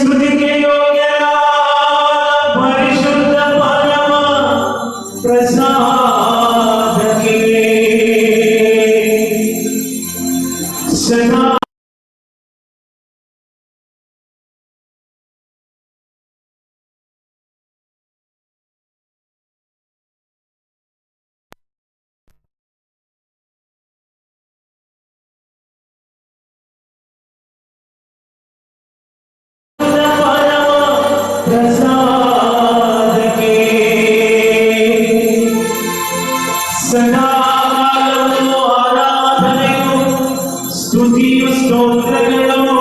ಸ್ತುತಿಗೆ ಯೋಗ್ಯ ಪರಿಶುದ್ಧ ಪರಮ ಪ್ರಸಾದಕ್ಕೆ ಸದಾ ಸದಾಕಾಲವೂ ಆರಾಧನೆಯು ಸ್ತುತಿಯು ಸ್ತೋತ್ರಗಳು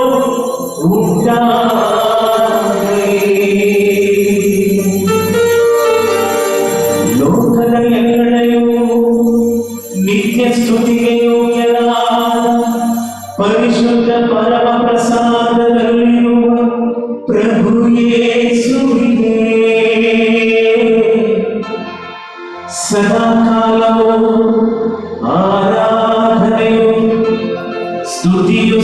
ಉಂಟಾಗಲಿ. ಲೋಕದ ಎಲ್ಲೆಡೆಯೂ ನಿತ್ಯ ಸ್ತುತಿಗೆ ಯೋಗ್ಯನಾದ ಪರಿಶುದ್ಧ ಪರಮ ಪ್ರಸಾದದಲ್ಲಿರುವ ಪ್ರಭು ಯೇಸುವಿಗೆ ಸದಾಕಾಲವೂ ಆರಾಧನೆಯು ಸ್ತುತಿಯು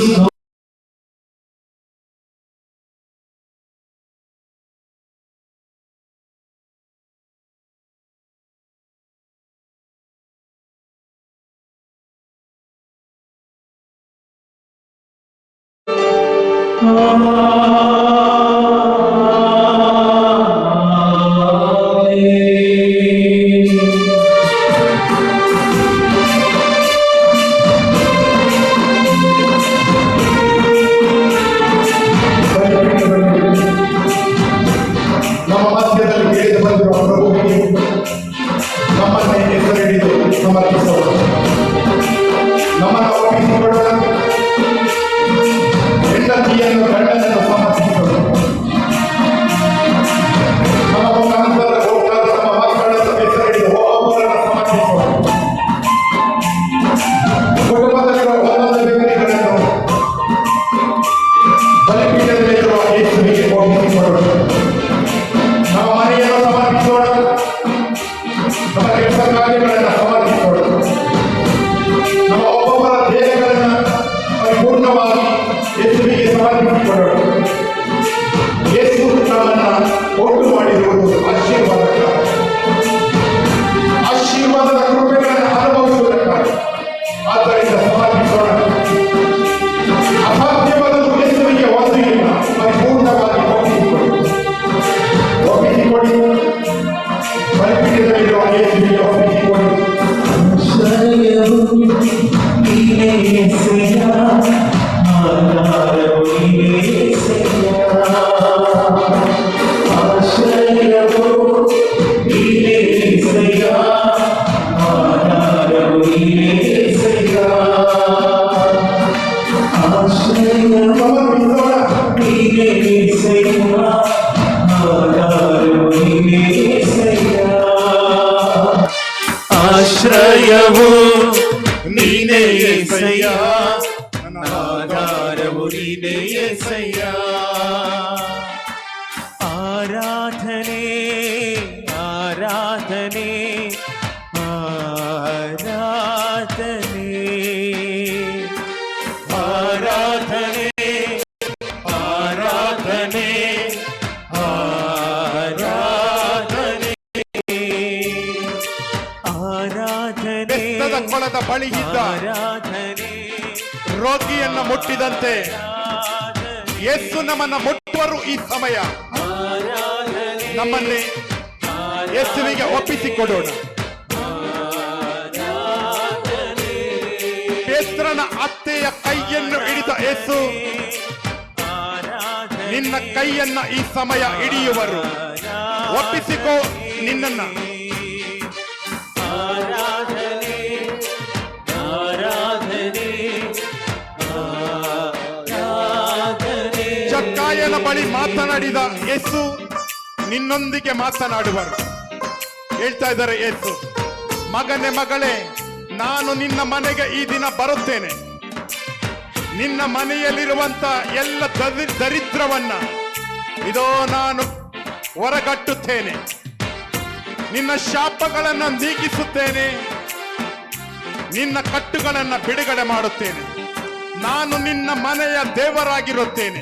ಆಶೀರ್ವಾದದ ಕೃಪೆಗಳನ್ನು ಅನುಭವಿಸುವುದಕ್ಕಾಗಿ ಆದ್ದರಿಂದ ಸಮರ್ಪಿಸೋಣ. ಅಸಾಧ್ಯವಾದದ್ದು ಯೇಸುವಿಗೆ ಒಂದು ಇಲ್ಲ, ಪರಿಪೂರ್ಣವಾಗಿ ಒಪ್ಪಿಸಿಕೊಡಿ. ಬಲಿಪೀಠದಲ್ಲಿರುವ ಯೇಸುವಿಗೆ ಒಪ್ಪಿಸಿಕೊಡಿ. ಆಶ್ರಯವು ನೀನೇ యేసయ్య, ಆಧಾರವು ನೀನೇ యేసయ్య. ಆರಾಧನೆ ಆರಾಧನೆ ಆರಾಧನೆ ಆರಾಧನೆ ಆರಾಧನೆ ಕೊಳದ ಬಳಿ ಇದ್ದ ರೋಗಿಯನ್ನು ಮುಟ್ಟಿದಂತೆ ಯೇಸು ನಮ್ಮನ್ನ ಮುಟ್ಟುವರು. ಈ ಸಮಯ ನಮ್ಮನ್ನೇ ಯೇಸುವಿಗೆ ಒಪ್ಪಿಸಿಕೊಡೋಣ. ಪೇತ್ರನ ಅತ್ತೆಯ ಕೈಯನ್ನು ಹಿಡಿದ ಯೇಸು ನಿನ್ನ ಕೈಯನ್ನ ಈ ಸಮಯ ಹಿಡಿಯುವರು. ಒಪ್ಪಿಸಿಕೋ ನಿನ್ನನ್ನ. ಜಕ್ಕಾಯನ ಬಳಿ ಮಾತನಾಡಿದ ಯೇಸು ನಿನ್ನೊಂದಿಗೆ ಮಾತನಾಡುವರು. ಹೇಳ್ತಾ ಇದ್ದಾರೆ ಯೇಸು, ಮಗನೇ ಮಗಳೇ, ನಾನು ನಿನ್ನ ಮನೆಗೆ ಈ ದಿನ ಬರುತ್ತೇನೆ. ನಿನ್ನ ಮನೆಯಲ್ಲಿರುವಂತ ಎಲ್ಲ ದರಿದ್ರವನ್ನ ಇದೋ ನಾನು ಹೊರಗಟ್ಟುತ್ತೇನೆ. ನಿನ್ನ ಶಾಪಗಳನ್ನು ನೀಗಿಸುತ್ತೇನೆ. ನಿನ್ನ ಕಟ್ಟುಗಳನ್ನು ಬಿಡುಗಡೆ ಮಾಡುತ್ತೇನೆ. ನಾನು ನಿನ್ನ ಮನೆಯ ದೇವರಾಗಿರುತ್ತೇನೆ.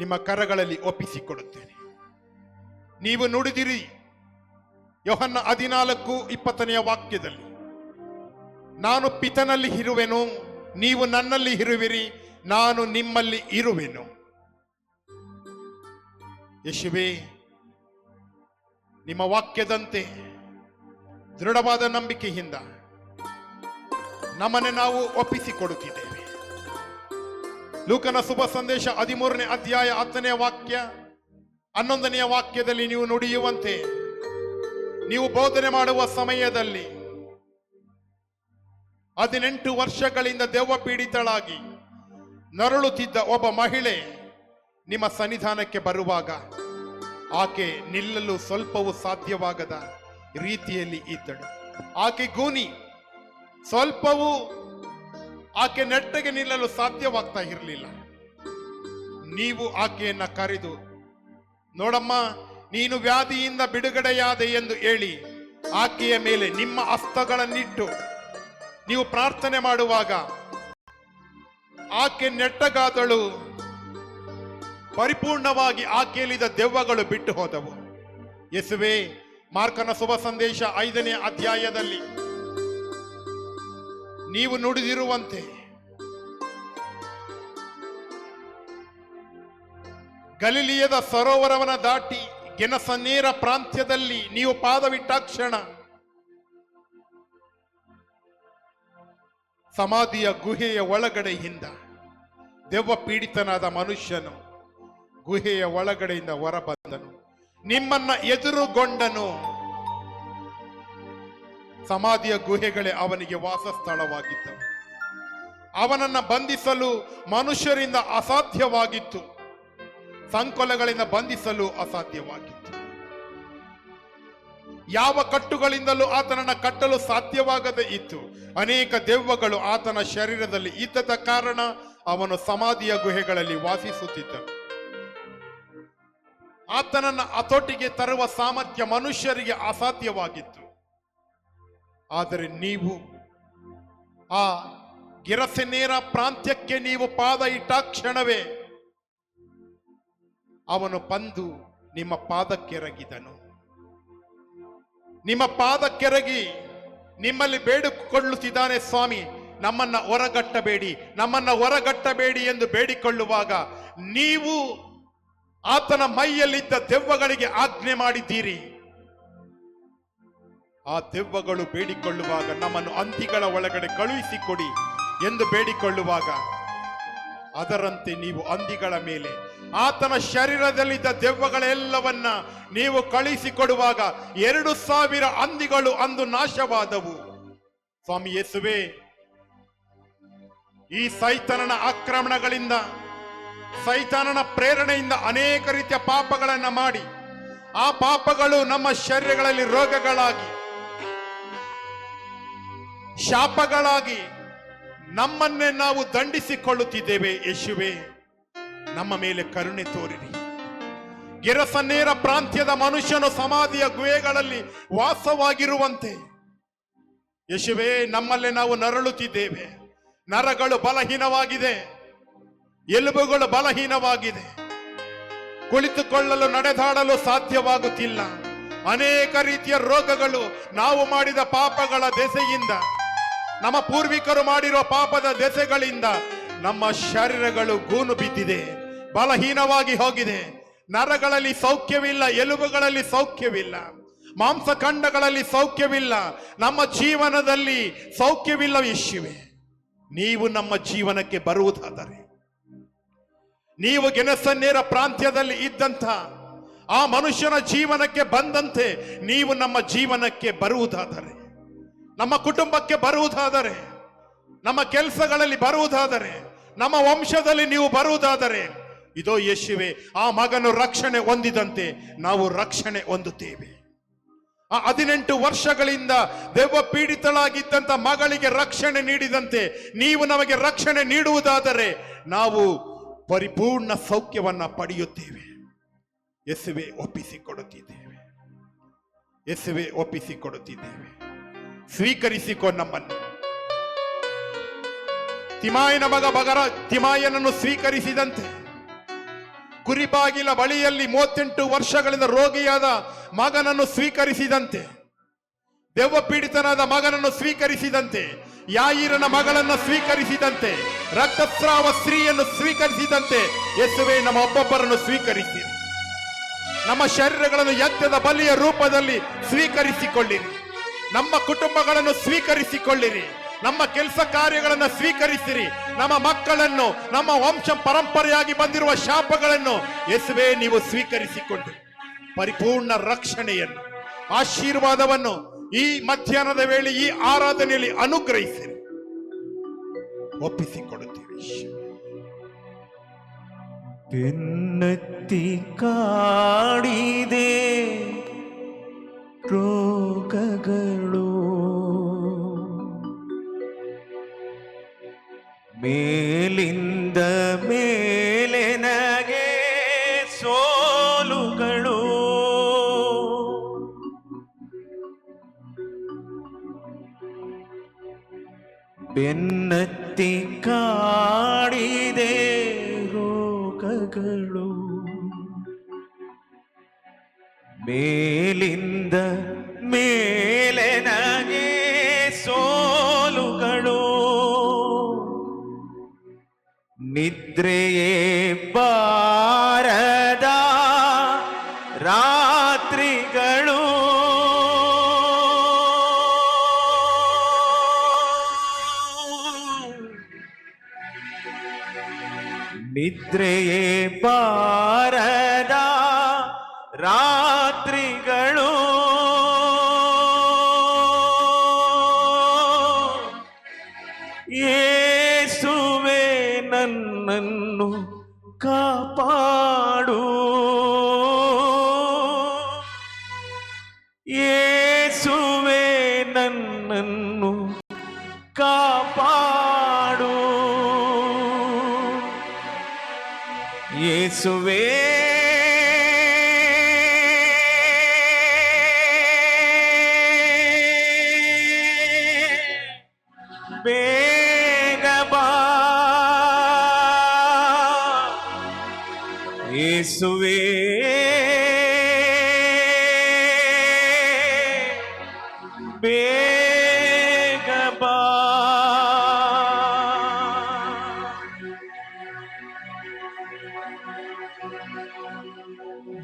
ನಿಮ್ಮ ಕರಗಳಲ್ಲಿ ಒಪ್ಪಿಸಿಕೊಡುತ್ತೇನೆ. ನೀವು ನುಡಿದಿರಿ ಯೋಹನ್ನ 14:20 ವಾಕ್ಯದಲ್ಲಿ, ನಾನು ಪಿತನಲ್ಲಿ ಇರುವೆನು, ನೀವು ನನ್ನಲ್ಲಿ ಇರುವಿರಿ, ನಾನು ನಿಮ್ಮಲ್ಲಿ ಇರುವೆನು. ಯೇಸುವೇ, ನಿಮ್ಮ ವಾಕ್ಯದಂತೆ ದೃಢವಾದ ನಂಬಿಕೆಯಿಂದ ನಮ್ಮನ್ನೇ ನಾವು ಒಪ್ಪಿಸಿಕೊಡುತ್ತಿದ್ದೇವೆ. ಲೂಕನ ಶುಭ ಸಂದೇಶ 13ನೇ ಅಧ್ಯಾಯ 10ನೇ ವಾಕ್ಯ 11ನೇ ವಾಕ್ಯದಲ್ಲಿ ನೀವು ನುಡಿಯುವಂತೆ, ನೀವು ಬೋಧನೆ ಮಾಡುವ ಸಮಯದಲ್ಲಿ 18 ವರ್ಷಗಳಿಂದ ದೆವ್ವ ಪೀಡಿತಳಾಗಿ ನರಳುತ್ತಿದ್ದ ಒಬ್ಬ ಮಹಿಳೆ ನಿಮ್ಮ ಸನ್ನಿಧಾನಕ್ಕೆ ಬರುವಾಗ ಆಕೆ ನಿಲ್ಲಲು ಸ್ವಲ್ಪವೂ ಸಾಧ್ಯವಾಗದ ರೀತಿಯಲ್ಲಿ ಇದ್ದಳು. ಆಕೆ ಗೂನಿ, ಸ್ವಲ್ಪವೂ ಆಕೆ ನೆಟ್ಟಗೆ ನಿಲ್ಲಲು ಸಾಧ್ಯವಾಗ್ತಾ ಇರಲಿಲ್ಲ. ನೀವು ಆಕೆಯನ್ನ ಕರೆದು, ನೋಡಮ್ಮ, ನೀನು ವ್ಯಾಧಿಯಿಂದ ಬಿಡುಗಡೆಯಾದೆ ಎಂದು ಹೇಳಿ ಆಕೆಯ ಮೇಲೆ ನಿಮ್ಮ ಹಸ್ತಗಳನ್ನಿಟ್ಟು ನೀವು ಪ್ರಾರ್ಥನೆ ಮಾಡುವಾಗ ಆಕೆ ನೆಟ್ಟಗಾದಳು. ಪರಿಪೂರ್ಣವಾಗಿ ಆಕೆಯಲ್ಲಿದ್ದ ದೆವ್ವಗಳು ಬಿಟ್ಟು ಹೋದವು. ಯೇಸುವೇ, ಮಾರ್ಕನ ಶುಭ ಸಂದೇಶ 5ನೇ ಅಧ್ಯಾಯದಲ್ಲಿ ನೀವು ನುಡಿದಿರುವಂತೆ ಗಲಿಲಿಯದ ಸರೋವರವನ್ನ ದಾಟಿ ಗೆನಸನೇರ ಪ್ರಾಂತ್ಯದಲ್ಲಿ ನೀವು ಪಾದವಿಟ್ಟಾಕ್ಷಣ ಸಮಾಧಿಯ ಗುಹೆಯ ಒಳಗಡೆಯಿಂದ ದೆವ್ವ ಪೀಡಿತನಾದ ಮನುಷ್ಯನು ಗುಹೆಯ ಒಳಗಡೆಯಿಂದ ಹೊರಬಂದನು, ನಿಮ್ಮನ್ನ ಎದುರುಗೊಂಡನು. ಸಮಾಧಿಯ ಗುಹೆಗಳೇ ಅವನಿಗೆ ವಾಸಸ್ಥಳವಾಗಿದ್ದವು. ಅವನನ್ನ ಬಂಧಿಸಲು ಮನುಷ್ಯರಿಂದ ಅಸಾಧ್ಯವಾಗಿತ್ತು, ಸಂಕೊಲೆಗಳಿಂದ ಬಂಧಿಸಲು ಅಸಾಧ್ಯವಾಗಿತ್ತು. ಯಾವ ಕಟ್ಟುಗಳಿಂದಲೂ ಆತನನ್ನ ಕಟ್ಟಲು ಸಾಧ್ಯವಾಗದೇ ಇತ್ತು. ಅನೇಕ ದೆವ್ವಗಳು ಆತನ ಶರೀರದಲ್ಲಿ ಇದ್ದದ ಕಾರಣ ಅವನು ಸಮಾಧಿಯ ಗುಹೆಗಳಲ್ಲಿ ವಾಸಿಸುತ್ತಿದ್ದನು. ಆತನನ್ನ ಹತೋಟಿಗೆ ತರುವ ಸಾಮರ್ಥ್ಯ ಮನುಷ್ಯರಿಗೆ ಅಸಾಧ್ಯವಾಗಿತ್ತು. ಆದರೆ ನೀವು ಆ ಗೆರಸೆನೇರ ಪ್ರಾಂತ್ಯಕ್ಕೆ ನೀವು ಪಾದ ಇಟ್ಟಾಕ್ಷಣವೇ ಅವನು ಬಂದು ನಿಮ್ಮ ಪಾದಕ್ಕೆರಗಿದನು. ನಿಮ್ಮ ಪಾದಕ್ಕೆರಗಿ ನಿಮ್ಮಲ್ಲಿ ಬೇಡಿಕೊಳ್ಳುತ್ತಿದ್ದಾನೆ, ಸ್ವಾಮಿ, ನಮ್ಮನ್ನ ಹೊರಗಟ್ಟಬೇಡಿ, ನಮ್ಮನ್ನ ಹೊರಗಟ್ಟಬೇಡಿ ಎಂದು ಬೇಡಿಕೊಳ್ಳುವಾಗ ನೀವು ಆತನ ಮೈಯಲ್ಲಿದ್ದ ದೆವ್ವಗಳಿಗೆ ಆಜ್ಞೆ ಮಾಡಿದ್ದೀರಿ. ಆ ದೆವ್ವಗಳು ಬೇಡಿಕೊಳ್ಳುವಾಗ ನಮ್ಮನ್ನು ಅಂತಿಗಳ ಒಳಗಡೆ ಕಳುಹಿಸಿಕೊಡಿ ಎಂದು ಬೇಡಿಕೊಳ್ಳುವಾಗ ಅದರಂತೆ ನೀವು ಅಂದಿಗಳ ಮೇಲೆ ಆತನ ಶರೀರದಲ್ಲಿದ್ದ ದೆವ್ವಗಳೆಲ್ಲವನ್ನ ನೀವು ಕಳುಹಿಸಿಕೊಡುವಾಗ 2000 ಅಂದಿಗಳು ಅಂದು ನಾಶವಾದವು. ಸ್ವಾಮಿ ಯೇಸುವೇ, ಈ ಸೈತಾನನ ಆಕ್ರಮಣಗಳಿಂದ, ಸೈತಾನನ ಪ್ರೇರಣೆಯಿಂದ ಅನೇಕ ರೀತಿಯ ಪಾಪಗಳನ್ನ ಮಾಡಿ ಆ ಪಾಪಗಳು ನಮ್ಮ ಶರೀರಗಳಲ್ಲಿ ರೋಗಗಳಾಗಿ, ಶಾಪಗಳಾಗಿ ನಮ್ಮನ್ನೇ ನಾವು ದಂಡಿಸಿಕೊಳ್ಳುತ್ತಿದ್ದೇವೆ. ಯೇಸುವೇ, ನಮ್ಮ ಮೇಲೆ ಕರುಣೆ ತೋರಿರಿ. ಗೆರಸನೇರ ಪ್ರಾಂತ್ಯದ ಮನುಷ್ಯನು ಸಮಾಧಿಯ ಗುಹೆಗಳಲ್ಲಿ ವಾಸವಾಗಿರುವಂತೆ ಯೇಸುವೇ, ನಮ್ಮಲ್ಲೇ ನಾವು ನರಳುತ್ತಿದ್ದೇವೆ. ನರಗಳು ಬಲಹೀನವಾಗಿದೆ, ಎಲುಬುಗಳು ಬಲಹೀನವಾಗಿದೆ, ಕುಳಿತುಕೊಳ್ಳಲು ನಡೆದಾಡಲು ಸಾಧ್ಯವಾಗುತ್ತಿಲ್ಲ. ಅನೇಕ ರೀತಿಯ ರೋಗಗಳು ನಾವು ಮಾಡಿದ ಪಾಪಗಳ ದೆಸೆಯಿಂದ, ನಮ್ಮ ಪೂರ್ವಿಕರು ಮಾಡಿರುವ ಪಾಪದ ದೆಸೆಗಳಿಂದ ನಮ್ಮ ಶರೀರಗಳು ಗೂನು ಬಿದ್ದಿದೆ, ಬಲಹೀನವಾಗಿ ಹೋಗಿದೆ. ನರಗಳಲ್ಲಿ ಸೌಖ್ಯವಿಲ್ಲ, ಎಲುಬುಗಳಲ್ಲಿ ಸೌಖ್ಯವಿಲ್ಲ, ಮಾಂಸಖಂಡಗಳಲ್ಲಿ ಸೌಖ್ಯವಿಲ್ಲ, ನಮ್ಮ ಜೀವನದಲ್ಲಿ ಸೌಖ್ಯವಿಲ್ಲ. ಯೇಸುವೇ, ನೀವು ನಮ್ಮ ಜೀವನಕ್ಕೆ ಬರುವುದಾದರೆ, ನೀವು ಗೆನಸನೇರ ಪ್ರಾಂತ್ಯದಲ್ಲಿ ಇದ್ದಂಥ ಆ ಮನುಷ್ಯನ ಜೀವನಕ್ಕೆ ಬಂದಂತೆ ನೀವು ನಮ್ಮ ಜೀವನಕ್ಕೆ ಬರುವುದಾದರೆ, ನಮ್ಮ ಕುಟುಂಬಕ್ಕೆ ಬರುವುದಾದರೆ, ನಮ್ಮ ಕೆಲಸಗಳಲ್ಲಿ ಬರುವುದಾದರೆ, ನಮ್ಮ ವಂಶದಲ್ಲಿ ನೀವು ಬರುವುದಾದರೆ, ಇದೋ ಯೇಸುವೇ, ಆ ಮಗನು ರಕ್ಷಣೆ ಹೊಂದಿದಂತೆ ನಾವು ರಕ್ಷಣೆ ಹೊಂದುತ್ತೇವೆ. ಆ 18 ವರ್ಷಗಳಿಂದ ದೆವ್ವ ಪೀಡಿತಳಾಗಿದ್ದಂತ ಮಗಳಿಗೆ ರಕ್ಷಣೆ ನೀಡಿದಂತೆ ನೀವು ನಮಗೆ ರಕ್ಷಣೆ ನೀಡುವುದಾದರೆ ನಾವು ಪರಿಪೂರ್ಣ ಸೌಖ್ಯವನ್ನ ಪಡೆಯುತ್ತೇವೆ. ಯೇಸುವೇ, ಒಪ್ಪಿಸಿಕೊಡುತ್ತಿದ್ದೇವೆ. ಯೇಸುವೇ, ಒಪ್ಪಿಸಿಕೊಡುತ್ತಿದ್ದೇವೆ. ಸ್ವೀಕರಿಸಿಕೊ ನಮ್ಮನ್ನು. ತಿಮಾಯನ ಮಗ ತಿಮಾಯನನ್ನು ಸ್ವೀಕರಿಸಿದಂತೆ, ಕುರಿಬಾಗಿಲ ಬಳಿಯಲ್ಲಿ 38 ವರ್ಷಗಳಿಂದ ರೋಗಿಯಾದ ಮಗನನ್ನು ಸ್ವೀಕರಿಸಿದಂತೆ, ದೆವ್ವ ಪೀಡಿತನಾದ ಮಗನನ್ನು ಸ್ವೀಕರಿಸಿದಂತೆ, ಯಾಯಿರನ ಮಗಳನ್ನು ಸ್ವೀಕರಿಸಿದಂತೆ, ರಕ್ತಸ್ರಾವ ಸ್ತ್ರೀಯನ್ನು ಸ್ವೀಕರಿಸಿದಂತೆ ಯೇಸುವೇ ನಮ್ಮ ಒಬ್ಬೊಬ್ಬರನ್ನು ಸ್ವೀಕರಿಸಿ ನಮ್ಮ ಶರೀರಗಳನ್ನು ಯಜ್ಞದ ಬಲಿಯ ರೂಪದಲ್ಲಿ ಸ್ವೀಕರಿಸಿಕೊಳ್ಳಿರಿ. ನಮ್ಮ ಕುಟುಂಬಗಳನ್ನು ಸ್ವೀಕರಿಸಿಕೊಳ್ಳಿರಿ. ನಮ್ಮ ಕೆಲಸ ಕಾರ್ಯಗಳನ್ನು ಸ್ವೀಕರಿಸಿರಿ. ನಮ್ಮ ಮಕ್ಕಳನ್ನು, ನಮ್ಮ ವಂಶ ಪರಂಪರೆಯಾಗಿ ಬಂದಿರುವ ಶಾಪಗಳನ್ನು ಯೇಸುವೇ ನೀವು ಸ್ವೀಕರಿಸಿಕೊಂಡು ಪರಿಪೂರ್ಣ ರಕ್ಷಣೆಯನ್ನು, ಆಶೀರ್ವಾದವನ್ನು ಈ ಮಧ್ಯಾಹ್ನದ ವೇಳೆ ಈ ಆರಾಧನೆಯಲ್ಲಿ ಅನುಗ್ರಹಿಸಿರಿ. ಒಪ್ಪಿಸಿಕೊಡುತ್ತೀವಿ. ಬೆನ್ನತ್ತಿ ಕಾಡಿದೆ ರೋಗಗಳು, ಮೇಲಿಂದ ಮೇಲೆ ನಗೆ ಸೋಲುಗಳು, ಬೆನ್ನತ್ತಿ ಕಾಡಿದೆ ರೋಗಗಳು, ಮೇಲಿಂದ ಮೇಲೆ ನಗೆ ಸೋಲುಗಳು, ನಿದ್ರೆಯೇ ಬಾರದ ರಾತ್ರಿಗಳು, ನಿದ್ರೆಯೇ ಬಾರದ ರಾತ್ರಿಗಳು, ಯೇಸುವೇ ನನ್ನನ್ನು ಕಾಪಾಡು, ಯೇಸುವೇ ನನ್ನನ್ನು ಕಾಪಾಡು, ಯೇಸುವೇ ಬೇಗ ಬಾ, ಯೇಸುವೇ ಬೇಗ ಬಾ.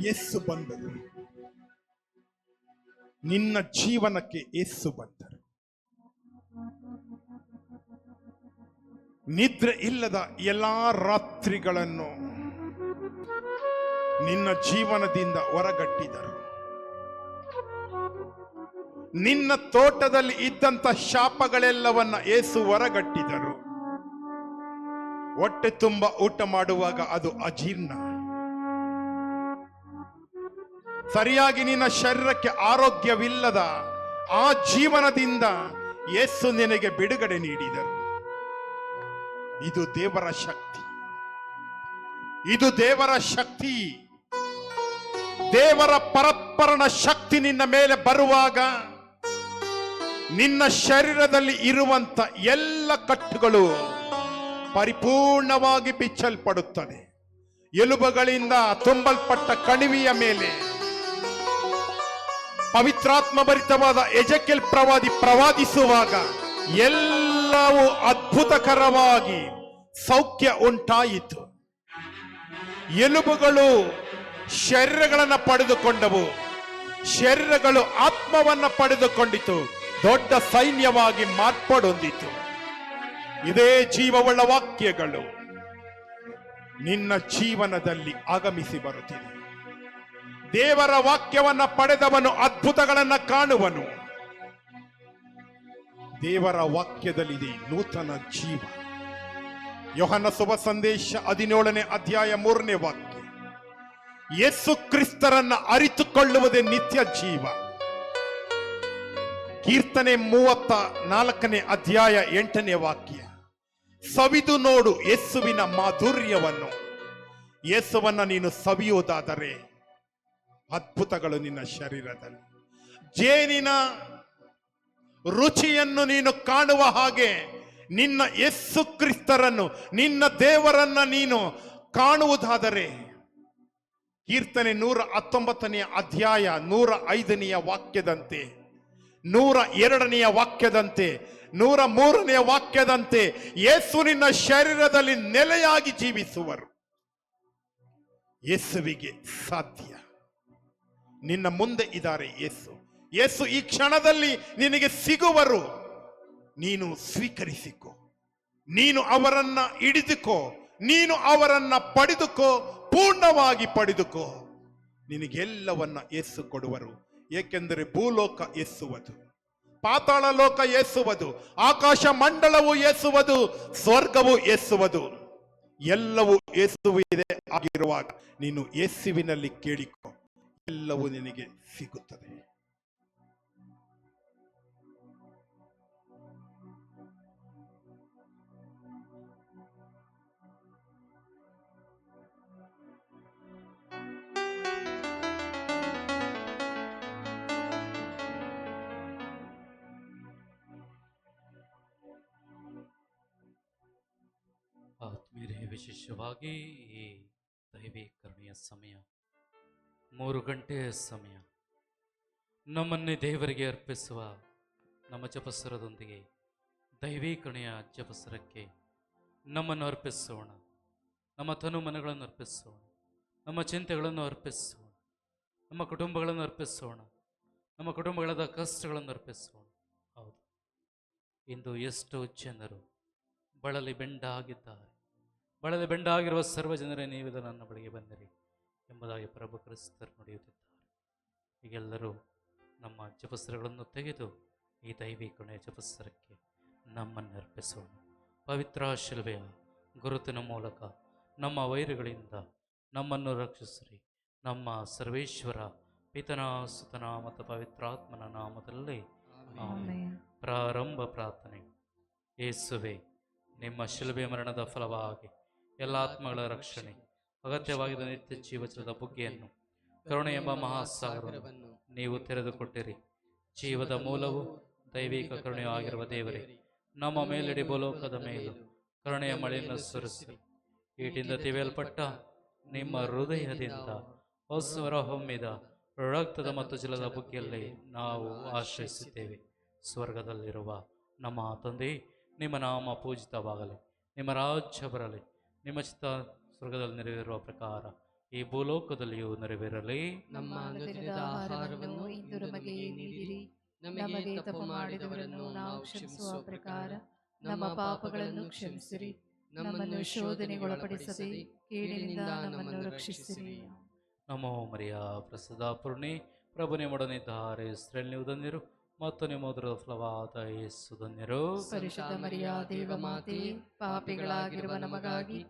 ಯೇಸು ಬಂದರು, ನಿನ್ನ ಜೀವನಕ್ಕೆ ಯೇಸು ಬಂದರು. ನಿದ್ರೆ ಇಲ್ಲದ ಎಲ್ಲಾ ರಾತ್ರಿಗಳನ್ನು ನಿನ್ನ ಜೀವನದಿಂದ ಹೊರಗಟ್ಟಿದರು. ನಿನ್ನ ತೋಟದಲ್ಲಿ ಇದ್ದಂತ ಶಾಪಗಳೆಲ್ಲವನ್ನ ಯೇಸು ಹೊರಗಟ್ಟಿದರು. ಹೊಟ್ಟೆ ತುಂಬ ಊಟ ಮಾಡುವಾಗ ಅದು ಅಜೀರ್ಣ, ಸರಿಯಾಗಿ ನಿನ್ನ ಶರೀರಕ್ಕೆ ಆರೋಗ್ಯವಿಲ್ಲದ ಆ ಜೀವನದಿಂದ ಯೇಸು ನಿನಗೆ ಬಿಡುಗಡೆ ನೀಡಿದರು. ಇದು ದೇವರ ಶಕ್ತಿ, ಇದು ದೇವರ ಶಕ್ತಿ. ದೇವರ ಪರಸ್ಪರನ ಶಕ್ತಿ ನಿನ್ನ ಮೇಲೆ ಬರುವಾಗ ನಿನ್ನ ಶರೀರದಲ್ಲಿ ಇರುವಂತ ಎಲ್ಲ ಕಟ್ಟುಗಳು ಪರಿಪೂರ್ಣವಾಗಿ ಬಿಚ್ಚಲ್ಪಡುತ್ತದೆ. ಎಲುಬುಗಳಿಂದ ತುಂಬಲ್ಪಟ್ಟ ಕಣಿವೆಯ ಮೇಲೆ ಪವಿತ್ರಾತ್ಮ ಭರಿತವಾದ ಎಜೆಕೆಲ್ ಪ್ರವಾದಿ ಪ್ರವಾದಿಸುವಾಗ ಎಲ್ಲವೂ ಅದ್ಭುತಕರವಾಗಿ ಸೌಖ್ಯ ಉಂಟಾಯಿತು. ಎಲುಬುಗಳು ಶರೀರಗಳನ್ನು ಪಡೆದುಕೊಂಡವು, ಶರೀರಗಳು ಆತ್ಮವನ್ನು ಪಡೆದುಕೊಂಡಿತು, ದೊಡ್ಡ ಸೈನ್ಯವಾಗಿ ಮಾರ್ಪಾಡೊಂದಿತು. ಇದೇ ಜೀವವುಳ್ಳ ವಾಕ್ಯಗಳು ನಿನ್ನ ಜೀವನದಲ್ಲಿ ಆಗಮಿಸಿ ಬರುತ್ತಿದೆ. ದೇವರ ವಾಕ್ಯವನ್ನ ಪಡೆದವನು ಅದ್ಭುತಗಳನ್ನ ಕಾಣುವನು. ದೇವರ ವಾಕ್ಯದಲ್ಲಿದೆ ನೂತನ ಜೀವ. ಯೋಹನ ಶುಭ ಸಂದೇಶ 17ನೇ ಅಧ್ಯಾಯ 3ನೇ ವಾಕ್ಯ. ಯೇಸು ಕ್ರಿಸ್ತರನ್ನ ಅರಿತುಕೊಳ್ಳುವುದೇ ನಿತ್ಯ ಜೀವ. ಕೀರ್ತನೆ 34ನೇ ಅಧ್ಯಾಯ 8ನೇ ವಾಕ್ಯ. ಸವಿದು ನೋಡು ಯೇಸುವಿನ ಮಾಧುರ್ಯವನ್ನು. ಯೇಸುವನ್ನ ನೀನು ಸವಿಯುವುದಾದರೆ ಅದ್ಭುತಗಳು ನಿನ್ನ ಶರೀರದಲ್ಲಿ. ಜೇನಿನ ರುಚಿಯನ್ನು ನೀನು ಕಾಣುವ ಹಾಗೆ ನಿನ್ನ ಯೇಸು ಕ್ರಿಸ್ತರನ್ನು, ನಿನ್ನ ದೇವರನ್ನ ನೀನು ಕಾಣುವುದಾದರೆ ಕೀರ್ತನೆ 119ನೇ ಅಧ್ಯಾಯ 105ನೆಯ ವಾಕ್ಯದಂತೆ, 102ನೆಯ ವಾಕ್ಯದಂತೆ, 103ನೆಯ ವಾಕ್ಯದಂತೆ ಯೇಸು ನಿನ್ನ ಶರೀರದಲ್ಲಿ ನೆಲೆಯಾಗಿ ಜೀವಿಸುವರು. ಯೇಸುವಿಗೆ ಸಾಧ್ಯ. ನಿನ್ನ ಮುಂದೆ ಇದ್ದಾರೆ ಯೇಸು. ಯೇಸು ಈ ಕ್ಷಣದಲ್ಲಿ ನಿನಗೆ ಸಿಗುವರು. ನೀನು ಸ್ವೀಕರಿಸಿಕೋ, ನೀನು ಅವರನ್ನ ಹಿಡಿದುಕೋ, ನೀನು ಅವರನ್ನ ಪಡೆದುಕೋ, ಪೂರ್ಣವಾಗಿ ಪಡೆದುಕೋ. ನಿನಗೆಲ್ಲವನ್ನ ಯೇಸು ಕೊಡುವರು. ಏಕೆಂದರೆ ಭೂಲೋಕ ಯೇಸುವುದು, ಪಾತಾಳ ಲೋಕ ಯೇಸುವುದು, ಆಕಾಶ ಮಂಡಲವು ಯೇಸುವುದು, ಸ್ವರ್ಗವು ಯೇಸುವುದು. ಎಲ್ಲವೂ ಯೇಸುವಿದೆ ಆಗಿರುವಾಗ ನೀನು ಯೇಸುವಿನಲ್ಲಿ ಕೇಳಿಕೋ, ಎಲ್ಲವೂ ನಿನಗೆ ಸಿಗುತ್ತದೆ. ಆತ್ಮೀಯರೇ, ವಿಶೇಷವಾಗಿ ಈ ದೈವೀಕರಣೆಯ ಸಮಯ 3 ಗಂಟೆಯ ಸಮಯ, ನಮ್ಮನ್ನೇ ದೇವರಿಗೆ ಅರ್ಪಿಸುವ ನಮ್ಮ ಜಪಸ್ವರದೊಂದಿಗೆ ದೈವೀಕರಣೆಯ ಜಪಸ್ವರಕ್ಕೆ ನಮ್ಮನ್ನು ಅರ್ಪಿಸೋಣ. ನಮ್ಮ ತನು ಮನಗಳನ್ನು ಅರ್ಪಿಸೋಣ, ನಮ್ಮ ಚಿಂತೆಗಳನ್ನು ಅರ್ಪಿಸೋಣ, ನಮ್ಮ ಕುಟುಂಬಗಳನ್ನು ಅರ್ಪಿಸೋಣ, ನಮ್ಮ ಕುಟುಂಬಗಳದ ಕಷ್ಟಗಳನ್ನು ಅರ್ಪಿಸೋಣ. ಹೌದು, ಇಂದು ಎಷ್ಟೋ ಜನರು ಬಳಲಿ ಬೆಂಡಾಗಿದ್ದಾರೆ. ಬಳಲಿ ಬೆಂಡಾಗಿರುವ ಸರ್ವ ಜನರೇ ನೀವಿದ ನನ್ನ ಬಳಿಗೆ ಬಂದಿರಿ ಎಂಬುದಾಗಿ ಪ್ರಭು ಕ್ರಿಸ್ತರು ನುಡಿಯುತ್ತಿದ್ದಾರೆ. ಈಗೆಲ್ಲರೂ ನಮ್ಮ ಜಪಸ್ತ್ರಗಳನ್ನು ತೆಗೆದು ಈ ದೈವೀಕರಣೆಯ ಜಪಸ್ತ್ರಕ್ಕೆ ನಮ್ಮನ್ನು ಅರ್ಪಿಸೋಣ. ಪವಿತ್ರ ಶಿಲುಬೆಯ ಗುರುತಿನ ಮೂಲಕ ನಮ್ಮ ವೈರಿಗಳಿಂದ ನಮ್ಮನ್ನು ರಕ್ಷಿಸಿರಿ. ನಮ್ಮ ಸರ್ವೇಶ್ವರ ಪಿತನ ಸುತನ ಮತ್ತು ಪವಿತ್ರಾತ್ಮನ ನಾಮದಲ್ಲಿ ಆಮೆನ್. ಪ್ರಾರಂಭ ಪ್ರಾರ್ಥನೆ. ಯೇಸುವೆ, ನಿಮ್ಮ ಶಿಲುಬೆ ಮರಣದ ಫಲವಾಗಿ ಎಲ್ಲ ಆತ್ಮಗಳ ರಕ್ಷಣೆ, ಅಗತ್ಯವಾಗಿದ್ದ ನಿತ್ಯ ಜೀವದ ಬುಗ್ಗೆಯನ್ನು, ಕರುಣೆ ಎಂಬ ಮಹಾಸಾಗರವನ್ನು ನೀವು ತೆರೆದುಕೊಟ್ಟಿರಿ. ಜೀವದ ಮೂಲವು ದೈವಿಕ ಕರುಣೆಯೂ ಆಗಿರುವ ದೇವರೇ, ನಮ್ಮ ಮೇಲಿಡಿ ಭೂಲೋಕದ ಮೇಲೂ ಕರುಣೆಯ ಮಳೆಯನ್ನು ಸುರಿಸಿರಿ. ಈಟಿಂದ ತಿವಿಯಲ್ಪಟ್ಟ ನಿಮ್ಮ ಹೃದಯದಿಂದ ಹೊಸವರ ಹೊಮ್ಮಿದ ರಕ್ತದ ಮತ್ತು ಜಲದ ಬುಗ್ಗೆಯಲ್ಲಿ ನಾವು ಆಶ್ರಯಿಸಿದ್ದೇವೆ. ಸ್ವರ್ಗದಲ್ಲಿರುವ ನಮ್ಮ ತಂದೆ, ನಿಮ್ಮ ನಾಮ ಪೂಜಿತವಾಗಲಿ, ನಿಮ್ಮ ರಾಜ್ಯ ಬರಲಿ, ನಿಮ್ಮ ಚಿತ್ತ ಸ್ವರ್ಗದಲ್ಲಿ ನೆರವೇರುವ ಪ್ರಕಾರ ಈ ಭೂಲೋಕದಲ್ಲಿಯೂ ನೆರವೇರಲಿ. ನಮ್ಮ ಅನುದಿನದ ಆಹಾರವನ್ನು ಇಂದು ನಮಗೆ ನೀಡಿರಿ. ನಮಗೆ ತಪ್ಪು ಮಾಡಿದವರನ್ನು ನಾವು ಕ್ಷಮಿಸುವ ಪ್ರಕಾರ ನಮ್ಮ ಪಾಪಗಳನ್ನು ಕ್ಷಮಿಸಿರಿ. ನಮ್ಮನ್ನು ಶೋಧನೆಗೊಳಪಡಿಸದೆ ಕೇಡಿನಿಂದ ನಮ್ಮನ್ನು ರಕ್ಷಿಸಿರಿ. ನಮೋ ಮರಿಯ ಪ್ರಸದ ಪೂರ್ಣಿ, ಪ್ರಭು ನಿಮ್ಮೊಡನಿದ್ದಾರೆ, ಸ್ತ್ರೀಯಲ್ಲಿ ನೀವು ಧನ್ಯರು ಮತ್ತು ನಿಮ್ಮ ಉದರದ ಫಲವಾದ ಯೇಸು ಧನ್ಯರು. ಪರಿಶುದ್ಧ ಮರಿಯ ದೇವಮಾತೆ, ಪಾಪಿಗಳಾಗಿರುವ ನಮಗಾಗಿ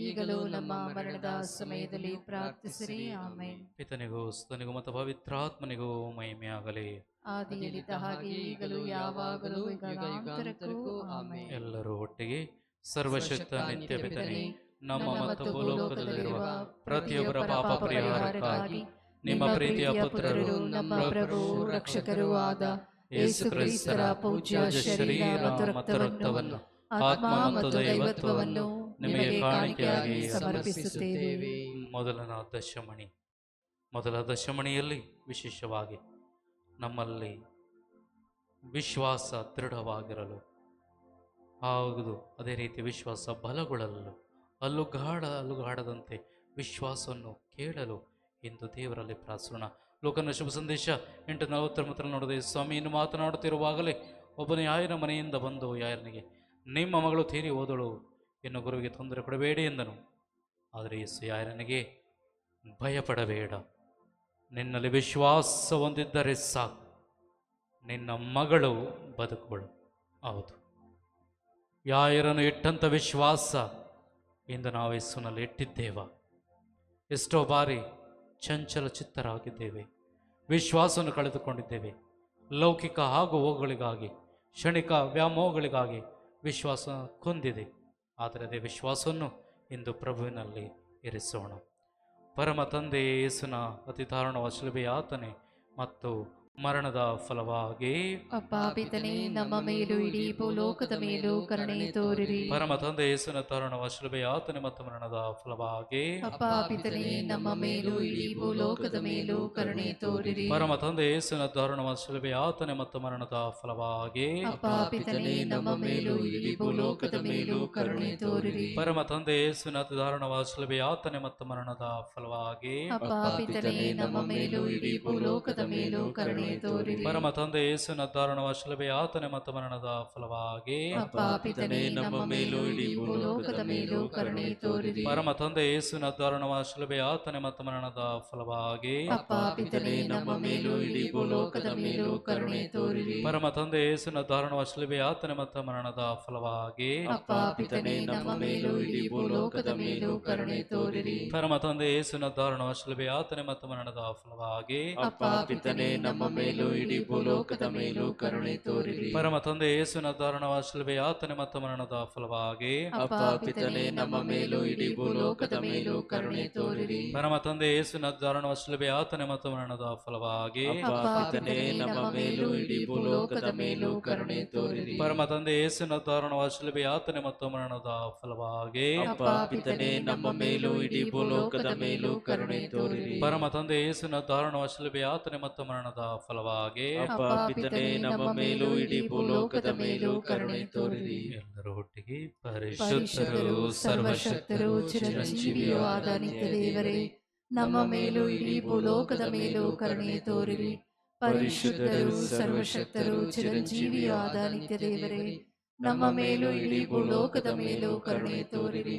ಈಗಲೂ ನಮ್ಮ ಮರಣದ ಸಮಯದಲ್ಲಿ ಪ್ರಾರ್ಥಿಸಿರಿ. ಆಮೆನ್. ಪಿತನಿಗೂ ಸುತನಿಗೂ ಮತ್ತು ಪವಿತ್ರಾತ್ಮನಿಗೂ ಮಹಿಮೆಯಾಗಲಿ. ಆದಿಯಲ್ಲಿದ್ದ ಹಾಗೆ ಈಗಲೂ ಯಾವಾಗಲೂ ಯುಗಾಂತರಕ್ಕೂ ಆಮೆನ್. ಎಲ್ಲರೂ ಒಟ್ಟಿಗೆ ಸರ್ವಶಕ್ತ ನಿತ್ಯ ಪಿತನೇ, ನಮ್ಮ ಮತ್ತು ಭೂಲೋಕದಲ್ಲಿರುವ ಪ್ರತಿಯೊಬ್ಬರ ಪಾಪ ಪರಿಹಾರಕ್ಕಾಗಿ ನಿಮ್ಮ ಪ್ರೀತಿಯ ಪುತ್ರರು, ನಮ್ಮ ಪ್ರಭು ರಕ್ಷಕರೂ ಆದ ಯೇಸು ಕ್ರಿಸ್ತರ ಪೂಜ್ಯ ಶರೀರ ಮತ್ತು ರಕ್ತವನ್ನು, ಆತ್ಮ ಮತ್ತು ದೈವತ್ವವನ್ನು ನಿಮಗೆ ಕಾಣಿಕೆಯಾಗಿ ಸಮರ್ಪಿಸುತ್ತೇವೆ. ಮೊದಲ ದಶಮಣಿಯಲ್ಲಿ ವಿಶೇಷವಾಗಿ ನಮ್ಮಲ್ಲಿ ವಿಶ್ವಾಸ ದೃಢವಾಗಿರಲು ಹಾಗೂ ಅದೇ ರೀತಿ ವಿಶ್ವಾಸ ಬಲಗೊಳ್ಳಲು, ಅಲ್ಲುಗಾಡದಂತೆ ವಿಶ್ವಾಸವನ್ನು ಕೇಳಲು ಎಂದು ದೇವರಲ್ಲಿ ಪ್ರಾರ್ಥಿಸೋಣ. ಲೋಕನ ಶುಭ ಸಂದೇಶ 8:49 ನೋಡಿದೆ. ಸ್ವಾಮಿ ಇನ್ನು ಮಾತನಾಡುತ್ತಿರುವಾಗಲೇ ಒಬ್ಬನು ಯಾಯನ ಮನೆಯಿಂದ ಬಂದು ಯಾಯನಿಗೆ, ನಿಮ್ಮ ಮಗಳು ತೀರಿ ಹೋದಳು, ಇನ್ನು ಗುರುವಿಗೆ ತೊಂದರೆ ಕೊಡಬೇಡಿ ಎಂದನು. ಆದರೆ ಯೇಸು ಯಾಯನಿಗೆ, ಭಯಪಡಬೇಡ, ನಿನ್ನಲ್ಲಿ ವಿಶ್ವಾಸ ಹೊಂದಿದ್ದರೆ ಸಾಕು, ನಿನ್ನ ಮಗಳು ಬದುಕುವಳು. ಹೌದು, ಯಾಯರನ್ನು ಇಟ್ಟಂಥ ವಿಶ್ವಾಸ ಇಂದು ನಾವು ಯೇಸುನಲ್ಲಿ ಇಟ್ಟಿದ್ದೇವ. ಎಷ್ಟೋ ಬಾರಿ ಚಂಚಲ ಚಿತ್ತರಾಗಿದ್ದೇವೆ, ವಿಶ್ವಾಸವನ್ನು ಕಳೆದುಕೊಂಡಿದ್ದೇವೆ. ಲೌಕಿಕ ಆಗು ಹೋಗುಗಳಿಗಾಗಿ, ಕ್ಷಣಿಕ ವ್ಯಾಮೋಹಗಳಿಗಾಗಿ ವಿಶ್ವಾಸ ಕೊಂದಿದೆ. ಆದರೆ ಅದೇ ವಿಶ್ವಾಸವನ್ನು ಇಂದು ಪ್ರಭುವಿನಲ್ಲಿ ಇರಿಸೋಣ. ಪರಮ ತಂದೆ ಯೇಸುನ ಅತಿ ದಾರುಣವಾದ ಶಿಲುಬೆಯ ಯಾತನೆ ಮತ್ತು ಮರಣದ ಫಲವಾಗಿ ಅಪ್ಪ ಪಿತನೇ, ನಮ್ಮ ಮೇಲೂ ಇಡೀ ಭೂಲೋಕದ ಮೇಲೂ ಕರುಣೆ ತೋರಿರಿ. ಪರಮ ತಂದೆ ಯೇಸುವಿನ ದಾರುಣವ ಶಿಲುಬೆ ಯಾತನೆ ಮತ್ತು ಮರಣದ ಫಲವಾಗಿ ಅಪ್ಪ ಪಿತನೇ, ನಮ್ಮ ಮೇಲೂ ಇಡೀ ಭೂಲೋಕದ ಮೇಲೂ ಕರುಣೆ ತೋರಿರಿ. ಪರಮ ತಂದೆ ಯೇಸುವಿನ ದಾರುಣವ ಶಿಲುಬೆ ಯಾತನೆ ಮತ್ತು ಮರಣದ ಫಲವಾಗಿ ಅಪ್ಪ ಪಿತನೇ, ನಮ್ಮ ಮೇಲೂ ಇಡೀ ಭೂಲೋಕದ ಮೇಲೂ ಕರುಣೆ ತೋರಿರಿ. ಪರಮ ತಂದೆ ಯೇಸುವಿನ ದಾರುಣವ ಶಿಲುಬೆ ಯಾತನೆ ಮತ್ತು ಮರಣದ ಫಲವಾಗಿ ಅಪ್ಪ ಪಿತನೇ, ನಮ್ಮ ಮೇಲೂ ಇಡೀ ಭೂಲೋಕದ ಮೇಲೂ ಕರುಣೆ ತೋರಿರಿ. ಪರಮ ತಂದೆ ಯೇಸುವಿನ ದಾರುಣವ ಶಿಲುಬೆ ಯಾತನೆ ಮತ್ತು ಮರಣದ ಫಲವಾಗಿ ಅಪ್ಪ ಪಿತನೇ, ನಮ್ಮ ಮೇಲೂ ಇಡೀ ಭೂಲೋಕದ ಮೇಲೂ ಕರುಣೆ ತೋರಿರಿ. ಪರಮ ತಂದೆ ಯೇಸುವಿನ ದಾರುಣವ ಶಿಲುಬೆ ಯಾತನೆ ಮತ್ತು ಮರಣದ ಫಲವಾಗಿ ಅಪ್ಪ ಪಿತನೇ, ನಮ್ಮ ಮೇಲೂ ಇಡೀ ಭೂಲೋಕದ ಮೇಲೂ ಕರುಣೆ ತೋರಿರಿ. ಪರಮ ತಂದೆ ಯೇಸುವಿನ ದಾರುಣವ ಶಿಲುಬೆ ಯಾತನೆ ಮತ್ತು ಮರಣದ ಫಲವಾಗಿ ಅಪ್ಪ ಪಿತನೇ, ನಮ್ಮ ಮೇಲೂ ಇಡೀ ಭೂಲೋಕದ ಮೇಲೂ ಕರುಣೆ ತೋರಿರಿ. ಪರಮ ತಂದೆ ಯೇಸುವಿನ ದಾರುಣವ ಶಿಲುಬೆ ಯಾತನೆ ಮತ್ತು ಮರಣದ ಫಲವಾಗಿ ಅಪ್ಪ ಪಿತನೇ, ನಮ್ಮ ಮೇಲೂ ಇಡೀ ಭೂಲೋಕದ ಮೇಲೂ ಕರುಣೆ ತೋರಿರಿ. ಪರಮ ತಂದೆ ಯೇಸುವಿನ ದಾರುಣವ ಶಿಲುಬೆ ಯಾತನೆ ಮತ್ತು ಮರಣದ ಫಲವಾಗಿ ಅಪ್ಪ ಪಿತನೇ, ನಮ್ಮ ಮೇಲೂ ಇಡೀ ಭೂಲೋಕದ ಮೇಲೂ ಕರುಣೆ ತೋರಿರಿ. ಪರಮ ತಂದೆ ಯೇಸುವಿನ ದಾರುಣವ ಶಿಲುಬೆ ಯಾತನೆ ಮತ್ತು ಮರಣದ ಫಲವಾಗಿ ಅಪ್ಪ ಪಿತನೇ, ನಮ್ಮ ಮೇಲೂ ಇಡೀ ಭೂಲೋಕದ ಮೇಲೂ ಕರುಣೆ ತೋರಿರಿ. ಪರಮ ತಂದೆ ಯೇಸುವಿನ ದಾರುಣವ ಶಿಲುಬೆ ಯಾತನೆ ಮತ್ತು ಮರಣದ ಫಲವಾಗಿ ಅಪ್ಪ ಪಿತನೇ, ನಮ್ಮ ಮೇಲೂ ಇಡೀ ಭೂಲೋಕದ ಮೇಲೂ ಕರುಣೆ ತೋರಿರಿ. ಪರಮ ತಂದೆ ಯೇಸುವಿನ ದಾರುಣವ ಶಿಲುಬೆ ಯಾತನೆ ಮತ್ತು ಮರಣದ ಫಲವಾಗಿ ಅಪ್ಪ ಪಿತನೇ, ನಮ್ಮ ಮೇಲೂ ಇಡೀ ಭೂಲೋಕದ ಮೇಲೂ ಕರುಣೆ ತೋರಿರಿ. ಎಲ್ಲರೂ ಒಟ್ಟಿಗೆ ಪರಿಶುದ್ಧರು, ಸರ್ವಶಕ್ತರು, ಚಿರಂಜೀವಿಯೂ ಆದ ನಿತ್ಯ ದೇವರೇ, ನಮ್ಮ ಮೇಲೂ ಇಡೀ ಭೂಲೋಕದ ಮೇಲೂ ಕರುಣೆ ತೋರಿರಿ. ಪರಿಶುದ್ಧರು, ಸರ್ವಶಕ್ತರು, ಚಿರಂಜೀವಿಯೂ ಆದ ನಿತ್ಯ ದೇವರೇ, ನಮ್ಮ ಮೇಲೂ ಇಡೀ ಭೂಲೋಕದ ಮೇಲೂ ಕರುಣೆ ತೋರಿರಿ.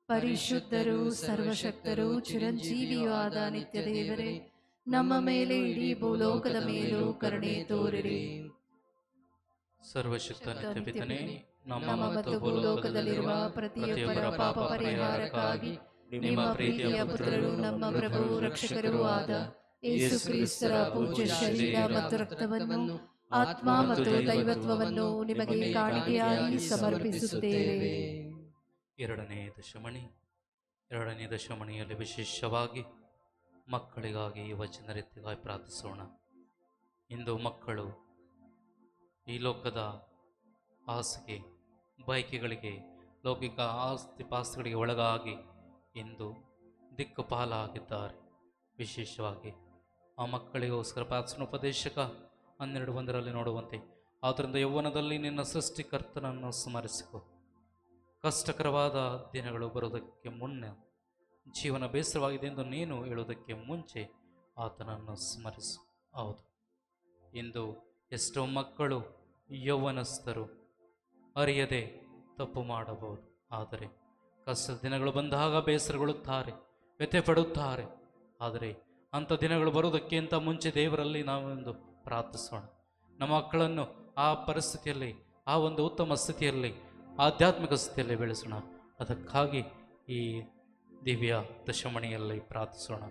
ಪರಿಶುದ್ಧರು, ಸರ್ವಶಕ್ತರು, ಚಿರಂಜೀವಿಯೂ ಆದ ನಿತ್ಯ ದೇವರೇ, ನಮ್ಮ ಮೇಲೆ ಇಡೀ ಭೂಲೋಕದ ಮೇಲೂ ಕರುಣೆ ತೋರಿರಿ. ಸರ್ವಶಕ್ತ ನಿತ್ಯ ಪಿತನೇ, ನಮ್ಮ ಮತ್ತು ಭೂಲೋಕದಲ್ಲಿರುವ ಪ್ರತಿಯೊಬ್ಬರ ಪಾಪ ಪರಿಹಾರಕ್ಕಾಗಿ ನಿಮ್ಮ ಪ್ರೀತಿಯ ಪುತ್ರರು, ನಮ್ಮ ಪ್ರಭು ರಕ್ಷಕರೂ ಆದ ಯೇಸು ಕ್ರಿಸ್ತರ ಪೂಜ್ಯ ಶರೀರ ಮತ್ತು ರಕ್ತವನ್ನು, ಆತ್ಮ ಮತ್ತು ದೈವತ್ವವನ್ನು ನಿಮಗೆ ಕಾಣಿಕೆಯಾಗಿ ಸಮರ್ಪಿಸುತ್ತೇವೆ. ಎರಡನೇ ದಶಮಣಿಯಲ್ಲಿ ವಿಶೇಷವಾಗಿ ಮಕ್ಕಳಿಗಾಗಿ ಯುವಜನರಿಗಾಗಿ ಪ್ರಾರ್ಥಿಸೋಣ. ಇಂದು ಮಕ್ಕಳು ಈ ಲೋಕದ ಆಸೆಗೆ, ಬಯಕೆಗಳಿಗೆ, ಲೌಕಿಕ ಆಸ್ತಿ ಪಾಸ್ತಿಗಳಿಗೆ ಒಳಗಾಗಿ ಇಂದು ದಿಕ್ಕುಪಾಲಾಗಿದ್ದಾರೆ. ವಿಶೇಷವಾಗಿ ಆ ಮಕ್ಕಳಿಗೋಸ್ಕರ ಪ್ರಾರ್ಥನೆ. ಉಪದೇಶಕ 12:1 ನೋಡುವಂತೆ, ಆದ್ದರಿಂದ ಯೌವನದಲ್ಲಿ ನಿನ್ನ ಸೃಷ್ಟಿಕರ್ತನನ್ನು ಸ್ಮರಿಸಿಕೊ. ಕಷ್ಟಕರವಾದ ದಿನಗಳು ಬರುವುದಕ್ಕೆ ಮುನ್ನ, ಜೀವನ ಬೇಸರವಾಗಿದೆ ಎಂದು ನೀನು ಹೇಳುವುದಕ್ಕೆ ಮುಂಚೆ ಆತನನ್ನು ಸ್ಮರಿಸು. ಹೌದು, ಇಂದು ಎಷ್ಟೋ ಮಕ್ಕಳು ಯೌವನಸ್ಥರು ಅರಿಯದೆ ತಪ್ಪು ಮಾಡಬಹುದು. ಆದರೆ ಕಷ್ಟದ ದಿನಗಳು ಬಂದಾಗ ಬೇಸರಗೊಳ್ಳುತ್ತಾರೆ, ವ್ಯಥೆ ಪಡುತ್ತಾರೆ. ಆದರೆ ಅಂಥ ದಿನಗಳು ಬರುವುದಕ್ಕಿಂತ ಮುಂಚೆ ದೇವರಲ್ಲಿ ನಾವೊಂದು ಪ್ರಾರ್ಥಿಸೋಣ. ನಮ್ಮ ಮಕ್ಕಳನ್ನು ಆ ಪರಿಸ್ಥಿತಿಯಲ್ಲಿ, ಆ ಒಂದು ಉತ್ತಮ ಸ್ಥಿತಿಯಲ್ಲಿ, ಆಧ್ಯಾತ್ಮಿಕ ಸ್ಥಿತಿಯಲ್ಲಿ ಬೆಳೆಸೋಣ. ಅದಕ್ಕಾಗಿ ಈ ದಿವ್ಯ ದಶಮಣಿಯಲ್ಲಿ ಪ್ರಾರ್ಥಿಸೋಣ.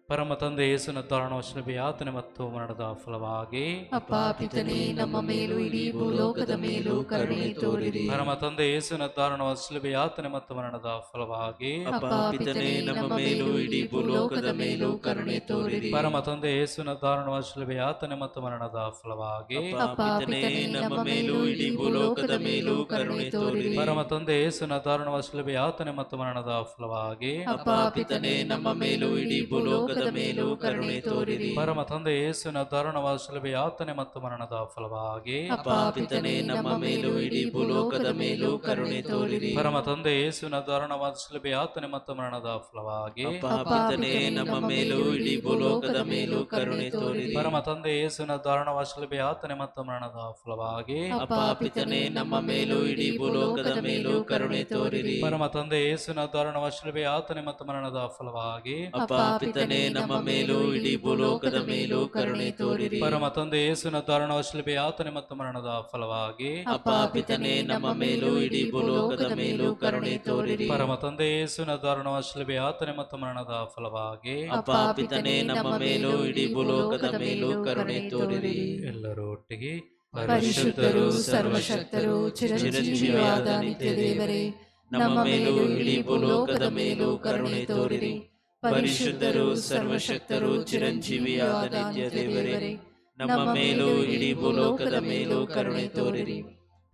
ಪರಮ ತಂದೆ ಯೇಸುವಿನ ದಾರುಣವ ಶಿಲುಬೆ ಯಾತನೆ ಮತ್ತು ಮರಣದ ಫಲವಾಗಿ ಅಪ್ಪ ಪಿತನೇ, ನಮ್ಮ ಮೇಲೂ ಇಡೀ ಭೂಲೋಕದ ಮೇಲೂ ಕರುಣೆ ತೋರಿರಿ. ಪರಮ ತಂದೆ ಯೇಸುವಿನ ದಾರುಣವ ಶಿಲುಬೆ ಯಾತನೆ ಮತ್ತು ಮರಣದ ಫಲವಾಗಿ ಅಪ್ಪ ಪಿತನೇ, ನಮ್ಮ ಮೇಲೂ ಇಡೀ ಭೂಲೋಕದ ಮೇಲೂ ಕರುಣೆ ತೋರಿರಿ. ಪರಮ ತಂದೆ ಯೇಸುವಿನ ದಾರುಣವ ಶಿಲುಬೆ ಯಾತನೆ ಮತ್ತು ಮರಣದ ಫಲವಾಗಿ ಅಪ್ಪ ಪಿತನೇ, ನಮ್ಮ ಮೇಲೂ ಇಡೀ ಭೂಲೋಕದ ಮೇಲೂ ಕರುಣೆ ತೋರಿರಿ. ಪರಮ ತಂದೆ ಯೇಸುವಿನ ದಾರುಣವ ಶಿಲುಬೆ ಯಾತನೆ ಮತ್ತು ಮರಣದ ಫಲವಾಗಿ ಅಪ್ಪ ಪಿತನೇ, ನಮ್ಮ ಮೇಲೂ ಇಡೀ ಭೂಲೋಕದ ಮೇಲೂ ಕರುಣೆ ತೋರಿರಿ. ಪರಮ ತಂದೆ ಯೇಸುವಿನ ದಾರುಣವ ಶಿಲುಬೆ ಯಾತನೆ ಮತ್ತು ಮರಣದ ಫಲವಾಗಿ ಅಪ್ಪ ಪಿತನೇ, ನಮ್ಮ ಮೇಲೂ ಇಡೀ ಭೂಲೋಕದ ಮೇಲೂ ಕರುಣೆ ತೋರಿರಿ. ಪರಮ ತಂದೆ ಯೇಸುವಿನ ದಾರುಣವ ಶಿಲುಬೆ ಯಾತನೆ ಮತ್ತು ಮರಣದ ಫಲವಾಗಿ ಅಪ್ಪ ಪಿತನೇ, ನಮ್ಮ ಮೇಲೂ ಇಡೀ ಭೂಲೋಕದ ಮೇಲೂ ಕರುಣೆ ತೋರಿರಿ. ಪರಮ ತಂದೆ ಯೇಸುವಿನ ದಾರುಣವ ಶಿಲುಬೆ ಯಾತನೆ ಮತ್ತು ಮರಣದ ಫಲವಾಗಿ ಅಪ್ಪ ಪಿತನೇ, ನಮ್ಮ ಮೇಲೂ ಇಡೀ ಭೂಲೋಕದ ಮೇಲೂ ಕರುಣೆ ತೋರಿರಿ. ಪರಮ ತಂದೆ ಯೇಸುವಿನ ದಾರುಣವ ಶಿಲುಬೆ ಯಾತನೆ ಮತ್ತು ಮರಣದ ಫಲವಾಗಿ ಅಪ್ಪ ಪಿತನೇ, ನಮ್ಮ ಮೇಲೂ ಇಡೀ ಭೂಲೋಕದ ಮೇಲೂ ಕರುಣೆ ತೋರಿರಿ. ಪರಮ ತಂದೆ ಯೇಸುವಿನ ದಾರುಣವ ಶಿಲುಬೆ ಯಾತನೆ ಮತ್ತು ಮರಣದ ಫಲವಾಗಿ ಅಪ್ಪ ಪಿತನೇ, ನಮ್ಮ ಮೇಲೂ ಇಡೀ ಭೂಲೋಕದ ಮೇಲೂ ಕರುಣೆ ತೋರಿರಿ. ಪರಮ ತಂದೆ ಯೇಸುವಿನ ದಾರುಣವ ಶಿಲುಬೆ ಯಾತನೆ ಮತ್ತು ಮರಣದ ಫಲವಾಗಿ ಅಪ್ಪ ಪಿತನೇ, ನಮ್ಮ ಮೇಲೂ ಇಡೀ ಭೂಲೋಕದ ಮೇಲೂ ಕರುಣೆ ತೋರಿರಿ. ಎಲ್ಲರೂ ಒಟ್ಟಿಗೆ ಪರಿಶುದ್ಧರು, ಸರ್ವಶಕ್ತರು, ಚಿರಂಜೀವಿಯೂ ಆದ ನಿತ್ಯ ದೇವರೇ, ನಮ್ಮ ಮೇಲೂ ಇಡೀ ಭೂಲೋಕದ ಮೇಲೂ ಕರುಣೆ ತೋರಿರಿ. ಪರಿಶುದ್ಧರು, ಸರ್ವಶಕ್ತರು, ಚಿರಂಜೀವಿಯಾದ ನಿತ್ಯ ದೇವರೇ, ನಮ್ಮ ಮೇಲೂ ಇಡೀ ಭೂಲೋಕದ ಮೇಲೂ ಕರುಣೆ ತೋರಿರಿ.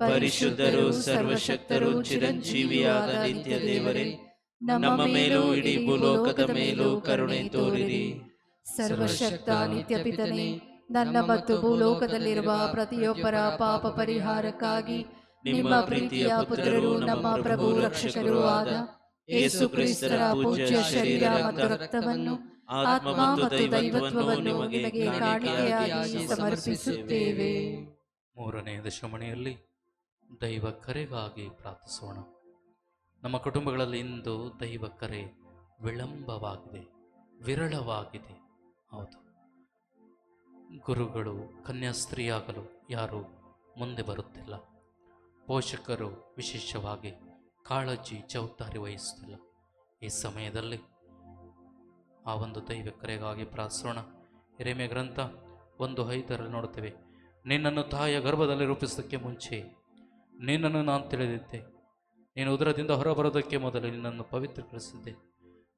ಪರಿಶುದ್ಧರು, ಸರ್ವಶಕ್ತರು, ಚಿರಂಜೀವಿಯಾದ ನಿತ್ಯ ದೇವರೇ, ನಮ್ಮ ಮೇಲೂ ಇಡೀ ಭೂಲೋಕದ ಮೇಲೂ ಕರುಣೆ ತೋರಿರಿ. ಸರ್ವಶಕ್ತ ನಿತ್ಯ ಪಿತನೇ, ನನ್ನ ಮತ್ತು ಭೂಲೋಕದಲ್ಲಿರುವ ಪ್ರತಿಯೊಬ್ಬರ ಪಾಪ ಪರಿಹಾರಕ್ಕಾಗಿ ನಿಮ್ಮ ಪ್ರೀತಿಯ ಪುತ್ರರು, ನಮ್ಮ ಪ್ರಭು ರಕ್ಷಕರೂ ಆದ ಯೇಸು ಕ್ರಿಸ್ತರ ಪೂಜ್ಯ ಶರೀರ ಮತ್ತು ರಕ್ತವನ್ನು, ಆತ್ಮ ಮತ್ತು ದೈವತ್ವವನ್ನು ನಿಮಗೆ ಕಾಣಿಕೆಯಾಗಿ ಸಮರ್ಪಿಸುತ್ತೇವೆ. ಮೂರನೇ ದಶಮಣಿಯಲ್ಲಿ ದೈವ ಕರೆಗಾಗಿ ಪ್ರಾರ್ಥಿಸೋಣ. ನಮ್ಮ ಕುಟುಂಬಗಳಲ್ಲಿ ಇಂದು ದೈವ ಕರೆ ವಿಳಂಬವಾಗಿದೆ, ವಿರಳವಾಗಿದೆ. ಹೌದು, ಗುರುಗಳು, ಕನ್ಯಾಸ್ತ್ರೀಯಾಗಲು ಯಾರೂ ಮುಂದೆ ಬರುತ್ತಿಲ್ಲ. ಪೋಷಕರು ವಿಶೇಷವಾಗಿ ಕಾಳಜಿ, ಜವಾಬ್ದಾರಿ ವಹಿಸುತ್ತಿಲ್ಲ. ಈ ಸಮಯದಲ್ಲಿ ಆ ಒಂದು ದೈವ ಕರೆಗಾಗಿ ಪ್ರಾರ್ಥಿಸೋಣ. ಯೆರೆಮೀಯ ಗ್ರಂಥ 1:5 ನೋಡುತ್ತೇವೆ, ನಿನ್ನನ್ನು ತಾಯಿಯ ಗರ್ಭದಲ್ಲಿ ರೂಪಿಸೋದಕ್ಕೆ ಮುಂಚೆ ನಿನ್ನನ್ನು ನಾನು ತಿಳಿದಿದ್ದೆ, ನೀನು ಉದರದಿಂದ ಹೊರಬರೋದಕ್ಕೆ ಮೊದಲು ನಿನ್ನನ್ನು ಪವಿತ್ರಗೊಳಿಸಿದ್ದೆ,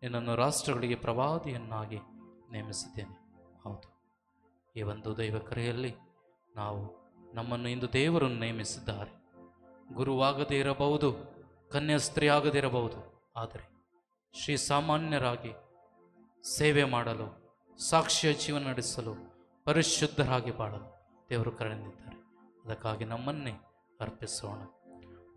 ನಿನ್ನನ್ನು ರಾಷ್ಟ್ರಗಳಿಗೆ ಪ್ರವಾದಿಯನ್ನಾಗಿ ನೇಮಿಸಿದ್ದೇನೆ. ಹೌದು, ಈ ಒಂದು ದೈವ ಕರೆಯಲ್ಲಿ ನಾವು ನಮ್ಮನ್ನು ಇಂದು ದೇವರು ನೇಮಿಸಿದ್ದಾರೆ. ಗುರುವಾಗದೇ ಇರಬಹುದು, ಕನ್ಯಾಸ್ತ್ರೀ ಆಗದೇ ಇರಬಹುದು, ಆದರೆ ಶ್ರೀ ಸಾಮಾನ್ಯರಾಗಿ ಸೇವೆ ಮಾಡಲು, ಸಾಕ್ಷ್ಯ ಜೀವನ ನಡೆಸಲು, ಪರಿಶುದ್ಧರಾಗಿ ಬಾಳಲು ದೇವರು ಕರೆದಿದ್ದಾರೆ. ಅದಕ್ಕಾಗಿ ನಮ್ಮನ್ನೇ ಅರ್ಪಿಸೋಣ.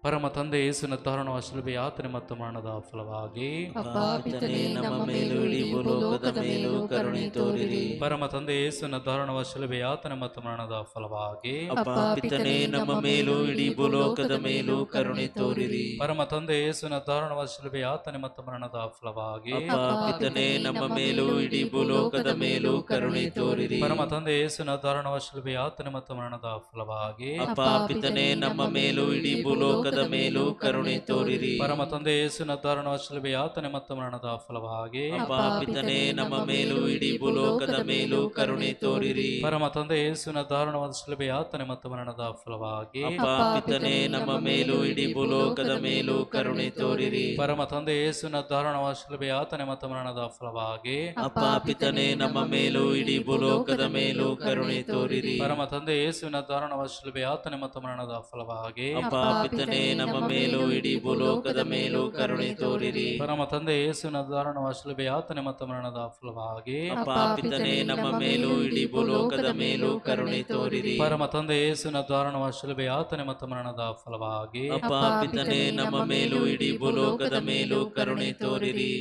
ಪರಮ ತಂದೆ ಯೇಸುವಿನ ದಾರುಣ ಶಿಲುಬೆಯ ಯಾತನೆ ಮತ್ತು ಮರಣದ ಫಲವಾಗಿ ಅಪ್ಪಾ ಪಿತನೇ, ನಮ್ಮ ಮೇಲೂ ಇಡೀ ಭೂಲೋಕದ ಮೇಲೂ ಕರುಣೆ ತೋರಿರಿ. ಪರಮ ತಂದೆ ಯೇಸುವಿನ ದಾರುಣ ಶಿಲುಬೆಯ ಯಾತನೆ ಮತ್ತು ಮರಣದ ಫಲವಾಗಿ ಅಪ್ಪಾ ಪಿತನೇ, ನಮ್ಮ ಮೇಲೂ ಇಡೀ ಭೂಲೋಕದ ಮೇಲೂ ಕರುಣೆ ತೋರಿರಿ. ಪರಮ ತಂದೆ ಯೇಸುವಿನ ದಾರುಣ ಶಿಲುಬೆಯ ಯಾತನೆ ಮತ್ತು ಮರಣದ ಫಲವಾಗಿ ಅಪ್ಪಾ ಪಿತನೇ, ನಮ್ಮ ಮೇಲೂ ಇಡೀ ಭೂಲೋಕದ ಮೇಲೂ ಕರುಣೆ ತೋರಿರಿ. ಪರಮ ತಂದೆ ಯೇಸುವಿನ ದಾರುಣ ಶಿಲುಬೆಯ ಯಾತನೆ ಮತ್ತು ಮರಣದ ಫಲವಾಗಿ ಅಪ್ಪಾ ಪಿತನೇ, ನಮ್ಮ ಮೇಲೂ ಇಡೀ ಭೂಲೋಕದ ಮೇಲೂ ಕರುಣೆ ತೋರಿರಿ. ಪರಮ ತಂದೆ ಯೇಸುವಿನ ದಾರುಣ ಶಿಲುಬೆಯ ಯಾತನೆ ಮತ್ತು ಮರಣದ ಫಲವಾಗಿ ಅಪ್ಪಾ ಪಿತನೇ, ನಮ್ಮ ಮೇಲೂ ಇಡೀ ಭೂಲೋಕದ ಮೇಲೂ ಕರುಣೆ ತೋರಿರಿ. ಪರಮ ತಂದೆ ಯೇಸುವಿನ ದಾರುಣ ಶಿಲುಬೆಯ ಯಾತನೆ ಮತ್ತು ಮರಣದ ಫಲವಾಗಿ ಅಪ್ಪಾ ಪಿತನೇ, ನಮ್ಮ ಮೇಲೂ ಇಡೀ ಭೂಲೋಕದ ಮೇಲೂ ಕರುಣೆ ತೋರಿರಿ. ಪರಮ ತಂದೆ ಯೇಸುವಿನ ದಾರುಣ ಶಿಲುಬೆಯ ಯಾತನೆ ಮತ್ತು ಮರಣದ ಫಲವಾಗಿ ಅಪ್ಪಾ ಪಿತನೇ, ನಮ್ಮ ಮೇಲೂ ಇಡೀ ಭೂಲೋಕದ ಮೇಲೂ ಕರುಣೆ ತೋರಿರಿ. ಪರಮ ತಂದೆ ಯೇಸುವಿನ ದಾರುಣ ಶಿಲುಬೆಯ ಯಾತನೆ ಮತ್ತು ಮರಣದ ಫಲವಾಗಿ ಅಪ್ಪಾ ಪಿತನೇ, ನಮ್ಮ ಮೇಲೂ ಇಡೀ ಭೂಲೋಕದ ಮೇಲೂ ಕರುಣೆ ತೋರಿರಿ. ಪರಮ ತಂದೆ ಯೇಸುವಿನ ದಾರುಣ ಶಿಲುಬೆಯ ಯಾತನೆ ಮತ್ತು ಮರಣದ ಫಲವಾಗಿ ಅಪ್ಪಾ ಪಿತನೇ, ನಮ್ಮ ಮೇಲೂ ಇಡೀ ಭೂಲೋಕದ ಮೇಲೂ ಕರುಣೆ ತೋರಿರಿ. ಪರಮ ತಂದೆ ಯೇಸುವಿನ ದಾರುಣ ಶಿಲುಬೆಯ ಯಾತನೆ ಮತ್ತು ಮರಣದ ಫಲವಾಗಿ ಅಪ್ಪಾ ಪಿತನೇ, ನಮ್ಮ ಮೇಲೂ ಇಡೀ ಭೂಲೋಕದ ಮೇಲೂ ಕರುಣೆ ತೋರಿರಿ.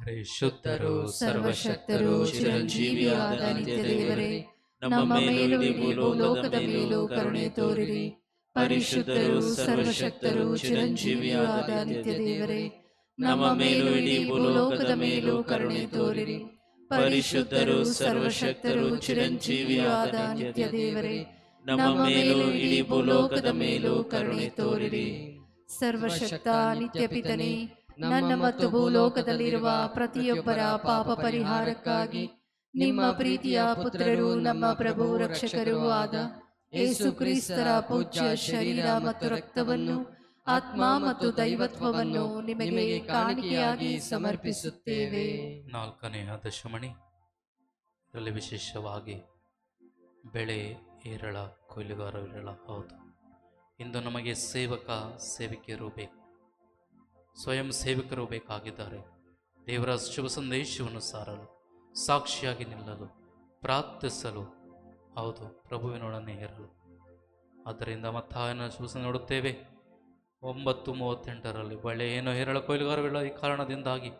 ಪರಿಶುದ್ಧರು, ಸರ್ವಶಕ್ತರು, ಚಿರಂಜೀವಿಯಾದ ನಿತ್ಯ ದೇವರೇ, ನಮ್ಮ ಮೇಲೂ ಇಡೀ ಭೂಲೋಕದ ಮೇಲೂ ಕರುಣೆ ತೋರಿರಿ. ಪರಿಶುದ್ಧರು, ಸರ್ವಶಕ್ತರು, ಚಿರಂಜೀವಿಯಾದ ನಿತ್ಯ ದೇವರೇ, ನಮ್ಮ ಮೇಲೂ ಇಡೀ ಭೂಲೋಕದ ಮೇಲೂ ಕರುಣೆ ತೋರಿರಿ. ಪರಿಶುದ್ಧರು, ಸರ್ವಶಕ್ತರು, ಚಿರಂಜೀವಿಯಾದ ನಿತ್ಯ ದೇವರೇ, ನಮ್ಮ ಮೇಲೂ ಇಡೀ ಭೂಲೋಕದ ಮೇಲೂ ಕರುಣೆ ತೋರಿರಿ. ಸರ್ವಶಕ್ತ ನಿತ್ಯ ಪಿತನೇ, ನನ್ನ ಮತ್ತು ಭೂಲೋಕದಲ್ಲಿರುವ ಪ್ರತಿಯೊಬ್ಬರ ಪಾಪ ಪರಿಹಾರಕ್ಕಾಗಿ ನಿಮ್ಮ ಪ್ರೀತಿಯ ಪುತ್ರರು, ನಮ್ಮ ಪ್ರಭು ರಕ್ಷಕರೂ ಆದ ಯೇಸು ಕ್ರಿಸ್ತರ ಪೂಜ್ಯ ಶರೀರ ಮತ್ತು ರಕ್ತವನ್ನು, ಆತ್ಮ ಮತ್ತು ದೈವತ್ವವನ್ನು ನಿಮಗೆ ಕಾಣಿಕೆಯಾಗಿ ಸಮರ್ಪಿಸುತ್ತೇವೆ. ನಾಲ್ಕನೆಯ ದಶಮಣಿ, ಇದರಲ್ಲಿ ವಿಶೇಷವಾಗಿ ಬೆಳೆ ಏರಳ, ಕೊಯ್ಲುಗಾರ ವಿರಳ. ಹೌದು, ಇಂದು ನಮಗೆ ಸೇವಕ ಸೇವಿಕೆಯರು ಬೇಕು, ಸ್ವಯಂ ಸೇವಕರು ಬೇಕಾಗಿದ್ದಾರೆ. ದೇವರ ಶುಭ ಸಂದೇಶವನ್ನು ಸಾರಲು, ಸಾಕ್ಷಿಯಾಗಿ ನಿಲ್ಲಲು, ಪ್ರಾರ್ಥಿಸಲು, ಹೌದು, ಪ್ರಭುವಿನೊಡನೆ ಇರಲು. ಆದ್ದರಿಂದ ಮತ್ತಾಯನ ಶುಭ ನೋಡುತ್ತೇವೆ 9:38 ಬೆಳೆಯನ್ನು ಹೇರಳ ಕೊಯ್ಲುಗಾರಗಳ ಈ ಕಾರಣದಿಂದಾಗಿ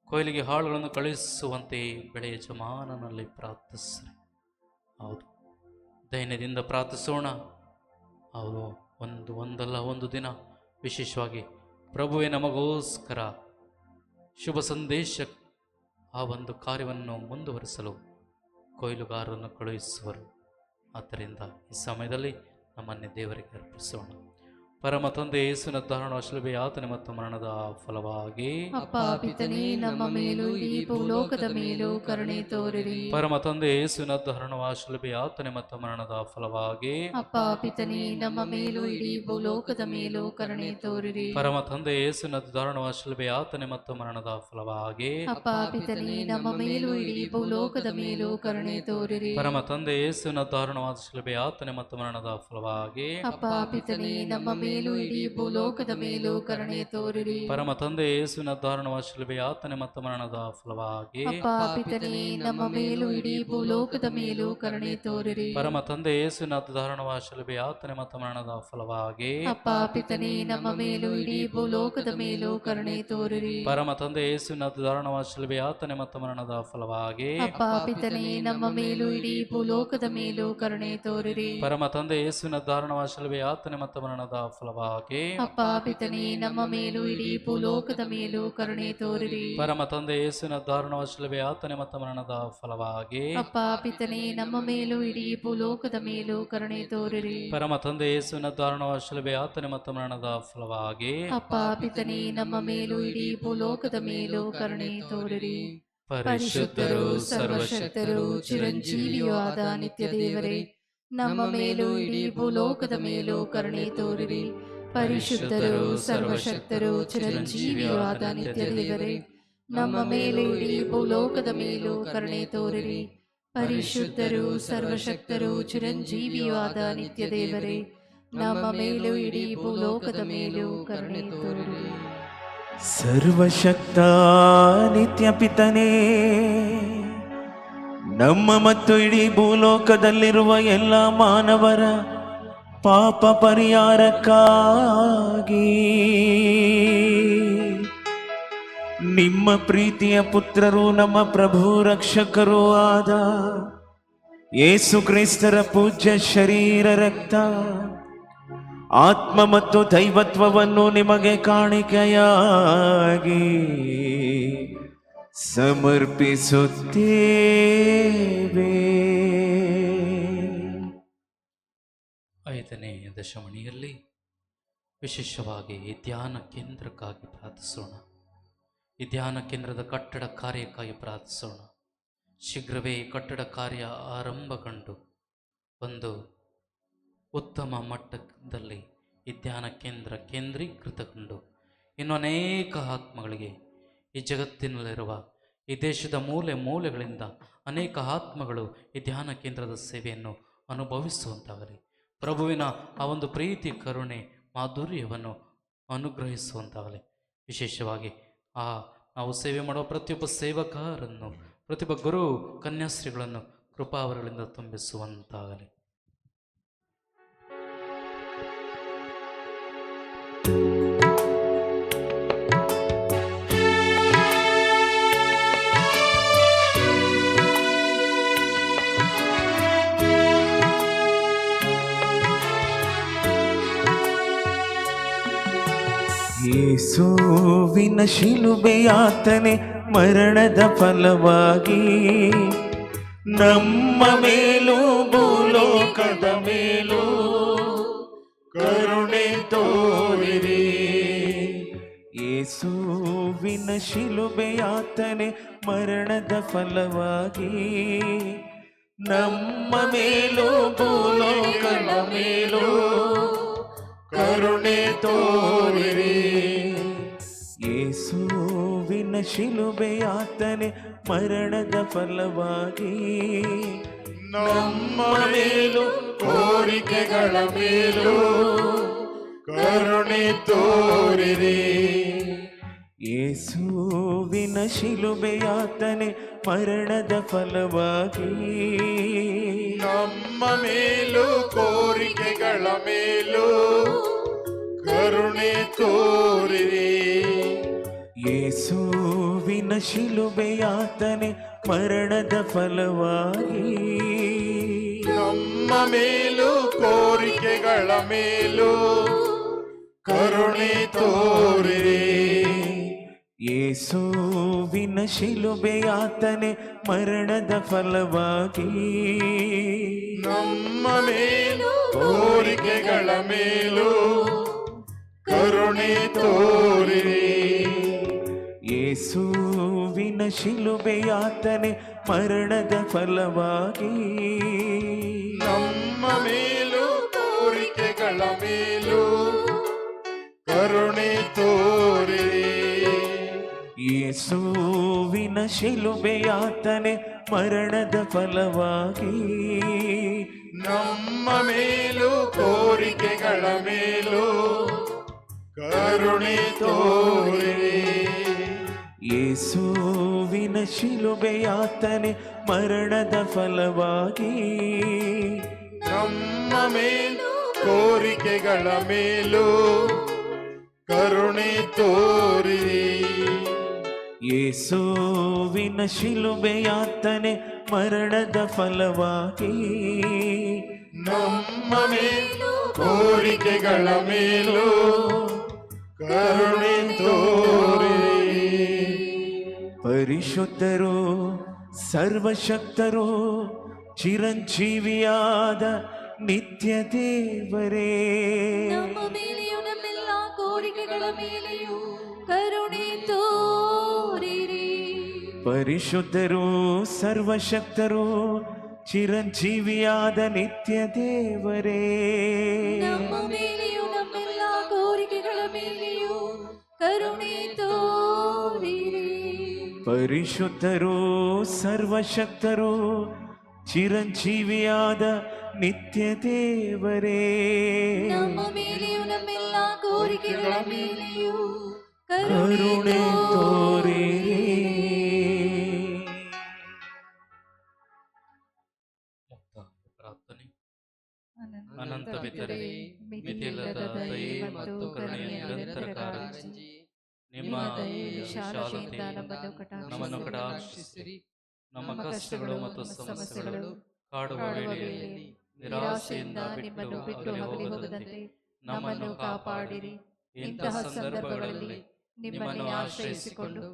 ಕೊಯ್ಲಿಗೆ ಹಾಳುಗಳನ್ನು ಕಳುಹಿಸುವಂತೆ ಬೆಳೆ ಯಜಮಾನನಲ್ಲಿ ಪ್ರಾರ್ಥಿಸ್ರಿ. ಹೌದು, ದೈನ್ಯದಿಂದ ಪ್ರಾರ್ಥಿಸೋಣ. ಹೌದು, ಒಂದಲ್ಲ ಒಂದು ದಿನ ವಿಶೇಷವಾಗಿ ಪ್ರಭುವೇ ನಮಗೋಸ್ಕರ ಶುಭ ಸಂದೇಶ ಆ ಒಂದು ಕಾರ್ಯವನ್ನು ಮುಂದುವರಿಸಲು ಕೊಯ್ಲುಗಾರರನ್ನು ಕಳುಹಿಸುವರು. ಆದ್ದರಿಂದ ಈ ಸಮಯದಲ್ಲಿ ನಮ್ಮನ್ನೇ ದೇವರಿಗೆ ಅರ್ಪಿಸೋಣ. ಪರಮ ತಂದೆ ಯೇಸುವಿನ ದಾರುಣ ಶಿಲುಬೆ ಯಾತನೆ ಮತ್ತು ಮರಣದ ಫಲವಾಗಿ ಅಪ್ಪ ಪಿತನೇ, ನಮ್ಮ ಮೇಲೂ ಇಡೀ ಭೂಲೋಕದ ಮೇಲೂ ಕರುಣೆ ತೋರಿರಿ. ಪರಮ ತಂದೆ ಯೇಸುವಿನ ದಾರುಣ ಶಿಲುಬೆ ಯಾತನೆ ಮತ್ತು ಮರಣದ ಫಲವಾಗಿ ಅಪ್ಪ ಪಿತನೇ, ನಮ್ಮ ಮೇಲೂ ಇಡೀ ಭೂಲೋಕದ ಮೇಲೂ ಕರುಣೆ ತೋರಿರಿ. ಪರಮ ತಂದೆ ಯೇಸುವಿನ ದಾರುಣ ಶಿಲುಬೆ ಯಾತನೆ ಮತ್ತು ಮರಣದ ಫಲವಾಗಿ ಅಪ್ಪ ಪಿತನೇ, ನಮ್ಮ ಮೇಲೂ ಇಡೀ ಭೂಲೋಕದ ಮೇಲೂ ಕರುಣೆ ತೋರಿರಿ. ಪರಮ ತಂದೆ ಯೇಸುವಿನ ದಾರುಣವಾದ ಶಿಲುಬೆ ಯಾತನೆ ಮತ್ತು ಮರಣದ ಫಲವಾಗಿ ಅಪ್ಪ ಪಿತನೇ, ನಮ್ಮ ಮೇಲೂ ಇಡೀ ಭೂಲೋಕದ ಮೇಲೂ ಕರುಣೆ ತೋರಿರಿ. ಪರಮ ತಂದೆ ಯೇಸುವಿನ ದಾರುಣವಾದ ಶಿಲುಬೆ ಯಾತನೆ ಮತ್ತು ಮರಣದ ಫಲವಾಗಿ ಅಪ್ಪ ಪಿತನೇ, ನಮ್ಮ ಮೇಲೂ ಇಡೀ ಭೂಲೋಕದ ಮೇಲೂ ಕರುಣೆ ತೋರಿರಿ. ಪರಮ ತಂದೆ ಯೇಸುವಿನ ದಾರುಣವಾದ ಶಿಲುಬೆ ಯಾತನೆ ಮತ್ತು ಮರಣದ ಫಲವಾಗಿ ಅಪ್ಪ ಪಿತನೇ, ನಮ್ಮ ಮೇಲೂ ಇಡೀ ಭೂಲೋಕದ ಮೇಲೂ ಕರುಣೆ ತೋರಿರಿ. ಪರಮ ತಂದೆ ಯೇಸುವಿನ ದಾರುಣವಾದ ಶಿಲುಬೆ ಯಾತನೆ ಮತ್ತು ಮರಣದ ಫಲವಾಗಿ ಅಪ್ಪ ಪಿತನೇ, ನಮ್ಮ ಮೇಲೂ ಇಡೀ ಭೂಲೋಕದ ಮೇಲೂ ಕರುಣೆ ತೋರಿರಿ. ಪರಮ ತಂದೆ ಯೇಸುವಿನ ದಾರುಣವಾದ ಶಿಲುಬೆ ಯಾತನೆ ಮತ್ತು ಮರಣದ ಫಲವಾಗಿ ಅಪ್ಪ ಪಿತನೇ, ನಮ್ಮ ಮೇಲೂ ಇಡೀ ಭೂಲೋಕದ ಮೇಲೂ ಕರುಣೆ ತೋರಿರಿ. ಪರಮ ತಂದೆ ಯೇಸುವಿನ ದಾರುಣವಾದ ಶಿಲುಬೆ ಯಾತನೆ ಮತ್ತು ಮರಣದ ಫಲವಾಗಿ ಅಪ್ಪ ಪಿತನೇ, ನಮ್ಮ ಮೇಲೂ ಇಡೀ ಭೂಲೋಕದ ಮೇಲೂ ಕರುಣೆ ತೋರಿರಿ. ಪರಮ ತಂದೆ ಯೇಸುವಿನ ದಾರುಣವಾದ ಶಿಲುಬೆ ಯಾತನೆ ಮತ್ತು ಮರಣದ ಫಲವಾಗಿ ಅಪ್ಪ ಪಿತನೇ, ನಮ್ಮ ಮೇಲೂ ಇಡೀ ಭೂಲೋಕದ ಮೇಲೂ ಕರುಣೆ ತೋರಿರಿ. ಪರಿಶುದ್ಧರು, ಸರ್ವಶಕ್ತರು, ಚಿರಂಜೀವಿಯೂ ಆದ ನಿತ್ಯ ದೇವರೇ, ನಮ್ಮ ಮೇಲೂ ಇಡೀ ಭೂಲೋಕದ ಮೇಲೂ ಕರುಣೆ ತೋರಿರಿ. ಪರಿಶುದ್ಧರು, ಸರ್ವಶಕ್ತರು, ಚಿರಂಜೀವಿಯೂ ಆದ ನಿತ್ಯ ದೇವರೇ, ನಮ್ಮ ಮೇಲೂ ಇಡೀ ಭೂಲೋಕದ ಮೇಲೂ ಕರುಣೆ ತೋರಿರಿ. ಪರಿಶುದ್ಧರು, ಸರ್ವಶಕ್ತರು, ಚಿರಂಜೀವಿಯೂ ಆದ ನಿತ್ಯ ದೇವರೇ, ನಮ್ಮ ಮೇಲೂ ಇಡೀ ಭೂಲೋಕದ ಮೇಲೂ ಕರುಣೆ ತೋರಿರಿ. ಸರ್ವಶಕ್ತ ನಿತ್ಯ ಪಿತನೇ, ನಮ್ಮ ಮತ್ತು ಇಡೀ ಭೂಲೋಕದಲ್ಲಿರುವ ಎಲ್ಲ ಮಾನವರ ಪಾಪ ಪರಿಹಾರಕ್ಕಾಗಿ ನಿಮ್ಮ ಪ್ರೀತಿಯ ಪುತ್ರರು, ನಮ್ಮ ಪ್ರಭು ರಕ್ಷಕರೂ ಆದ ಯೇಸು ಕ್ರಿಸ್ತರ ಪೂಜ್ಯ ಶರೀರ, ರಕ್ತ, ಆತ್ಮ ಮತ್ತು ದೈವತ್ವವನ್ನು ನಿಮಗೆ ಕಾಣಿಕೆಯಾಗಿ ಸಮರ್ಪಿಸುತ್ತೇವೆ. ಐದನೇ ದಶಮಣಿಯಲ್ಲಿ ವಿಶೇಷವಾಗಿ ಈ ಧ್ಯಾನ ಕೇಂದ್ರಕ್ಕಾಗಿ ಪ್ರಾರ್ಥಿಸೋಣ. ಈ ಧ್ಯಾನ ಕೇಂದ್ರದ ಕಟ್ಟಡ ಕಾರ್ಯಕ್ಕಾಗಿ ಪ್ರಾರ್ಥಿಸೋಣ. ಶೀಘ್ರವೇ ಈ ಕಟ್ಟಡ ಕಾರ್ಯ ಆರಂಭಗೊಂಡು ಒಂದು ಉತ್ತಮ ಮಟ್ಟದಲ್ಲಿ ಈ ಧ್ಯಾನ ಕೇಂದ್ರ ಕೇಂದ್ರೀಕೃತಗೊಂಡು ಇನ್ನು ಅನೇಕ ಆತ್ಮಗಳಿಗೆ ಈ ಜಗತ್ತಿನಲ್ಲಿರುವ ಈ ದೇಶದ ಮೂಲೆ ಮೂಲೆಗಳಿಂದ ಅನೇಕ ಆತ್ಮಗಳು ಈ ಧ್ಯಾನ ಕೇಂದ್ರದ ಸೇವೆಯನ್ನು ಅನುಭವಿಸುವಂತಾಗಲಿ. ಪ್ರಭುವಿನ ಆ ಒಂದು ಪ್ರೀತಿ, ಕರುಣೆ, ಮಾಧುರ್ಯವನ್ನು ಅನುಗ್ರಹಿಸುವಂತಾಗಲಿ. ವಿಶೇಷವಾಗಿ ನಾವು ಸೇವೆ ಮಾಡುವ ಪ್ರತಿಯೊಬ್ಬ ಸೇವಕರನ್ನು, ಪ್ರತಿಯೊಬ್ಬ ಗುರು ಕನ್ಯಾಶ್ರೀಗಳನ್ನು ಕೃಪಾವರಗಳಿಂದ ತುಂಬಿಸುವಂತಾಗಲಿ. ಯೇಸುವಿನ ಶಿಲುಬೆಯಾತನೆ ಮರಣದ ಫಲವಾಗಿ ನಮ್ಮ ಮೇಲೂ ಭೂಲೋಕದ ಮೇಲೂ ಕರುಣೆ ತೋರಿರಿ. ಯೇಸುವಿನ ಶಿಲುಬೆಯಾತನೆ ಮರಣದ ಫಲವಾಗಿ ನಮ್ಮ ಮೇಲೂ ಭೂಲೋಕದ ಮೇಲೂ ಕರುಣೆ ತೋರಿರಿ. ಯೇಸುವಿನ ಶಿಲುಬೆಯಾತನೆ ಮರಣದ ಫಲವಾಗಿ ನಮ್ಮ ಮೇಲೂ ಕೋರಿಕೆಗಳ ಮೇಲೂ ಕರುಣೆ ತೋರಿರಿ. ಯೇಸುವಿನ ಶಿಲುಬೆಯಾತನೆ ಮರಣದ ಫಲವಾಗಿ ನಮ್ಮ ಮೇಲೂ ಕೋರಿಕೆಗಳ ಮೇಲೂ ಕರುಣೆ ತೋರಿರಿ. ಯೇಸುವಿನ ಶಿಲುಬೆಯಾತನೆ ಮರಣದ ಫಲವಾಗಿ ನಮ್ಮ ಮೇಲೂ ಕೋರಿಕೆಗಳ ಮೇಲೂ ಕರುಣೆ ತೋರಿರಿ. ಯೇಸುವಿನ ಶಿಲುಬೆಯಾತನೆ ಮರಣದ ಫಲವಾಗಿ ನಮ್ಮ ಮೇಲೂ ಕೋರಿಕೆಗಳ ಮೇಲೂ ಕರುಣೆ ತೋರಿರಿ. ಯೇಸುವಿನ ಶಿಲುಬೆಯಾತನೆ ಮರಣದ ಫಲವಾಗಿ ನಮ್ಮ ಮೇಲೂ ಕೋರಿಕೆಗಳ ಮೇಲೂ ಕರುಣೆ ತೋರಿರಿ. ಯೇಸುವಿನ ಶಿಲುಬೆಯಾತನೆ ಮರಣದ ಫಲವಾಗಿ ನಮ್ಮ ಮೇಲೂ ಕೋರಿಕೆಗಳ ಮೇಲೂ ಕರುಣೆ ತೋರಿರಿ. ಯೇಸುವಿನ ಶಿಲುಬೆಯಾತನೆ ಮರಣದ ಫಲವಾಗಿ ನಮ್ಮ ಮೇಲೂ ಕೋರಿಕೆಗಳ ಮೇಲೂ ಕರುಣೆ ತೋರಿರಿ. ಯೇಸುವಿನ ಶಿಲುಬೆಯಾತನೆ ಮರಣದ ಫಲವಾಗಿ ನಮ್ಮ ಮೇಲೂ ಕೋರಿಕೆಗಳ ಮೇಲೂ ಕರುಣೆ ತೋರಿರಿ. ಪರಿಶುದ್ಧರು ಸರ್ವಶಕ್ತರು ಚಿರಂಜೀವಿಯಾದ ನಿತ್ಯ ದೇವರೇ, ನಮ್ಮ ಮೇಲೆಯೂ ನಮ್ಮೆಲ್ಲ ಕೋರಿಕೆಗಳ ಮೇಲೆಯೂ ಕರುಣೆ ತೋರಿರಿ. ಪರಿಶುದ್ಧರು ಸರ್ವಶಕ್ತರು ಚಿರಂಜೀವಿಯಾದ ನಿತ್ಯ ದೇವರೇ, ನಮ್ಮ ಮೇಲೆಯೂ ನಮ್ಮೆಲ್ಲ ಕೋರಿಕೆಗಳ ಮೇಲೆಯೂ ಕರುಣೆ ತೋರಿರಿ. ಪರಿಶುದ್ಧರು ಸರ್ವಶಕ್ತರು ಚಿರಂಜೀವಿಯಾದ ನಿತ್ಯ ದೇವರೇ, ನಮ್ಮ ಮೇಲೆಯೂ ನಮ್ಮೆಲ್ಲ ಕೋರಿಕೆಗಳ ಮೇಲೆಯೂ ಕರುಣೆ ತೋರಿರಿ. ಪ್ರಾರ್ಥನೆ. ಅನಂತ ಪಿತರೇ, ಮಿತಿಯಿಲ್ಲದ ದಯೆ ಮತ್ತು ಕರುಣೆಯ ನಿರಂತರ ಕಾರಂಜಿ, ನಿಮ್ಮ ವಿಶಾಲತೆಯಿಂದ ನಮ್ಮನ್ನು ಕಟಾಕ್ಷಿಸಿರಿ. ನಮ್ಮ ಕಷ್ಟಗಳು ಮತ್ತು ಸಮಸ್ಯೆಗಳು ಕಾಡುವ ವೇಳೆಯಲ್ಲಿ ನಿರಾಶೆಯಿಂದ ನಿಮ್ಮನ್ನು ಬಿಟ್ಟು ಅಗಲಿ ಹೋಗದಂತೆ ನಮ್ಮನ್ನು ಕಾಪಾಡಿರಿ. ಇಂತಹ ಸಂದರ್ಭಗಳಲ್ಲಿ ನಿಮ್ಮನ್ನು ಆಶ್ರಯಿಸಿಕೊಂಡು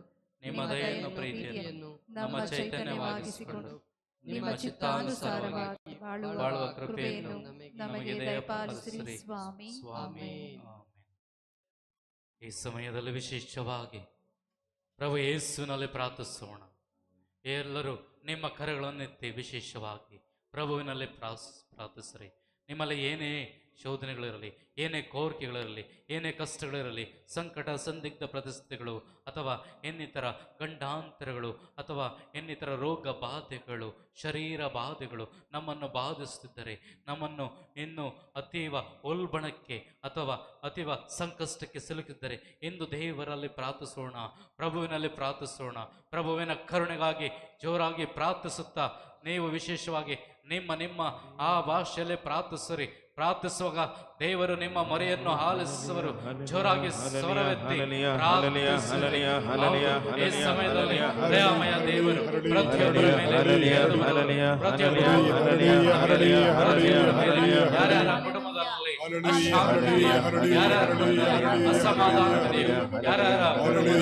ನಿಮ್ಮ ದಯೆಯನ್ನು ಪ್ರೀತಿಯನ್ನು ನಮ್ಮ ಚೈತನ್ಯವಾಗಿಸಿಕೊಂಡು ನಿಮ್ಮ ಚಿತ್ತಾನುಸಾರವಾಗಿ ಬಾಳುವ ಕೃಪೆಯನ್ನು ನಮಗೆ ದಯಪಾಲಿಸಿರಿ ಸ್ವಾಮಿ. ಆಮೆನ್. ಈ ಸಮಯದಲ್ಲಿ ವಿಶೇಷವಾಗಿ ಪ್ರಭು ಯೇಸುವಿನಲ್ಲಿ ಪ್ರಾರ್ಥಿಸೋಣ. ಎಲ್ಲರೂ ನಿಮ್ಮ ಕರೆಗಳನ್ನೆತ್ತಿ ವಿಶೇಷವಾಗಿ ಪ್ರಭುವಿನಲ್ಲಿ ಪ್ರಾರ್ಥಿಸ್ರಿ. ನಿಮ್ಮಲ್ಲಿ ಏನೇ ಶೋಧನೆಗಳಿರಲಿ, ಏನೇ ಕೋರಿಕೆಗಳಿರಲಿ, ಏನೇ ಕಷ್ಟಗಳಿರಲಿ, ಸಂಕಟ, ಸಂದಿಗ್ಧ ಪರಿಸ್ಥಿತಿಗಳು ಅಥವಾ ಇನ್ನಿತರ ಗಂಡಾಂತರಗಳು ಅಥವಾ ಇನ್ನಿತರ ರೋಗ ಬಾಧೆಗಳು, ಶರೀರ ಬಾಧೆಗಳು ನಮ್ಮನ್ನು ಬಾಧಿಸುತ್ತಿದ್ದರೆ, ನಮ್ಮನ್ನು ಇನ್ನು ಅತೀವ ಉಲ್ಬಣಕ್ಕೆ ಅಥವಾ ಅತೀವ ಸಂಕಷ್ಟಕ್ಕೆ ಸಿಲುಕಿದ್ದರೆ ಇಂದು ದೇವರಲ್ಲಿ ಪ್ರಾರ್ಥಿಸೋಣ, ಪ್ರಭುವಿನಲ್ಲಿ ಪ್ರಾರ್ಥಿಸೋಣ. ಪ್ರಭುವಿನ ಕರುಣೆಗಾಗಿ ಜೋರಾಗಿ ಪ್ರಾರ್ಥಿಸುತ್ತಾ ನೀವು ವಿಶೇಷವಾಗಿ ನಿಮ್ಮ ಆ ಭಾಷೆಯಲ್ಲಿ ಪ್ರಾರ್ಥಿಸಿರಿ. ಪ್ರಾರ್ಥಿಸುವಾಗ ದೇವರು ನಿಮ್ಮ ಮೊರೆಯನ್ನು ಆಲಿಸುವರು. ಜೋರಾಗಿ ಸ್ವರವೆತ್ತಿ ಪ್ರಾರ್ಥಿಸಿರಿ. ಈ ಸಮಯದಲ್ಲಿ ದಯಾಮಯ ದೇವರು ಪ್ರತಿಯೊಬ್ಬರ ಮೇಲೆ ಯಾರ್ಯಾರ ಕುಟುಂಬದಲ್ಲಿ ಅಸಮಾಧಾನವಿದೆಯೋ, ಯಾರ್ಯಾರ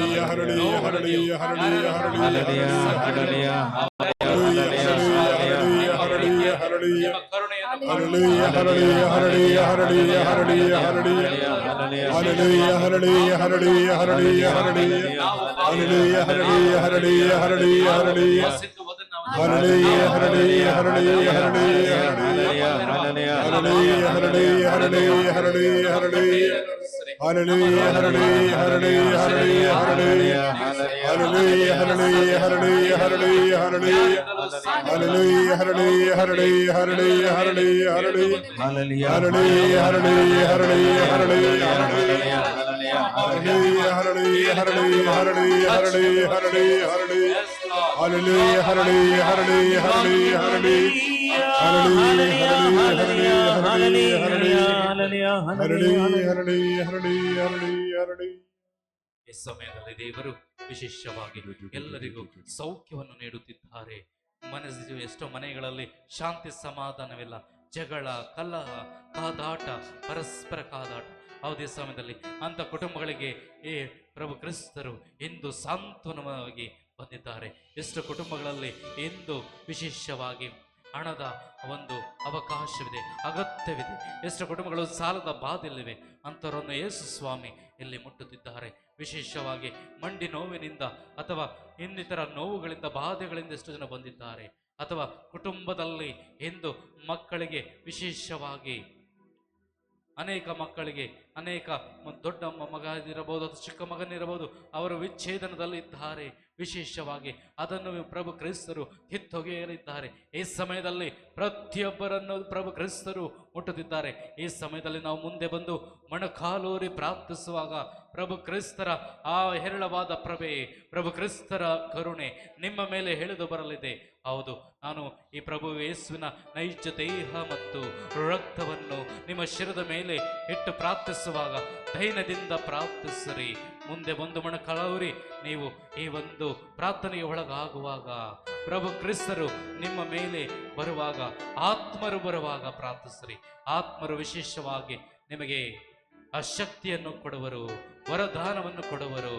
ಈ ಸಮಯದಲ್ಲಿ ದೇವರು ವಿಶೇಷವಾಗಿ ಎಲ್ಲರಿಗೂ ಸೌಖ್ಯವನ್ನು ನೀಡುತ್ತಿದ್ದಾರೆ. ಮನಸ್ಸು ಎಷ್ಟೋ ಮನೆಗಳಲ್ಲಿ ಶಾಂತಿ ಸಮಾಧಾನವಿಲ್ಲ, ಜಗಳ, ಕಲಹ, ಕಾದಾಟ, ಪರಸ್ಪರ ಕಾದಾಟ. ಯಾವುದೇ ಸಮಯದಲ್ಲಿ ಅಂತ ಕುಟುಂಬಗಳಿಗೆ ಈ ಪ್ರಭು ಕ್ರಿಸ್ತರು ಇಂದು ಸಾಂತ್ವನವಾಗಿ ಬಂದಿದ್ದಾರೆ. ಎಷ್ಟು ಕುಟುಂಬಗಳಲ್ಲಿ ಇಂದು ವಿಶೇಷವಾಗಿ ಹಣದ ಒಂದು ಅವಕಾಶವಿದೆ, ಅಗತ್ಯವಿದೆ. ಎಷ್ಟು ಕುಟುಂಬಗಳು ಸಾಲದ ಬಾಧೆಯಲ್ಲಿವೆ, ಅಂಥವರನ್ನು ಯೇಸು ಸ್ವಾಮಿ ಇಲ್ಲಿ ಮುಟ್ಟುತ್ತಿದ್ದಾರೆ. ವಿಶೇಷವಾಗಿ ಮಂಡಿ ನೋವಿನಿಂದ ಅಥವಾ ಇನ್ನಿತರ ನೋವುಗಳಿಂದ, ಬಾಧೆಗಳಿಂದ ಎಷ್ಟು ಜನ ಬಂದಿದ್ದಾರೆ, ಅಥವಾ ಕುಟುಂಬದಲ್ಲಿ ಎಂದು ಮಕ್ಕಳಿಗೆ ವಿಶೇಷವಾಗಿ ಅನೇಕ ಮಕ್ಕಳಿಗೆ ಅನೇಕ ದೊಡ್ಡ ಮಗ ಇರಬಹುದು ಅಥವಾ ಚಿಕ್ಕ ಮಗನಿರಬಹುದು, ಅವರು ವಿಚ್ಛೇದನದಲ್ಲಿದ್ದಾರೆ. ವಿಶೇಷವಾಗಿ ಅದನ್ನು ಪ್ರಭು ಕ್ರಿಸ್ತರು ಕಿತ್ತೊಗೆಯಲಿದ್ದಾರೆ. ಈ ಸಮಯದಲ್ಲಿ ಪ್ರತಿಯೊಬ್ಬರನ್ನು ಪ್ರಭು ಕ್ರಿಸ್ತರು ಮುಟ್ಟುತ್ತಿದ್ದಾರೆ. ಈ ಸಮಯದಲ್ಲಿ ನಾವು ಮುಂದೆ ಬಂದು ಮೊಣಕಾಲೂರಿ ಪ್ರಾರ್ಥಿಸುವಾಗ ಪ್ರಭು ಕ್ರಿಸ್ತರ ಆ ಹೇರಳವಾದ ಪ್ರಭೆ, ಪ್ರಭು ಕ್ರಿಸ್ತರ ಕರುಣೆ ನಿಮ್ಮ ಮೇಲೆ ಇಳಿದು ಬರಲಿದೆ. ಹೌದು, ನಾನು ಈ ಪ್ರಭು ಯೇಸುವಿನ ನೈಜ ದೇಹ ಮತ್ತು ರಕ್ತವನ್ನು ನಿಮ್ಮ ಶಿರದ ಮೇಲೆ ಇಟ್ಟು ಪ್ರಾರ್ಥಿಸುವಾಗ ಧೈರ್ಯದಿಂದ ಪ್ರಾರ್ಥಿಸಿರಿ. ಮುಂದೆ ಒಂದು ಮೊಣಕಾಲೂರಿ ನೀವು ಈ ಒಂದು ಪ್ರಾರ್ಥನೆಗೆ ಒಳಗಾಗುವಾಗ ಪ್ರಭು ಕ್ರಿಸ್ತರು ನಿಮ್ಮ ಮೇಲೆ ಬರುವಾಗ, ಆತ್ಮರು ಬರುವಾಗ ಪ್ರಾರ್ಥಿಸಿರಿ. ಆತ್ಮರು ವಿಶೇಷವಾಗಿ ನಿಮಗೆ ಆ ಶಕ್ತಿಯನ್ನು ಕೊಡುವರು, ವರದಾನವನ್ನು ಕೊಡುವರು,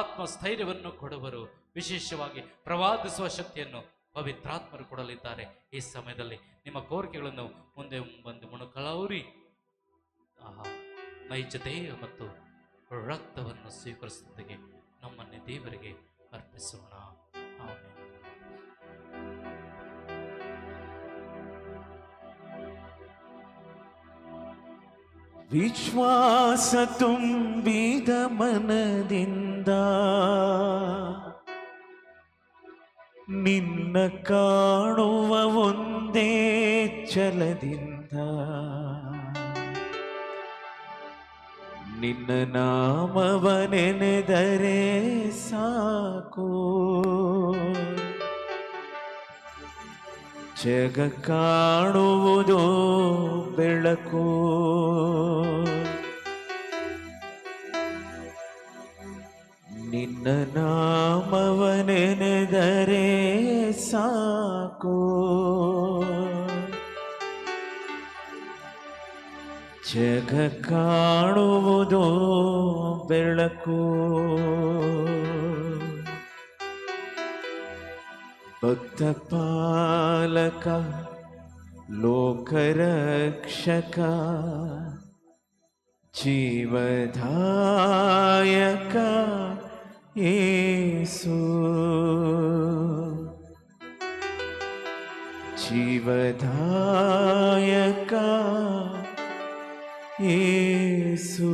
ಆತ್ಮಸ್ಥೈರ್ಯವನ್ನು ಕೊಡುವರು. ವಿಶೇಷವಾಗಿ ಪ್ರವಾದಿಸುವ ಶಕ್ತಿಯನ್ನು ಪವಿತ್ರಾತ್ಮರು ಕೊಡಲಿದ್ದಾರೆ. ಈ ಸಮಯದಲ್ಲಿ ನಿಮ್ಮ ಕೋರಿಕೆಗಳನ್ನು ಮುಂದೆ ಬಂದು ಮೊಣಕಾಲೂರಿ ನೈಜ ದೇಹ ಮತ್ತು ರಕ್ತವನ್ನು ಸ್ವೀಕರಿಸುತ್ತಿಗೆ ನಮ್ಮನ್ನೇ ದೇವರಿಗೆ ಅರ್ಪಿಸೋಣ. ಆಮೆನ್. ವಿಶ್ವಾಸ ತುಂಬಿದ ಮನದಿಂದ ನಿನ್ನ ಕಾಣುವ ಒಂದೇ ಛಲದಿಂದ ನಿನ್ನ ನಾಮವ ನೆನೆದರೆ ಸಾಕು. ಜಗ ಕಾಣುವುದೋ ಬೆಳಕು, ನಿನ್ನ ನಾಮವ ನೆನೆದರೆ ಸಾಕು. ಜಗ ಕಾಣುವುದೋ ಬೆಳಕು. ಭಕ್ತ ಪಾಲಕ ಲೋಕರಕ್ಷಕ ಜೀವದಾಯಕ ಯೇಸು, ಜೀವದಾಯಕ ಯೇಸು.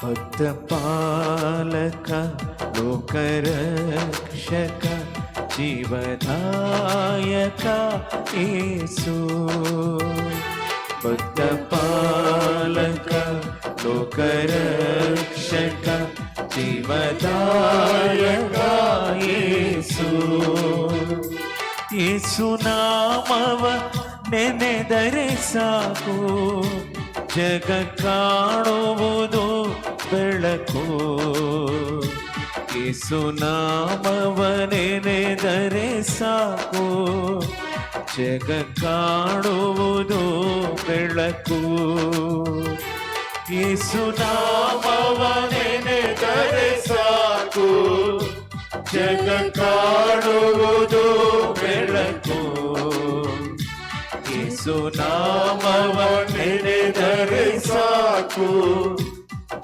ಭಕ್ತ ಪಾಲಕ ಲೋಕರಕ್ಷಕ ಜೀವದಾಯಕ ಯೇಸು, ಭಕ್ತ ಪಾಲಕ ಲೋಕರಕ್ಷಕ ಜೀವದಾಯಕ ಯೇಸು. ಯೇಸು ನಾಮವ ನೆನೆದರೆ ಸಾಕು, ಜಗ ಕಾಣುವುದು ಬೆಳಕು. ಯೇಸು ನಾಮವ ನೆನೆದರೆ ಸಾಕು, ಜಗ ಕಾಣುವುದು ಬೆಳಕು. ಯೇಸು ನಾಮವ ನೆನೆದರೆ ಸಾಕು, ಜಗ ಕಾಣುವುದು ಬೆಳಕು. ಯೇಸು ನಾಮವ ನೆನೆದರೆ ಸಾಕು,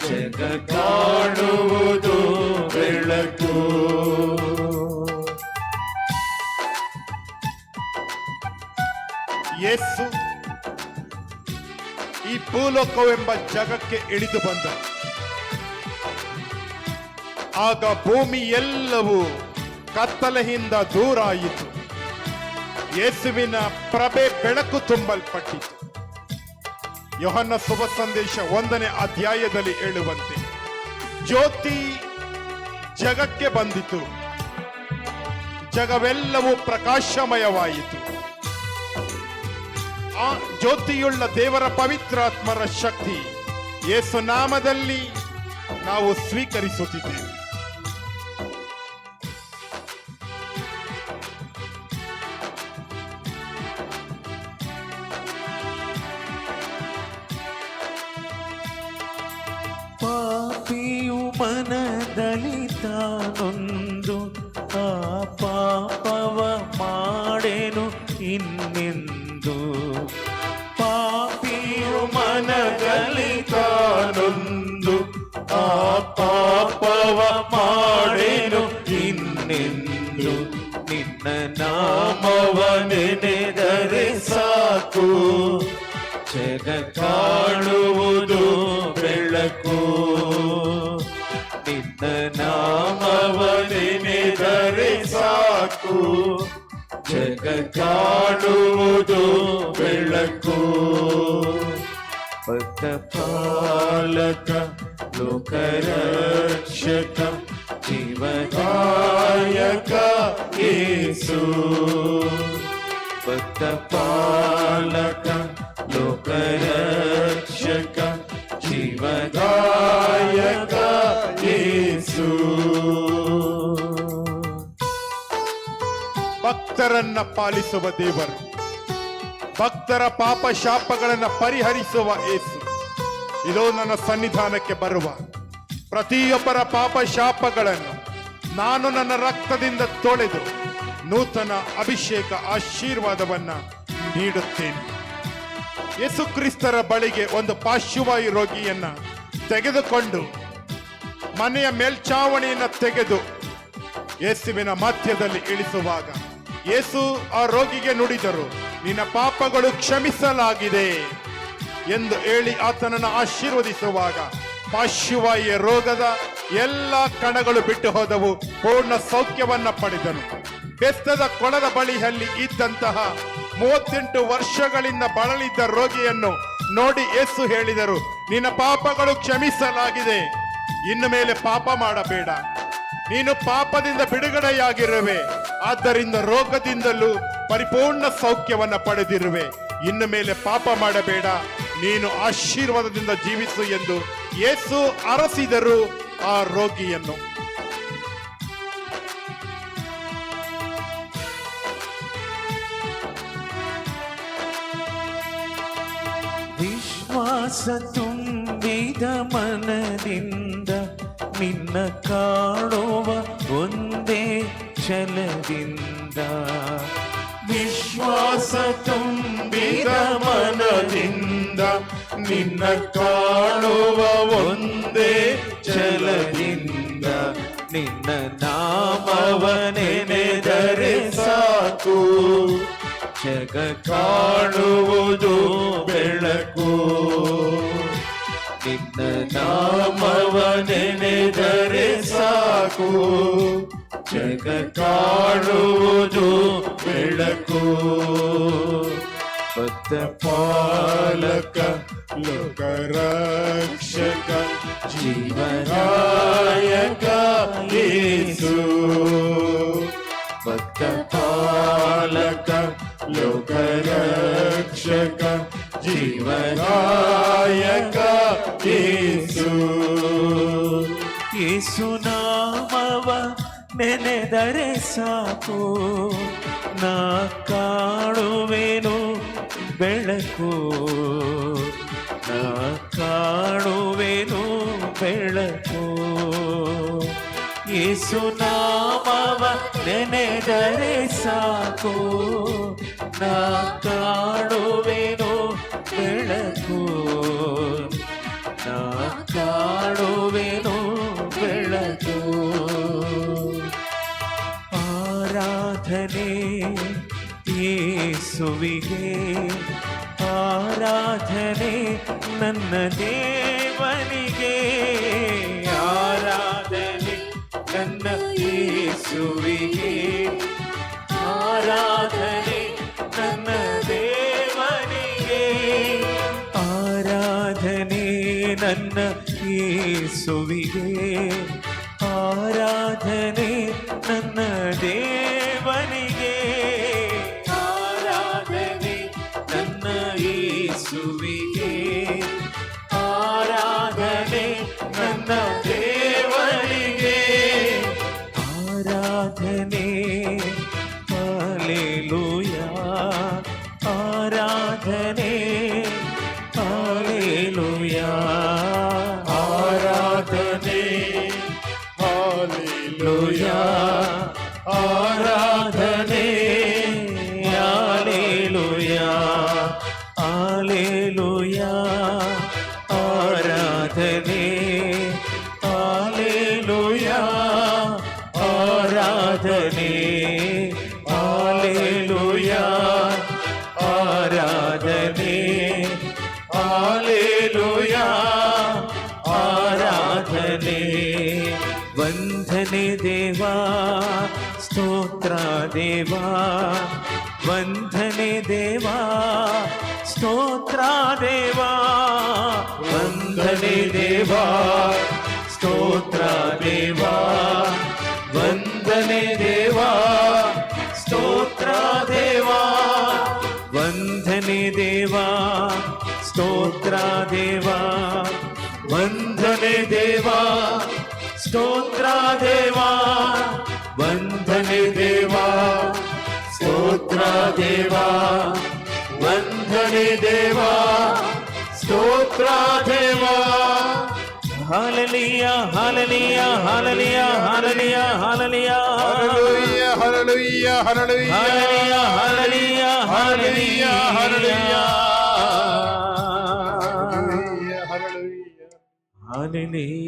ಜಗ ಕಾಣುವುದು ಬೆಳಕು. ಯೇಸು ಈ ಭೂಲೋಕವೆಂಬ ಜಗಕ್ಕೆ ಇಳಿದು ಬಂದ. ಆಗ ಭೂಮಿ ಎಲ್ಲವೂ ಕತ್ತಲೆಯಿಂದ ದೂರ ಆಯಿತು. ಯೇಸುವಿನ ಪ್ರಭೆ ಬೆಳಕು ತುಂಬಲ್ಪಟ್ಟಿತು. ಯೋಹನ್ನ ಶುಭ ಸಂದೇಶ 1ನೇ ಅಧ್ಯಾಯದಲ್ಲಿ ಹೇಳುವಂತೆ ಜ್ಯೋತಿ ಜಗಕ್ಕೆ ಬಂದಿತು. ಜಗವೆಲ್ಲವೂ ಪ್ರಕಾಶಮಯವಾಯಿತು. ಆ ಜ್ಯೋತಿಯುಳ್ಳ ದೇವರ ಪವಿತ್ರಾತ್ಮರ ಶಕ್ತಿ ಯೇಸು ನಾಮದಲ್ಲಿ ನಾವು ಸ್ವೀಕರಿಸುತ್ತಿದ್ದೇವೆ. ಪಾಪಿಯು ಮನದಲ್ಲಿ ತಾನೊಂದು ಆ ಪಾಪವ ಮಾಡೇನು ಇನ್ನೆಂದು. ಪಾಪಿಯು ಮನದಲ್ಲಿ ತಾನೊಂದು ಆ ಪಾಪವ ಮಾಡೇನು ಇನ್ನೆಂದು. ನಿನ್ನ ನಾಮವ ನೆನೆದರೆ ಸಾಕು, ಜಗ ಕಾಣುವುದು ಬೆಳಕು. ನಿನ್ನ ನಾಮವ ನೆನೆದರೆ ಸಾಕು, ಜಗ ಕಾಣುವುದು ಬೆಳಕು. ಭಕ್ತ ಪಾಲಕ ಲೋಕರಕ್ಷಕ ಜೀವದಾಯಕ ಯೇಸು. ಭಕ್ತ ಪಾಲಕ ಲೋಕರಕ್ಷಕ ಜೀವದಾಯಕ ಯೇಸು. ಭಕ್ತರನ್ನ ಪಾಲಿಸುವ ದೇವರು, ಭಕ್ತರ ಪಾಪ ಶಾಪಗಳನ್ನು ಪರಿಹರಿಸುವ ಯೇಸು. ಇದೋ ನನ್ನ ಸನ್ನಿಧಾನಕ್ಕೆ ಬರುವ ಪ್ರತಿಯೊಬ್ಬರ ಪಾಪ ಶಾಪಗಳನ್ನು ನಾನು ನನ್ನ ರಕ್ತದಿಂದ ತೊಳೆದು ನೂತನ ಅಭಿಷೇಕ ಆಶೀರ್ವಾದವನ್ನ ನೀಡುತ್ತೇನೆ. ಯೇಸು ಕ್ರಿಸ್ತರ ಬಳಿಗೆ ಒಂದು ಪಾರ್ಶ್ವವಾಯು ರೋಗಿಯನ್ನ ತೆಗೆದುಕೊಂಡು ಮನೆಯ ಮೇಲ್ಛಾವಣಿಯನ್ನ ತೆಗೆದು ಯೇಸುವಿನ ಮಧ್ಯದಲ್ಲಿ ಇಳಿಸುವಾಗ ಯೇಸು ಆ ರೋಗಿಗೆ ನುಡಿದರು, ನಿನ್ನ ಪಾಪಗಳು ಕ್ಷಮಿಸಲಾಗಿದೆ ಎಂದು ಹೇಳಿ ಆತನನ್ನು ಆಶೀರ್ವದಿಸುವಾಗ ಪಾರ್ಶ್ವವಾಯುವಿನ ರೋಗದ ಎಲ್ಲ ಕಣಗಳು ಬಿಟ್ಟು ಹೋದವು. ಪೂರ್ಣ ಸೌಖ್ಯವನ್ನ ಪಡೆದನು. ಬೆಸ್ತದ ಕೊಳದ ಬಳಿಯಲ್ಲಿ ಇದ್ದಂತಹ 38 ವರ್ಷಗಳಿಂದ ಬಳಲಿದ್ದ ರೋಗಿಯನ್ನು ನೋಡಿ ಯೇಸು ಹೇಳಿದರು, ನಿನ್ನ ಪಾಪಗಳು ಕ್ಷಮಿಸಲಾಗಿದೆ, ಇನ್ನು ಮೇಲೆ ಪಾಪ ಮಾಡಬೇಡ, ನೀನು ಪಾಪದಿಂದ ಬಿಡುಗಡೆಯಾಗಿರುವೆ, ಆದ್ದರಿಂದ ರೋಗದಿಂದಲೂ ಪರಿಪೂರ್ಣ ಸೌಖ್ಯವನ್ನ ಪಡೆದಿರುವೆ, ಇನ್ನು ಮೇಲೆ ಪಾಪ ಮಾಡಬೇಡ, ನೀನು ಆಶೀರ್ವಾದದಿಂದ ಜೀವಿಸು ಎಂದು ಯೇಸು ಅರಸಿದರು ಆ ರೋಗಿಯನ್ನು. ವಿಶ್ವಾಸ ತುಂಬಿದ ಮನದಿಂದ ನಿನ್ನ ಕಾಣುವ ಒಂದೇ ಛಲದಿಂದ. ವಿಶ್ವಾಸ ತುಂಬಿದ ಮನದಿಂದ ನಿನ್ನ ಕಾಣುವ ಒಂದೇ ಛಲದಿಂದ. ನಿನ್ನ ನಾಮವ ನೆನೆದರೆ ಸಾಕು, ಜಗ ಕಾಣುವುದು ಬೆಳಕು. ನಿನ್ನ ನಾಮವ ನೆನೆದರೆ ಸಾಕು, ಜಗ ಕಾಣುವುದು ಬೆಳಕು. ಭಕ್ತ ಪಾಲಕ ಲೋಕರಕ್ಷಕ ಜೀವದಾಯಕ ಯೇಸು. ಭಕ್ತ ಪಾಲಕ ಲೋಕರಕ್ಷಕ ಜೀವದಾಯಕ ಯೇಸು. ಯೇಸು ನಾಮವ ನೆನೆದರೆ ಸಾಕು, ನಾ ಕಾಣುವೆನು ಬೆಳಕು, ನಾ ಕಾಣುವೆನು ಬೆಳಕು. ಯೇಸು ನಾಮವ ನೆನೆದರೆ ಸಾಕು, ನಾ ಕಾಣುವೆನು ಬೆಳಕು, ನಾ ಕಾಣುವೆನು ಬೆಳಕು. ಆರಾಧನೆ ಯೇಸುವಿಗೆ, ಆರಾಧನೆ ನನ್ನ ದೇವನಿಗೆ, ಆರಾಧನೆ ನನ್ನ ಯೇಸುವಿಗೆ, ಆರಾಧನೆ ನನ್ನ ದೇವನಿಗೆ, ಆರಾಧನೆ ನನ್ನ ಯೇಸುವಿಗೆ, ಆರಾಧನೆ ನನ್ನ ದೇವನಿಗೆ, ಆರಾಧನೆ ನನ್ನ ಯೇಸುವಿಗೆ, ಆರಾಧನೆ ನನ್ನ ದೇವನಿಗೆ, ಆರಾಧನೆ ಹಲ್ಲೆಲೂಯಾ, ಆರಾಧನೆ ಹಲ್ಲೆಲೂಯಾ, ಆರಾಧನೆ ಹಲ್ಲೆಲೂಯಾ, ಆರಾಧನೆ ಹಲ್ಲೆಲೂಯಾ, ಹಲ್ಲೆಲೂಯಾ, ಆರಾಧನೆ ಹಲ್ಲೆಲೂಯಾ, ಆರಾಧನೆ ಹಲ್ಲೆಲೂಯಾ, ಆರಾಧನೆ ಹಲ್ಲೆಲೂಯಾ, ಆರಾಧನೆ. ವಂದನೆ ದೇವಾ, ಸ್ತೋತ್ರ ದೇವಾ, ವಂದನೆ ದೇವಾ, ಸ್ತೋತ್ರ ದೇವಾ, ವಂದನೆ ದೇವಾ, ಸ್ತೋತ್ರ ದೇವಾ, ವಂದನೆ ದೇವಾ, ಸ್ತೋತ್ರ ದೇವಾ, ವಂದನೆ ದೇವಾ, ಸ್ತೋತ್ರ ದೇವಾ, ವಂದನೆ ದೇವಾ, ಸ್ತೋತ್ರ ದೇವಾ, ವಂದನೆ ದೇವಾ, ಸ್ತೋತ್ರ ದೇವಾ, ವಂದನೆ ದೇವಾ, ಸ್ತೋತ್ರ ದೇವಾ. Hallelujah, hallelujah, hallelujah, hallelujah, hallelujah, ಹರಳುಯ್ಯ ಹರಳುಯ್ಯ ಹರಳುಯ್ಯ hallelujah, hallelujah, hallelujah, ಹರಳುಯ್ಯ ಹರಳುಯ್ಯ. hallelujah.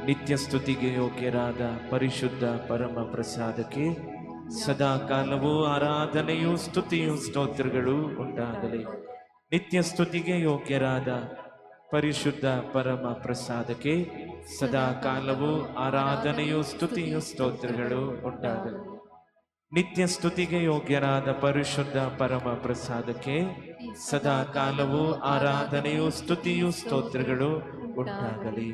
ನಿತ್ಯ ಸ್ತುತಿಗೆ ಯೋಗ್ಯರಾದ ಪರಿಶುದ್ಧ ಪರಮ ಪ್ರಸಾದಕ್ಕೆ ಸದಾ ಕಾಲವೂ ಆರಾಧನೆಯೂ ಸ್ತುತಿಯೂ ಸ್ತೋತ್ರಗಳು ಉಂಟಾಗಲಿ. ನಿತ್ಯ ಸ್ತುತಿಗೆ ಯೋಗ್ಯರಾದ ಪರಿಶುದ್ಧ ಪರಮ ಪ್ರಸಾದಕ್ಕೆ ಸದಾ ಕಾಲವೂ ಆರಾಧನೆಯೂ ಸ್ತುತಿಯೂ ಸ್ತೋತ್ರಗಳು ಉಂಟಾಗಲಿ. ನಿತ್ಯ ಸ್ತುತಿಗೆ ಯೋಗ್ಯರಾದ ಪರಿಶುದ್ಧ ಪರಮ ಪ್ರಸಾದಕ್ಕೆ ಸದಾ ಕಾಲವೂ ಆರಾಧನೆಯೂ ಸ್ತುತಿಯೂ ಸ್ತೋತ್ರಗಳು ಉಂಟಾಗಲಿ.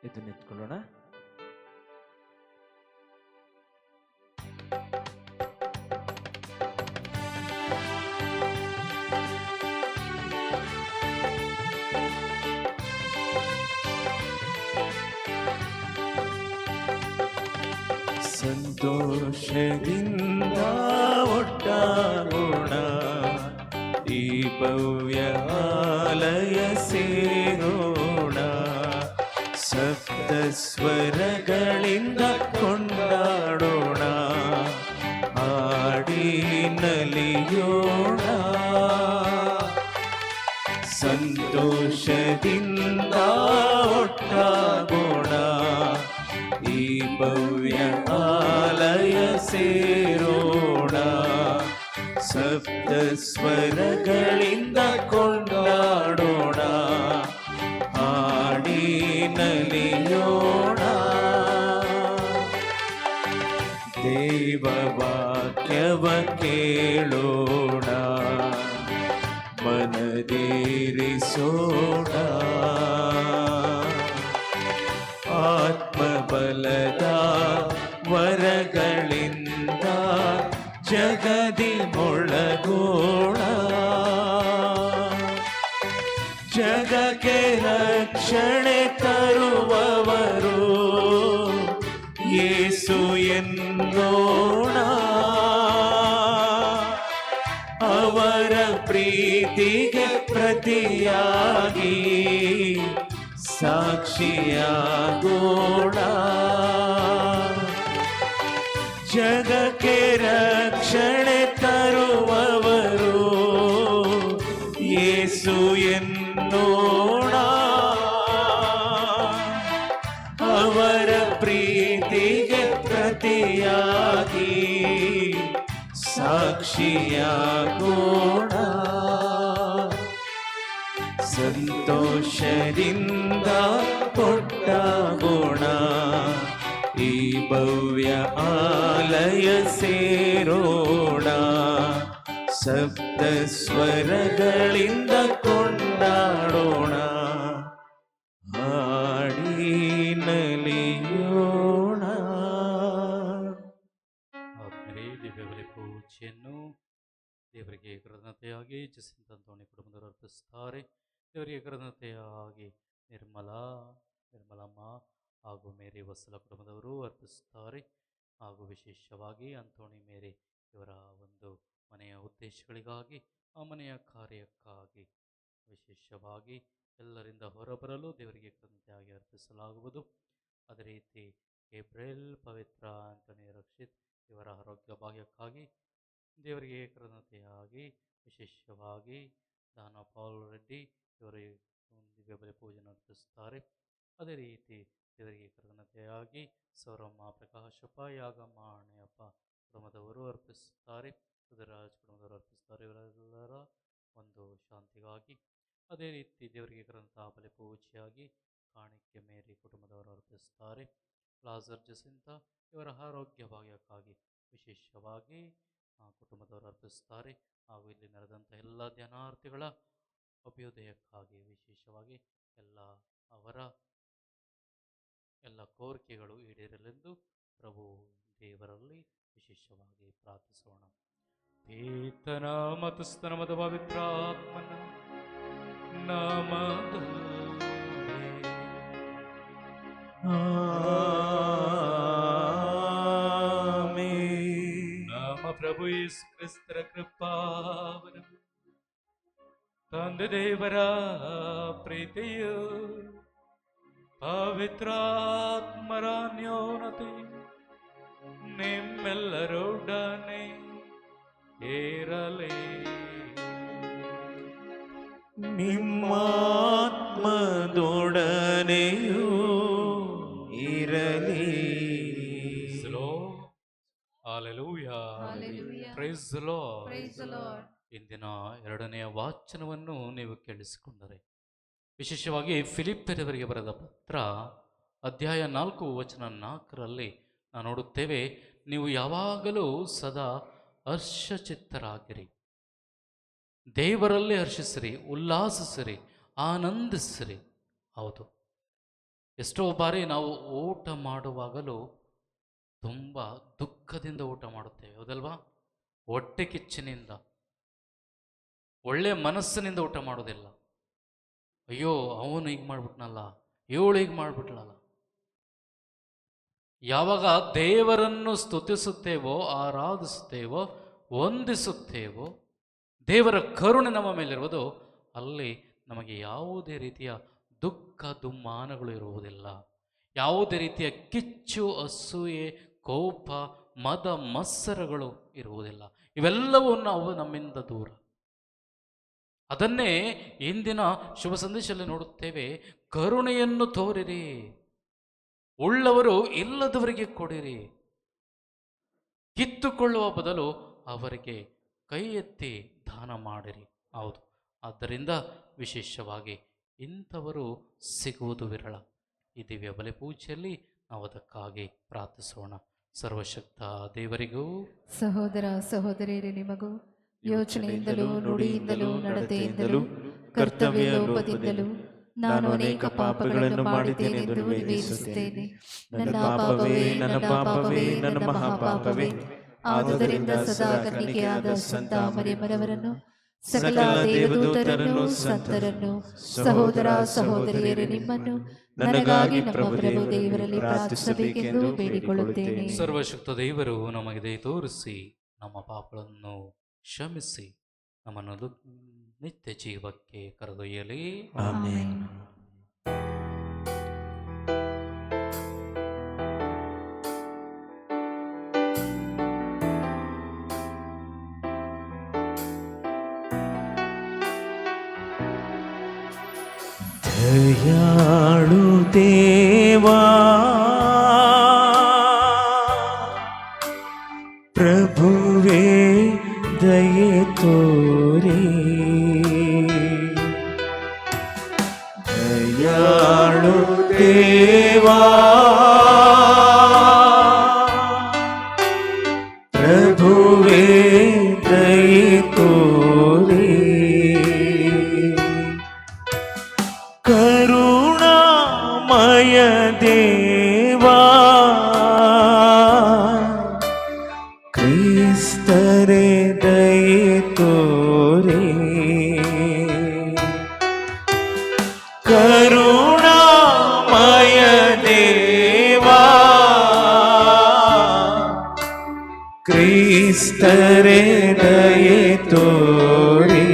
ಇದನ್ನ ಎತ್ಕೊಳ್ಳೋಣ. ಸಂತೋಷದಿಂದ ಒಟ್ಟಾಗೋಣ, ಈ ಭವ್ಯ ಆಲಯ ಸೇರೋಣ, ಸಪ್ತ ಸ್ವರಗಳಿಂದ ಕೊಂಡಾಡೋಣ, ಹಾಡಿ ನಲಿಯೋಣ. ಸಂತೋಷದಿಂದ ಒಟ್ಟಾಗೋಣ, ಈ ಭವ್ಯ ಆಲಯ ಸೇರೋಣ, ಸಪ್ತ ಸ್ವರಗಳಿಂದ ಕೊಂಡಾಡೋಣ, ಹಾಡಿ ನಲಿಯೋಣ. ದೇವ ಜೀವವಾಕ್ಯವ ಕೇಳೋಣ, ಮನದೇರಿಸೋಣ. ಆತ್ಮಬಲದ ವರಗಳಿಂದ ಜಗದಿ ಮೊಳಗೋಣ, ಜಗಕ್ಕೆ ರಕ್ಷಣೆ ತರುವವರು ಯೇಸು ಎನ್ನೋಣ. ಅವರ ಪ್ರೀತಿಗೆ ಪ್ರತಿಯಾಗಿ ಸಾಕ್ಷಿಯಾಗೋಣ, ಜಗಕ್ಕೆ ರಕ್ಷಣೆ ತರುವವರು ಯೇಸು ಎನ್ನೋಣ. ಅವರ ಪ್ರೀತಿಗೆ ಪ್ರತಿಯಾಗಿ ಸಾಕ್ಷಿಯಾಗೋಣ, ಸಂತೋಷದಿಂದ ಕೊಂಡಾಗೋಣ, ಈ ಭವ್ಯ ಆಲಯ ಸೇರೋಣ, ಸಪ್ತ ಸ್ವರಗಳಿಂದ ಕೊಂಡಾಡೋಣ, ಹಾಡಿ ನಲಿಯೋಣ. ಆದ್ಮೇಲೆ ದಿವ್ಯ ಬಲಿ ಪೂಜೆಯನ್ನು ದೇವರಿಗೆ ಕೃತಜ್ಞತೆಯಾಗಿ ಜಸಿಂತ ಅಂತೋಣಿ ಕುಟುಂಬದವರು ಅರ್ಪಿಸುತ್ತಾರೆ. ದೇವರಿಗೆ ಕೃತಜ್ಞತೆಯಾಗಿ ನಿರ್ಮಲಮ್ಮ ಹಾಗೂ ಮೇರಿ ವತ್ಸಲ ಕುಟುಂಬದವರು ಅರ್ಪಿಸುತ್ತಾರೆ. ಹಾಗೂ ವಿಶೇಷವಾಗಿ ಅಂತೋಣಿ ಮೇರಿ ಇವರ ಒಂದು ಮನೆಯ ಉದ್ದೇಶಗಳಿಗಾಗಿ, ಆ ಮನೆಯ ಕಾರ್ಯಕ್ಕಾಗಿ ವಿಶೇಷವಾಗಿ ಎಲ್ಲರಿಂದ ಹೊರಬರಲು ದೇವರಿಗೆ ಕೃತಜ್ಞತೆಯಾಗಿ ಅರ್ಪಿಸಲಾಗುವುದು. ಅದೇ ರೀತಿ ಏಪ್ರಿಲ್ ಪವಿತ್ರ ಆಂಟೋನಿ ರಕ್ಷಿತ್ ಇವರ ಆರೋಗ್ಯ ಭಾಗ್ಯಕ್ಕಾಗಿ ದೇವರಿಗೆ ಕೃತಜ್ಞತೆಯಾಗಿ ವಿಶೇಷವಾಗಿ ದಾನ ಪಾಲ್ ರೆಡ್ಡಿ ಇವರು ದಿವ್ಯ ಬಲಿ ಪೂಜೆಯನ್ನು ಅರ್ಪಿಸುತ್ತಾರೆ. ಅದೇ ರೀತಿ ದೇವರಿಗೆ ಕೃತಜ್ಞತೆಯಾಗಿ ಸೌರಮ್ಮ ಪ್ರಕಾಶಪ್ಪ, ಯಾಗಮ್ಮ, ಅಣ್ಣಯ್ಯಪ್ಪ ಕುಟುಂಬದವರು ಅರ್ಪಿಸುತ್ತಾರೆ. ಸುಧರಾಜ್ ಕುಟುಂಬದವರು ಅರ್ಪಿಸುತ್ತಾರೆ ಇವರೆಲ್ಲರ ಒಂದು ಶಾಂತಿಗಾಗಿ. ಅದೇ ರೀತಿ ದೇವರಿಗೆ ಕೃತಜ್ಞತಾ ಬಲಿ ಪೂಜೆಯಾಗಿ ಕಾಣಿಕೆ ಮೇರಿ ಕುಟುಂಬದವರು ಅರ್ಪಿಸುತ್ತಾರೆ. ಲಾಜರ್ ಜಸಿಂತ ಇವರ ಆರೋಗ್ಯ ಭಾಗ್ಯಕ್ಕಾಗಿ ವಿಶೇಷವಾಗಿ ಕುಟುಂಬದವರು ಅರ್ಪಿಸುತ್ತಾರೆ. ಹಾಗೂ ಇಲ್ಲಿ ನಡೆದಂಥ ಎಲ್ಲ ಧ್ಯಾನಾರ್ಥಿಗಳ ಅಭ್ಯುದಯಕ್ಕಾಗಿ ವಿಶೇಷವಾಗಿ ಅವರ ಎಲ್ಲ ಕೋರಿಕೆಗಳು ಈಡೇರಲೆಂದು ಪ್ರಭು ದೇವರಲ್ಲಿ ವಿಶೇಷವಾಗಿ ಪ್ರಾರ್ಥಿಸೋಣ. ಪೀತನ ಮತ್ತು ಸ್ತನ ಮತ್ತು ಪವಿತ್ರಾತ್ಮನ ನಾಮದಲ್ಲಿ ನಮ್ಮ ಪ್ರಭು ಯೇಸು ಕ್ರಿಸ್ತರ ಕೃಪಾವರ ತಂದೆ ದೇವರ ಪ್ರೀತಿಯು ಪವಿತ್ರಾತ್ಮರ ನ್ಯೂನತೆ ನಿಮ್ಮೆಲ್ಲರೊಡನೆ ಇರಲಿ. ನಿಮ್ಮಾತ್ಮದೊಡನೆಯೂ ಇರಲಿ. Hallelujah. Hallelujah. Praise the Lord. Praise the Lord. ಇಂದಿನ ಎರಡನೆಯ ವಾಚನವನ್ನು ನೀವು ಕೇಳಿಸಿಕೊಂಡರೆ, ವಿಶೇಷವಾಗಿ ಫಿಲಿಪ್ಪರವರಿಗೆ ಬರೆದ ಪತ್ರ ಅಧ್ಯಾಯ 4 ವಚನ 4ರಲ್ಲಿ ನಾವು ನೋಡುತ್ತೇವೆ, ನೀವು ಯಾವಾಗಲೂ ಸದಾ ಹರ್ಷಚಿತ್ತರಾಗಿರಿ, ದೇವರಲ್ಲೇ ಹರ್ಷಿಸಿರಿ, ಉಲ್ಲಾಸಿಸಿರಿ, ಆನಂದಿಸಿರಿ. ಹೌದು, ಎಷ್ಟೋ ಬಾರಿ ನಾವು ಊಟ ಮಾಡುವಾಗಲೂ ತುಂಬ ದುಃಖದಿಂದ ಊಟ ಮಾಡುತ್ತೇವೆ, ಹೌದಲ್ವಾ? ಹೊಟ್ಟೆ ಕಿಚ್ಚಿನಿಂದ, ಒಳ್ಳೆ ಮನಸ್ಸಿನಿಂದ ಊಟ ಮಾಡೋದಿಲ್ಲ. ಅಯ್ಯೋ, ಅವನು ಹೀಗೆ ಮಾಡ್ಬಿಟ್ನಲ್ಲ, ಇವಳು ಹೀಗೆ ಮಾಡ್ಬಿಟ್ಲಲ್ಲ. ಯಾವಾಗ ದೇವರನ್ನು ಸ್ತುತಿಸುತ್ತೇವೋ, ಆರಾಧಿಸುತ್ತೇವೋ, ವಂದಿಸುತ್ತೇವೋ, ದೇವರ ಕರುಣೆ ನಮ್ಮ ಮೇಲಿರುವುದು, ಅಲ್ಲಿ ನಮಗೆ ಯಾವುದೇ ರೀತಿಯ ದುಃಖ ದುಮ್ಮಾನಗಳು ಇರುವುದಿಲ್ಲ. ಯಾವುದೇ ರೀತಿಯ ಕಿಚ್ಚು, ಅಸೂಯೆ, ಕೋಪ, ಮದ ಮತ್ಸರಗಳು ಇರುವುದಿಲ್ಲ. ಇವೆಲ್ಲವೂ ನಾವು ನಮ್ಮಿಂದ ದೂರ. ಅದನ್ನೇ ಇಂದಿನ ಶುಭ ಸಂದೇಶದಲ್ಲಿ ನೋಡುತ್ತೇವೆ. ಕರುಣೆಯನ್ನು ತೋರಿರಿ, ಉಳ್ಳವರು ಇಲ್ಲದವರಿಗೆ ಕೊಡಿರಿ, ಕಿತ್ತುಕೊಳ್ಳುವ ಬದಲು ಅವರಿಗೆ ಕೈ ಎತ್ತಿ ದಾನ ಮಾಡಿರಿ. ಹೌದು, ಆದ್ದರಿಂದ ವಿಶೇಷವಾಗಿ ಇಂಥವರು ಸಿಗುವುದು ವಿರಳ. ಈ ದಿವ್ಯ ಬಲಿ ಪೂಜೆಯಲ್ಲಿ ನಾವು ಅದಕ್ಕಾಗಿ ಪ್ರಾರ್ಥಿಸೋಣ. ಸರ್ವಶಕ್ತ ದೇವರಿಗೂ ಸಹೋದರ ಸಹೋದರಿಯರೇ, ನಿಮಗೂ ಯೋಚನೆಯಿಂದಲೂ ನುಡಿಯಿಂದಲೂ ನಡತೆಯಿಂದಲೂ ಕರ್ತವ್ಯ ಲೋಪದಿಂದಲೂ ನಾನು ಅನೇಕ ಪಾಪಗಳನ್ನು ಮಾಡಿದ್ದೇನೆಂದು ನಿವೇದಿಸುತ್ತೇನೆ. ನನ್ನ ಪಾಪವೇ, ನನ್ನ ಪಾಪವೇ, ನನ್ನ ಮಹಾಪಾಪವೇ. ಆದುದರಿಂದ ಸದಾ ಕನ್ನಿಕೆಯಾದ ಸಂತ ಮರಿಯಮ್ಮರವರನ್ನು, ಸಕಲ ದೇವದೂತರನ್ನು, ಸಂತರನ್ನು, ಸಹೋದರ ಸಹೋದರಿಯರೇ, ನಿಮ್ಮನ್ನು ನನಗಾಗಿ ನಮ್ಮ ಪ್ರಭು ದೇವರಲ್ಲಿ ಪ್ರಾರ್ಥಿಸಬೇಕೆಂದು ಬೇಡಿಕೊಳ್ಳುತ್ತೇನೆ. ಸರ್ವಶಕ್ತ ದೇವರು ನಮಗೆ ದಯೆ ತೋರಿಸಿ ನಮ್ಮ ಪಾಪಗಳನ್ನು ಕ್ಷಮಿಸಿ ನಮ್ಮನ್ನು ನಿತ್ಯ ಜೀವಕ್ಕೆ ಕರೆದೊಯ್ಯಲಿ. ಆಮೆನ್. ದಯಾಳು ದೇವಾ ಪ್ರಭುವೇ ದಯೆ ತೋರಿ, ದಯಾಳು ದೇವಾ ಪ್ರಭುವೇ ದಯೆ ತೋರಿ, ಕರುಣಾಮಯ ದೇವಾ ಕ್ರಿಸ್ತರೇ ದಯೆ ತೋರಿ, ಕರುಣಾಮಯ ದೇವಾ ಕ್ರಿಸ್ತರೇ ದಯೆ ತೋರಿ,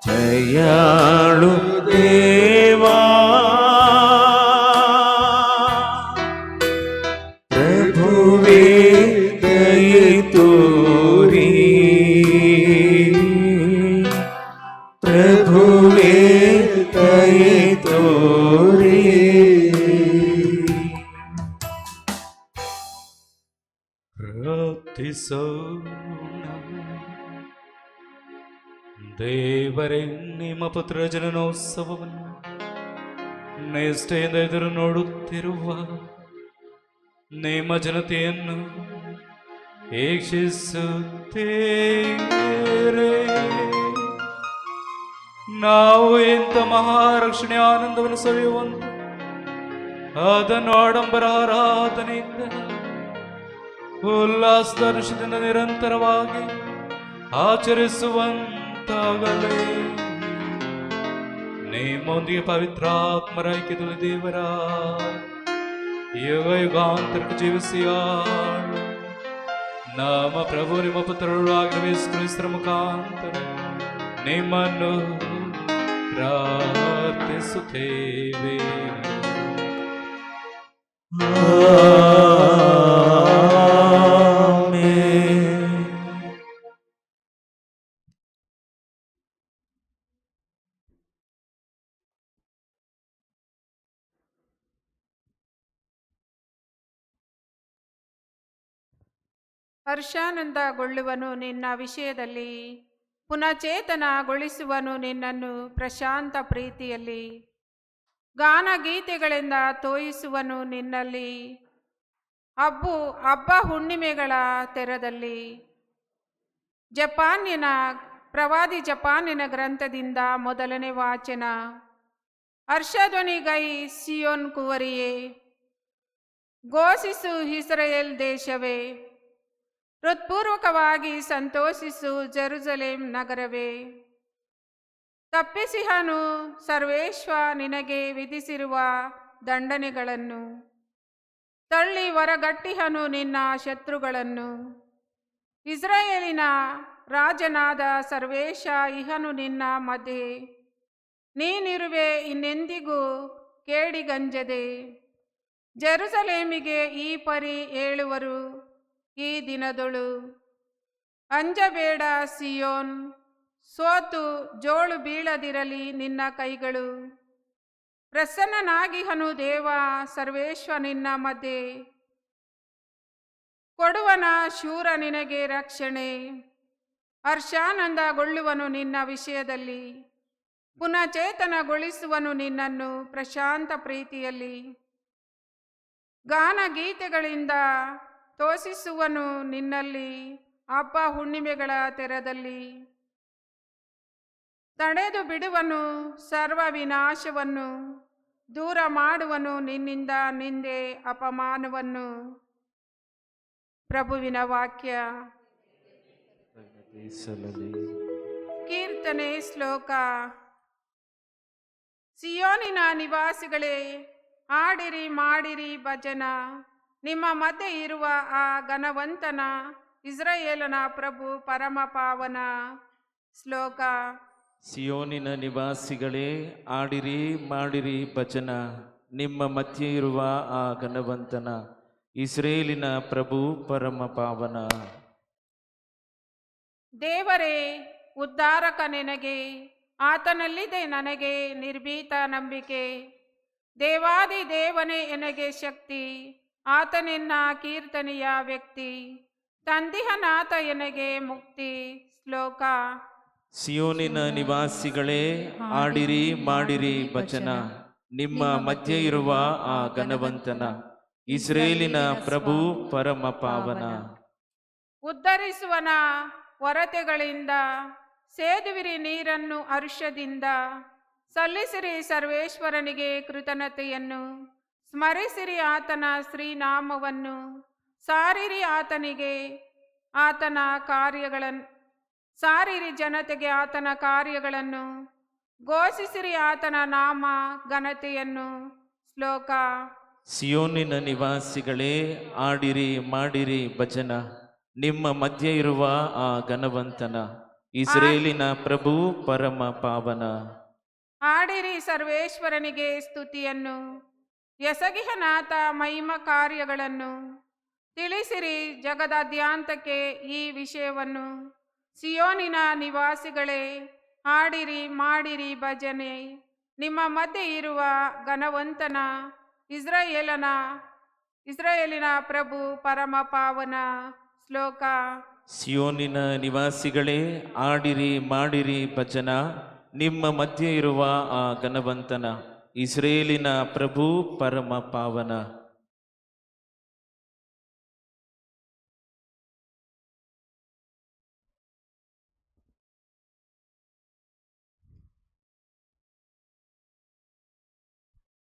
ದಯಾಳು ದೇವಾ ಪ್ರಭುವೇ ದಯೆ ತೋರಿ, ಪ್ರಭುವೇ ದಯೆ ತೋರಿ. ಪ್ರಾರ್ಥಿಸೋಣ. ದೇವರೇ, ನಿಮ್ಮ ಪುತ್ರ ಜನನೋತ್ಸವವನ್ನು ನಿಷ್ಠೆಯಿಂದ ಎದುರು ನೋಡುತ್ತಿರುವ ನಿಮ್ಮ ಜನತೆಯನ್ನು ವೀಕ್ಷಿಸುತ್ತೇವೆ. ನಾವು ಇಂಥ ಮಹಾರಕ್ಷಣೆ ಆನಂದವನ್ನು ಸವಿಯುವಂತೆ ಅದನ್ನು ಆಡಂಬರ ಆರಾಧನೆಯಿಂದ ಉಲ್ಲಾಸದ ಹರ್ಷದಿಂದ ನಿರಂತರವಾಗಿ ಆಚರಿಸುವಂತಾಗಲೇ ನಿಮ್ಮೊಂದಿಗೆ ಪವಿತ್ರಾತ್ಮರ ಐಕ್ಯದಲ್ಲಿ ದೇವರ ಯುಗ ಯುಗಾಂತರಕ್ಕೆ ಜೀವಿಸಿ ಆಳು ನಮ್ಮ ಪ್ರಭು ನಿಮ್ಮ ಪುತ್ರರು ಆಗಿರುವ ಯೇಸು ಕ್ರಿಸ್ತರ ಮುಖಾಂತರ ನಿಮ್ಮನ್ನು ಪ್ರಾರ್ಥಿಸುತ್ತೇವೆ. ಹರ್ಷಾನಂದಗೊಳ್ಳುವನು ನಿನ್ನ ವಿಷಯದಲ್ಲಿ, ಪುನಃಚೇತನಗೊಳಿಸುವನು ನಿನ್ನನ್ನು ಪ್ರಶಾಂತ ಪ್ರೀತಿಯಲ್ಲಿ. ಗಾನಗೀತೆಗಳಿಂದ ತೋಯಿಸುವನು ನಿನ್ನಲ್ಲಿ ಹಬ್ಬ ಹುಣ್ಣಿಮೆಗಳ ತೆರದಲ್ಲಿ. ಪ್ರವಾದಿ ಜಪಾನಿನ ಗ್ರಂಥದಿಂದ ಮೊದಲನೇ ವಾಚನ. ಹರ್ಷಧ್ವನಿಗೈ ಸಿಯೋನ್ ಕುವರಿಯೇ, ಘೋಷಿಸು ಇಸ್ರಾಯೇಲ್ ದೇಶವೇ, ಹೃತ್ಪೂರ್ವಕವಾಗಿ ಸಂತೋಷಿಸು ಜೆರುಸಲೇಮ್ ನಗರವೇ. ತಪ್ಪಿಸಿಹನು ಸರ್ವೇಶ್ವ ನಿನಗೆ ವಿಧಿಸಿರುವ ದಂಡನೆಗಳನ್ನು, ತಳ್ಳಿ ಹೊರಗಟ್ಟಿಹನು ನಿನ್ನ ಶತ್ರುಗಳನ್ನು. ಇಸ್ರಾಯೇಲಿನ ರಾಜನಾದ ಸರ್ವೇಶ ಇಹನು ನಿನ್ನ ಮಧ್ಯೆ, ನೀನಿರುವೆ ಇನ್ನೆಂದಿಗೂ ಕೇಡಿಗಂಜದೆ. ಜೆರುಸಲೇಮಿಗೆ ಈ ಪರಿ ಹೇಳುವರು ಈ ದಿನದೊಳು, ಅಂಜಬೇಡ ಸಿಯೋನ್, ಸೋತು ಜೋಳು ಬೀಳದಿರಲಿ ನಿನ್ನ ಕೈಗಳು. ಪ್ರಸನ್ನನಾಗಿಹನು ದೇವ ಸರ್ವೇಶ್ವ ನಿನ್ನ ಮಧ್ಯೆ, ಕೊಡುವನ ಶೂರ ನಿನಗೆ ರಕ್ಷಣೆ. ಹರ್ಷಾನಂದಗೊಳ್ಳುವನು ನಿನ್ನ ವಿಷಯದಲ್ಲಿ, ಪುನಃಚೇತನಗೊಳಿಸುವನು ನಿನ್ನನ್ನು ಪ್ರಶಾಂತ ಪ್ರೀತಿಯಲ್ಲಿ. ಗಾನ ಗೀತೆಗಳಿಂದ ತೋಷಿಸುವನು ನಿನ್ನಲ್ಲಿ ಹಬ್ಬ ಹುಣ್ಣಿಮೆಗಳ ತೆರದಲ್ಲಿ. ತಡೆದು ಬಿಡುವನು ಸರ್ವ ವಿನಾಶವನ್ನು, ದೂರ ಮಾಡುವನು ನಿನ್ನಿಂದ ನಿಂದೆ ಅಪಮಾನವನ್ನು. ಪ್ರಭುವಿನ ವಾಕ್ಯ. ಕೀರ್ತನೆ ಶ್ಲೋಕ. ಸಿಯೋನಿನ ನಿವಾಸಿಗಳೇ, ಆಡಿರಿ ಮಾಡಿರಿ ಭಜನ, ನಿಮ್ಮ ಮಧ್ಯೆ ಇರುವ ಆ ಘನವಂತನ, ಇಸ್ರಾಯೇಲನ ಪ್ರಭು ಪರಮ ಪಾವನ. ಶ್ಲೋಕ. ಸಿಯೋನಿನ ನಿವಾಸಿಗಳೇ, ಆಡಿರಿ ಮಾಡಿರಿ ಭಜನ, ನಿಮ್ಮ ಮಧ್ಯೆ ಇರುವ ಆ ಘನವಂತನ, ಇಸ್ರೇಲಿನ ಪ್ರಭು ಪರಮ ಪಾವನ. ದೇವರೇ ಉದ್ಧಾರಕ ನಿನಗೆ, ಆತನಲ್ಲಿದೆ ನನಗೆ ನಿರ್ಭೀತ ನಂಬಿಕೆ. ದೇವಾದಿ ದೇವನೇ ಎನಗೆ ಶಕ್ತಿ, ಆತನೆನ್ನ ಕೀರ್ತನೆಯ ವ್ಯಕ್ತಿ. ತಂದಿಹನಾಥ ಎನಗೆ ಮುಕ್ತಿ. ಶ್ಲೋಕ. ಸಿಯೋನಿನ ನಿವಾಸಿಗಳೇ, ಆಡಿರಿ ಮಾಡಿರಿ ಭಜನ, ನಿಮ್ಮ ಮಧ್ಯೆ ಇರುವ ಆ ಘನವಂತನ, ಇಸ್ರೇಲಿನ ಪ್ರಭು ಪರಮ ಪಾವನ. ಉದ್ಧರಿಸುವನ ಹೊರತೆಗಳಿಂದ ಸೇದುವಿರಿ ನೀರನ್ನು ಹರ್ಷದಿಂದ. ಸಲ್ಲಿಸಿರಿ ಸರ್ವೇಶ್ವರನಿಗೆ ಕೃತಜ್ಞತೆಯನ್ನು, ಸ್ಮರಿಸಿರಿ ಆತನ ಶ್ರೀನಾಮವನ್ನು. ಸಾರಿರಿ ಆತನಿಗೆ ಆತನ ಕಾರ್ಯಗಳನ್ನು, ಸಾರಿರಿ ಜನತೆಗೆ ಆತನ ಕಾರ್ಯಗಳನ್ನು. ಘೋಷಿಸಿರಿ ಆತನ ನಾಮ ಘನತೆಯನ್ನು. ಶ್ಲೋಕ. ಸಿಯೋನಿನ ನಿವಾಸಿಗಳೇ, ಆಡಿರಿ ಮಾಡಿರಿ ಭಜನ, ನಿಮ್ಮ ಮಧ್ಯೆ ಇರುವ ಆ ಘನವಂತನ, ಇಸ್ರೇಲಿನ ಪ್ರಭು ಪರಮ ಪಾವನ. ಆಡಿರಿ ಸರ್ವೇಶ್ವರನಿಗೆ ಸ್ತುತಿಯನ್ನು, ಎಸಗಿಹನಾಥ ಮಹಿಮ ಕಾರ್ಯಗಳನ್ನು. ತಿಳಿಸಿರಿ ಜಗದಾದ್ಯಂತಕ್ಕೆ ಈ ವಿಷಯವನ್ನು. ಸಿಯೋನಿನ ನಿವಾಸಿಗಳೇ, ಆಡಿರಿ ಮಾಡಿರಿ ಭಜನೆ, ನಿಮ್ಮ ಮಧ್ಯೆ ಇರುವ ಘನವಂತನ, ಇಸ್ರಾಯೇಲಿನ ಪ್ರಭು ಪರಮ ಪಾವನ. ಶ್ಲೋಕ. ಸಿಯೋನಿನ ನಿವಾಸಿಗಳೇ, ಆಡಿರಿ ಮಾಡಿರಿ ಭಜನ, ನಿಮ್ಮ ಮಧ್ಯೆ ಇರುವ ಆ ಘನವಂತನ, ಇಸ್ರೇಲಿನ ಪ್ರಭು ಪರಮ ಪಾವನ.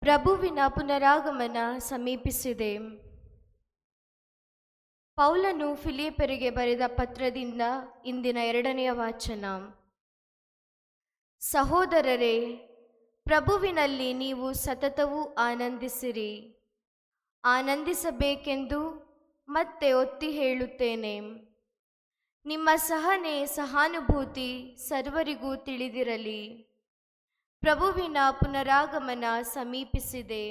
ಪ್ರಭುವಿನ ಪುನರಾಗಮನ ಸಮೀಪಿಸಿದೆ. ಪೌಲನು ಫಿಲಿಪ್ಪರಿಗೆ ಬರೆದ ಪತ್ರದಿಂದ ಇಂದಿನ 2ನೇ ವಾಚನ. ಸಹೋದರರೇ, ಪ್ರಭುವಿನಲ್ಲಿ ನೀವು ಸತತವೂ ಆನಂದಿಸಿರಿ. ಆನಂದಿಸಬೇಕೆಂದು ಮತ್ತೆ ಒತ್ತಿ ಹೇಳುತ್ತೇನೆ. ನಿಮ್ಮ ಸಹನೆ ಸಹಾನುಭೂತಿ ಸರ್ವರಿಗೂ ತಿಳಿದಿರಲಿ. ಪ್ರಭುವಿನ ಪುನರಾಗಮನ ಸಮೀಪಿಸಿದೆ.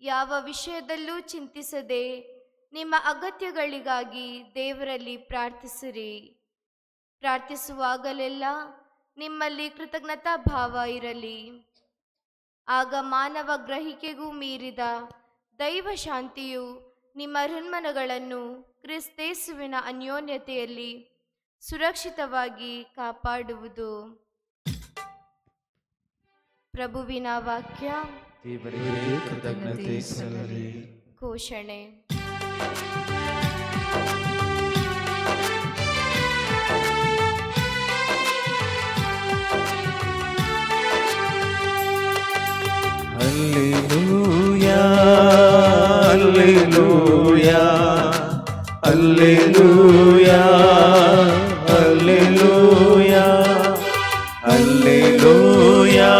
ಯಾವ ವಿಷಯದಲ್ಲೂ ಚಿಂತಿಸದೆ ನಿಮ್ಮ ಅಗತ್ಯಗಳಿಗಾಗಿ ದೇವರಲ್ಲಿ ಪ್ರಾರ್ಥಿಸಿರಿ. ಪ್ರಾರ್ಥಿಸುವಾಗಲೆಲ್ಲ ನಿಮ್ಮಲ್ಲಿ ಕೃತಜ್ಞತಾ ಭಾವ ಇರಲಿ. ಆಗ ಮಾನವ ಗ್ರಹಿಕೆಗೂ ಮೀರಿದ ದೈವ ಶಾಂತಿಯು ನಿಮ್ಮ ಹೃನ್ಮನಗಳನ್ನು ಕ್ರಿಸ್ತೇಸುವಿನ ಅನ್ಯೋನ್ಯತೆಯಲ್ಲಿ ಸುರಕ್ಷಿತವಾಗಿ ಕಾಪಾಡುವುದು. ಪ್ರಭುವಿನ ವಾಕ್ಯ. ದೇವರಿಗೆ ಕೃತಜ್ಞತೆ ಸಲ್ಲಲಿ. ಘೋಷಣೆ. Hallelujah, hallelujah, hallelujah, hallelujah, hallelujah,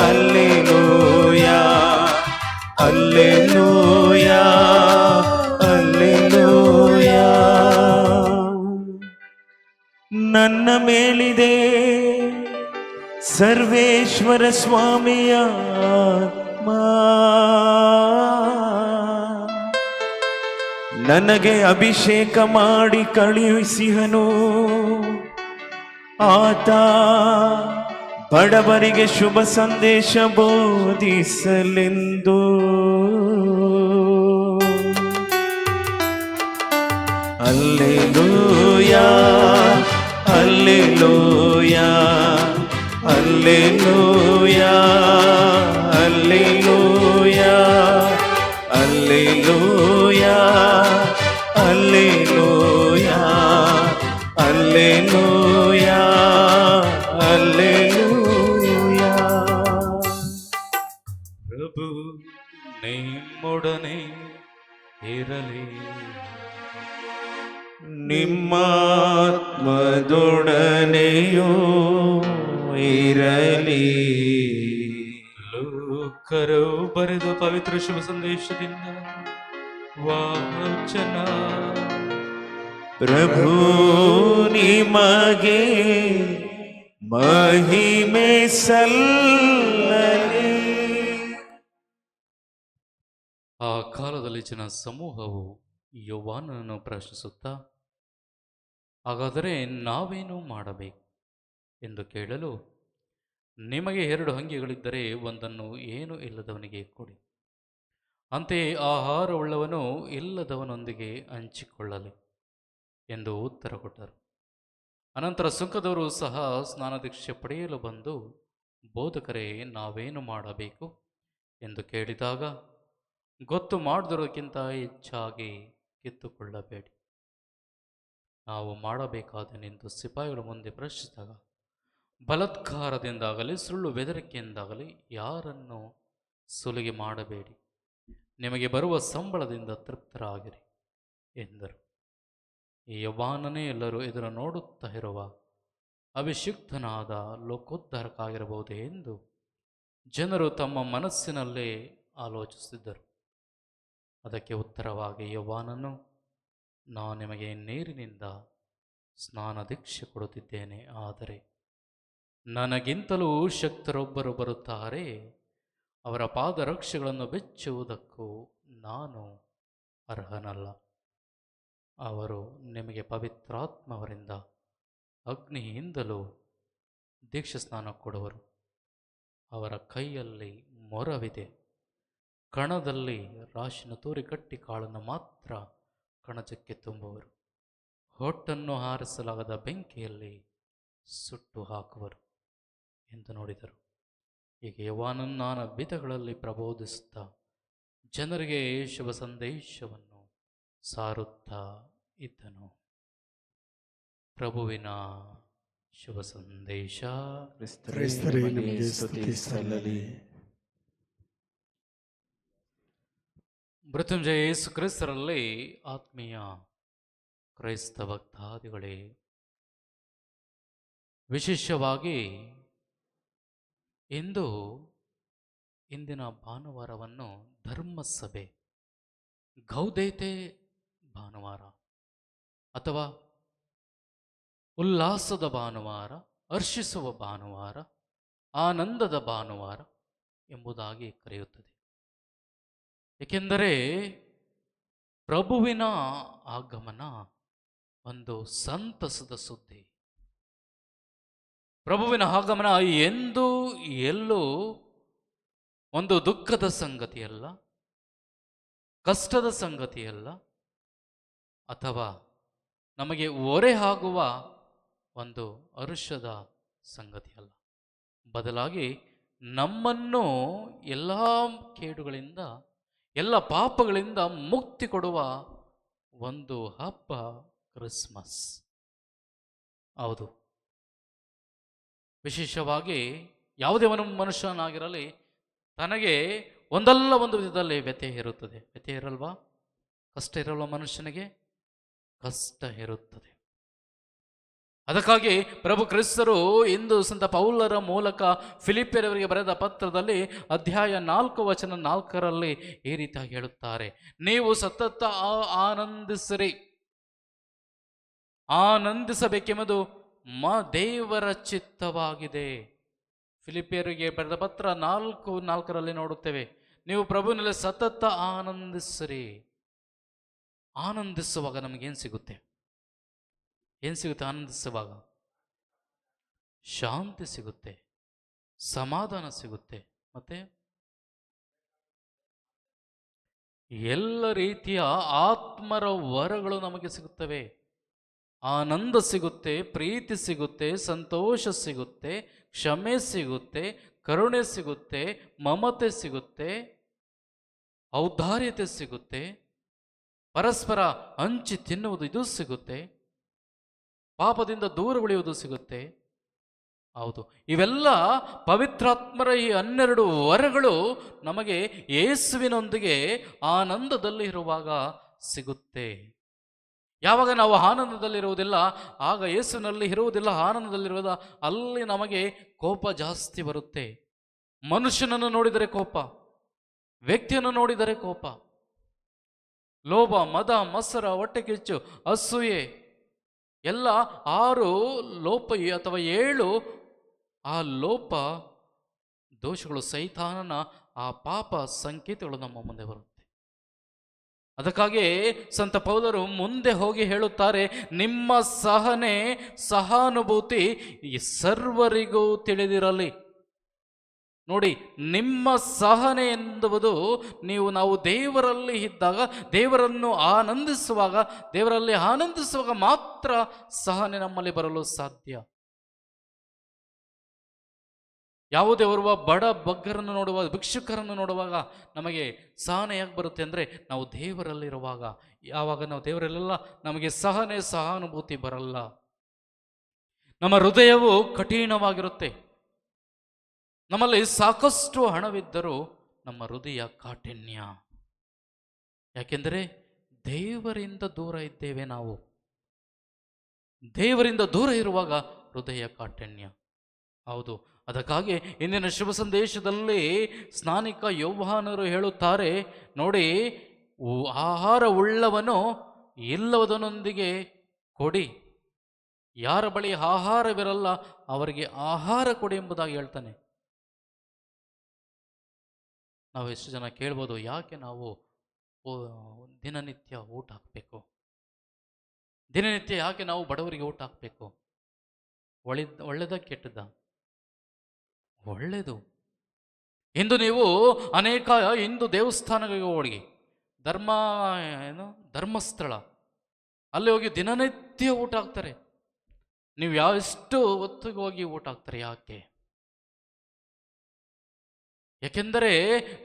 hallelujah, hallelujah, hallelujah. ನನ್ನ ಮೇಲಿದೆ ಸರ್ವೇಶ್ವರ ಸ್ವಾಮಿಯ ಆತ್ಮ, ನನಗೆ ಅಭಿಷೇಕ ಮಾಡಿ ಕಳುಹಿಸಿಹನು. ಆತ ಬಡವರಿಗೆ ಶುಭ ಸಂದೇಶ ಬೋಧಿಸಲೆಂದು. ಹಲ್ಲೆಲೂಯಾ, ಹಲ್ಲೆಲೂಯಾ, ಹಲ್ಲೆಲೂಯಾ, ಹಲ್ಲೆಲೂಯಾ, ಪ್ರಭು ನಿಮ್ಮೊಡನೆ ಇರಲಿ. ನಿಮ್ಮಾತ್ಮದೊಡನೆಯೂ ಇರಲಿ. ಲೂಕರು ಬರೆದ ಪವಿತ್ರ ಶುಭ ಸಂದೇಶದಿಂದ ವಾಚನ. ಪ್ರಭು ನಿಮಗೆ ಮಹಿಮೆ ಸಲ್ಲಲಿ. ಆ ಕಾಲದಲ್ಲಿ ಜನ ಸಮೂಹವು ಯೋವಾನನನ್ನು ಪ್ರಶ್ನಿಸುತ್ತಾ, ಹಾಗಾದರೆ ನಾವೇನು ಮಾಡಬೇಕು ಎಂದು ಕೇಳಲು, ನಿಮಗೆ 2 ಅಂಗಿಗಳಿದ್ದರೆ ಒಂದನ್ನು ಏನು ಇಲ್ಲದವನಿಗೆ ಕೊಡಿ, ಅಂತೆಯೇ ಆಹಾರವುಳ್ಳವನು ಇಲ್ಲದವನೊಂದಿಗೆ ಹಂಚಿಕೊಳ್ಳಲಿ ಎಂದು ಉತ್ತರ ಕೊಟ್ಟರು. ಅನಂತರ ಸುಂಕದವರು ಸಹ ಸ್ನಾನದೀಕ್ಷೆ ಪಡೆಯಲು ಬಂದು, ಬೋಧಕರೇ, ನಾವೇನು ಮಾಡಬೇಕು ಎಂದು ಕೇಳಿದಾಗ, ಗೊತ್ತು ಮಾಡದಿರೋದಕ್ಕಿಂತ ಹೆಚ್ಚಾಗಿ ಕಿತ್ತುಕೊಳ್ಳಬೇಡಿ, ನಾವು ಮಾಡಬೇಕಾದನೆಂದು ಸಿಪಾಯಿಗಳ ಮುಂದೆ ಪ್ರಶ್ನಿಸಿದಾಗ, ಬಲಾತ್ಕಾರದಿಂದಾಗಲಿ ಸುಳ್ಳು ಬೆದರಿಕೆಯಿಂದಾಗಲಿ ಯಾರನ್ನು ಸುಲಿಗೆ ಮಾಡಬೇಡಿ, ನಿಮಗೆ ಬರುವ ಸಂಬಳದಿಂದ ತೃಪ್ತರಾಗಿರಿ ಎಂದರು. ಈ ಯೋವಾನನೇ ಎಲ್ಲರೂ ಎದುರು ನೋಡುತ್ತಾ ಇರುವ ಅಭಿಷಿಕ್ತನಾದ ಲೋಕೋದ್ಧಾರಕ್ಕಾಗಿರಬಹುದೇ ಎಂದು ಜನರು ತಮ್ಮ ಮನಸ್ಸಿನಲ್ಲೇ ಆಲೋಚಿಸಿದ್ದರು. ಅದಕ್ಕೆ ಉತ್ತರವಾಗಿ ಯೋವಾನನು, ನಾನು ನಿಮಗೆ ನೀರಿನಿಂದ ಸ್ನಾನ ದೀಕ್ಷೆ ಕೊಡುತ್ತಿದ್ದೇನೆ, ಆದರೆ ನನಗಿಂತಲೂ ಶಕ್ತರೊಬ್ಬರು ಬರುತ್ತಾರೆ, ಅವರ ಪಾದರಕ್ಷೆಗಳನ್ನು ಬೆಚ್ಚುವುದಕ್ಕೂ ನಾನು ಅರ್ಹನಲ್ಲ. ಅವರು ನಿಮಗೆ ಪವಿತ್ರಾತ್ಮವರಿಂದ ಅಗ್ನಿಯಿಂದಲೂ ದೀಕ್ಷಾ ಸ್ನಾನ ಕೊಡುವರು. ಅವರ ಕೈಯಲ್ಲಿ ಮೊರವಿದೆ, ಕಣದಲ್ಲಿ ರಾಶಿನ ತೂರಿ ಕಟ್ಟಿ ಕಾಳನ್ನು ಮಾತ್ರ ಕಣಜಕ್ಕೆ ತುಂಬುವರು, ಹೊಟ್ಟನ್ನು ಹಾರಿಸಲಾಗದ ಬೆಂಕಿಯಲ್ಲಿ ಸುಟ್ಟು ಹಾಕುವರು ಎಂದು ನೋಡಿದರು. ಹೀಗೆ ಯೋವಾನನು ನಾನಾ ವಿಧಗಳಲ್ಲಿ ಪ್ರಬೋಧಿಸುತ್ತಾ ಜನರಿಗೆ ಶುಭ ಸಂದೇಶವನ್ನು ಸಾರುತ್ತಾ ಇದ್ದನು. ಪ್ರಭುವಿನ ಶುಭ ಸಂದೇಶ. ಕ್ರಿಸ್ತರೇ, ನಿಮಗೆ ಸ್ತುತಿ ಸಲ್ಲಲಿ. ಮೃತ್ಯುಂಜಯ ಯೇಸು ಕ್ರಿಸ್ತರಲ್ಲಿ ಆತ್ಮೀಯ ಕ್ರೈಸ್ತ ಭಕ್ತಾದಿಗಳೇ, ವಿಶೇಷವಾಗಿ ಇಂದಿನ ಭಾನುವಾರವನ್ನು ಧರ್ಮಸಭೆ ಗೌದೇತೆ ಭಾನುವಾರ ಅಥವಾ ಉಲ್ಲಾಸದ ಭಾನುವಾರ, ಹರ್ಷಿಸುವ ಭಾನುವಾರ, ಆನಂದದ ಭಾನುವಾರ ಎಂಬುದಾಗಿ ಕರೆಯುತ್ತದೆ. ಏಕೆಂದರೆ ಪ್ರಭುವಿನ ಆಗಮನ ಒಂದು ಸಂತಸದ ಸುದ್ದಿ. ಪ್ರಭುವಿನ ಆಗಮನ ಎಂದೂ ಎಲ್ಲೂ ಒಂದು ದುಃಖದ ಸಂಗತಿಯಲ್ಲ, ಕಷ್ಟದ ಸಂಗತಿಯಲ್ಲ, ಅಥವಾ ನಮಗೆ ಹೊರೆ ಆಗುವ ಒಂದು ಹರ್ಷದ ಸಂಗತಿಯಲ್ಲ. ಬದಲಾಗಿ ನಮ್ಮನ್ನು ಎಲ್ಲ ಕೇಡುಗಳಿಂದ, ಎಲ್ಲ ಪಾಪಗಳಿಂದ ಮುಕ್ತಿ ಕೊಡುವ ಒಂದು ಹಬ್ಬ ಕ್ರಿಸ್ಮಸ್. ಹೌದು, ವಿಶೇಷವಾಗಿ ಯಾವುದೇ ಮನುಷ್ಯನಾಗಿರಲಿ ತನಗೆ ಒಂದಲ್ಲ ಒಂದು ವಿಧದಲ್ಲಿ ವ್ಯತ್ಯಯ ಇರುತ್ತದೆ. ವ್ಯತ್ಯಯ ಇರಲ್ವಾ? ಕಷ್ಟ ಇರಲ್ವ? ಮನುಷ್ಯನಿಗೆ ಕಷ್ಟ ಇರುತ್ತದೆ. ಅದಕ್ಕಾಗಿ ಪ್ರಭು ಕ್ರಿಸ್ತರು ಇಂದು ಸಂತ ಪೌಲರ ಮೂಲಕ ಫಿಲಿಪ್ಪಿಯರವರಿಗೆ ಬರೆದ ಪತ್ರದಲ್ಲಿ ಅಧ್ಯಾಯ 4 ವಚನ 4ರಲ್ಲಿ ಈ ರೀತಿಯಾಗಿ ಹೇಳುತ್ತಾರೆ, ನೀವು ಸತತ ಆನಂದಿಸಿರಿ. ಆನಂದಿಸಬೇಕೆಂಬುದು ದೇವರ ಚಿತ್ತವಾಗಿದೆ. ಫಿಲಿಪ್ಪಿಯರಿಗೆ ಬರೆದ ಪತ್ರ 4:4ರಲ್ಲಿ ನೋಡುತ್ತೇವೆ, ನೀವು ಪ್ರಭುವಿನಲ್ಲಿ ಸತತ ಆನಂದಿಸಿರಿ. ಆನಂದಿಸುವಾಗ ನಮಗೇನು ಸಿಗುತ್ತೆ? ಏನು ಸಿಗುತ್ತೆ? ಆನಂದಿಸುವಾಗ ಶಾಂತಿ ಸಿಗುತ್ತೆ, ಸಮಾಧಾನ ಸಿಗುತ್ತೆ, ಮತ್ತೆ ಎಲ್ಲ ರೀತಿಯ ಆತ್ಮರ ವರಗಳು ನಮಗೆ ಸಿಗುತ್ತವೆ. ಆನಂದ ಸಿಗುತ್ತೆ, ಪ್ರೀತಿ ಸಿಗುತ್ತೆ, ಸಂತೋಷ ಸಿಗುತ್ತೆ, ಕ್ಷಮೆ ಸಿಗುತ್ತೆ, ಕರುಣೆ ಸಿಗುತ್ತೆ, ಮಮತೆ ಸಿಗುತ್ತೆ, ಔದಾರ್ಯತೆ ಸಿಗುತ್ತೆ, ಪರಸ್ಪರ ಹಂಚಿ ತಿನ್ನುವುದು ಇದು ಸಿಗುತ್ತೆ, ಪಾಪದಿಂದ ದೂರ ಉಳಿಯುವುದು ಸಿಗುತ್ತೆ, ಹೌದು, ಇವೆಲ್ಲ ಪವಿತ್ರಾತ್ಮರ ಈ 12 ವರಗಳು ನಮಗೆ ಯೇಸುವಿನೊಂದಿಗೆ ಆನಂದದಲ್ಲಿ ಇರುವಾಗ ಸಿಗುತ್ತೆ. ಯಾವಾಗ ನಾವು ಆನಂದದಲ್ಲಿರುವುದಿಲ್ಲ, ಆಗ ಯೇಸುವಿನಲ್ಲಿ ಇರುವುದಿಲ್ಲ, ಆನಂದದಲ್ಲಿರುವುದ, ಅಲ್ಲಿ ನಮಗೆ ಕೋಪ ಜಾಸ್ತಿ ಬರುತ್ತೆ. ಮನುಷ್ಯನನ್ನು ನೋಡಿದರೆ ಕೋಪ, ವ್ಯಕ್ತಿಯನ್ನು ನೋಡಿದರೆ ಕೋಪ, ಲೋಭ, ಮದ, ಮತ್ಸರ, ಹೊಟ್ಟೆಕಿಚ್ಚು, ಅಸೂಯೆ ಎಲ್ಲ 6 ಲೋಪ ಅಥವಾ 7 ಆ ಲೋಪ ದೋಷಗಳು, ಸೈತಾನನ ಆ ಪಾಪ ಸಂಕೇತಗಳು ನಮ್ಮ ಮುಂದೆ ಬರುತ್ತೆ. ಅದಕ್ಕಾಗಿ ಸಂತ ಪೌಲರು ಮುಂದೆ ಹೋಗಿ ಹೇಳುತ್ತಾರೆ, ನಿಮ್ಮ ಸಹನೆ ಸಹಾನುಭೂತಿ ಈ ಸರ್ವರಿಗೂ ತಿಳಿದಿರಲಿ. ನೋಡಿ, ನಿಮ್ಮ ಸಹನೆ ಎನ್ನುವುದು ನಾವು ದೇವರಲ್ಲಿ ಇದ್ದಾಗ, ದೇವರನ್ನು ದೇವರಲ್ಲಿ ಆನಂದಿಸುವಾಗ ಮಾತ್ರ ಸಹನೆ ನಮ್ಮಲ್ಲಿ ಬರಲು ಸಾಧ್ಯ. ಯಾವುದೇ ಓರ್ವ ಬಡ ಬಗ್ಗರನ್ನು ನೋಡುವಾಗ, ಭಿಕ್ಷುಕರನ್ನು ನೋಡುವಾಗ ನಮಗೆ ಸಹನೆ ಯಾಕೆ ಬರುತ್ತೆ ಅಂದರೆ, ನಾವು ದೇವರಲ್ಲಿರುವಾಗ. ಯಾವಾಗ ನಾವು ದೇವರಲ್ಲೆಲ್ಲ ನಮಗೆ ಸಹನೆ ಸಹಾನುಭೂತಿ ಬರಲ್ಲ. ನಮ್ಮ ಹೃದಯವು ಕಠಿಣವಾಗಿರುತ್ತೆ. ನಮ್ಮಲ್ಲಿ ಸಾಕಷ್ಟು ಹಣವಿದ್ದರೂ ನಮ್ಮ ಹೃದಯ ಕಾಠಿಣ್ಯ. ಯಾಕೆಂದರೆ ದೇವರಿಂದ ದೂರ ಇದ್ದೇವೆ ನಾವು. ದೇವರಿಂದ ದೂರ ಇರುವಾಗ ಹೃದಯ ಕಾಠಿಣ್ಯ. ಹೌದು, ಅದಕ್ಕಾಗಿ ಇಂದಿನ ಶುಭ ಸಂದೇಶದಲ್ಲಿ ಸ್ನಾನಿಕ ಯೋಹಾನರು ಹೇಳುತ್ತಾರೆ, ನೋಡಿ, ಆಹಾರ ಉಳ್ಳವನು ಇಲ್ಲವದನೊಂದಿಗೆ ಕೊಡಿ, ಯಾರ ಬಳಿ ಆಹಾರವಿರಲ್ಲ ಅವರಿಗೆ ಆಹಾರ ಕೊಡಿ ಎಂಬುದಾಗಿ ಹೇಳ್ತಾನೆ. ನಾವು ಎಷ್ಟು ಜನ ಕೇಳ್ಬೋದು, ಯಾಕೆ ನಾವು ದಿನನಿತ್ಯ ಊಟ ಹಾಕಬೇಕು, ದಿನನಿತ್ಯ ಯಾಕೆ ನಾವು ಬಡವರಿಗೆ ಊಟ ಹಾಕಬೇಕು? ಒಳ್ಳೆದ ಕೆಟ್ಟದ? ಒಳ್ಳೆಯದು. ಇಂದು ನೀವು ಅನೇಕ ಹಿಂದೂ ದೇವಸ್ಥಾನಗಳಿಗೆ ಹೋಗಿ, ಧರ್ಮಸ್ಥಳ, ಅಲ್ಲಿ ಹೋಗಿ ದಿನನಿತ್ಯ ಊಟ ಹಾಕ್ತಾರೆ. ನೀವು ಎಷ್ಟು ಹೊತ್ತಿಗೆ ಹೋಗಿ ಊಟ ಹಾಕ್ತಾರೆ? ಯಾಕೆ? ಏಕೆಂದರೆ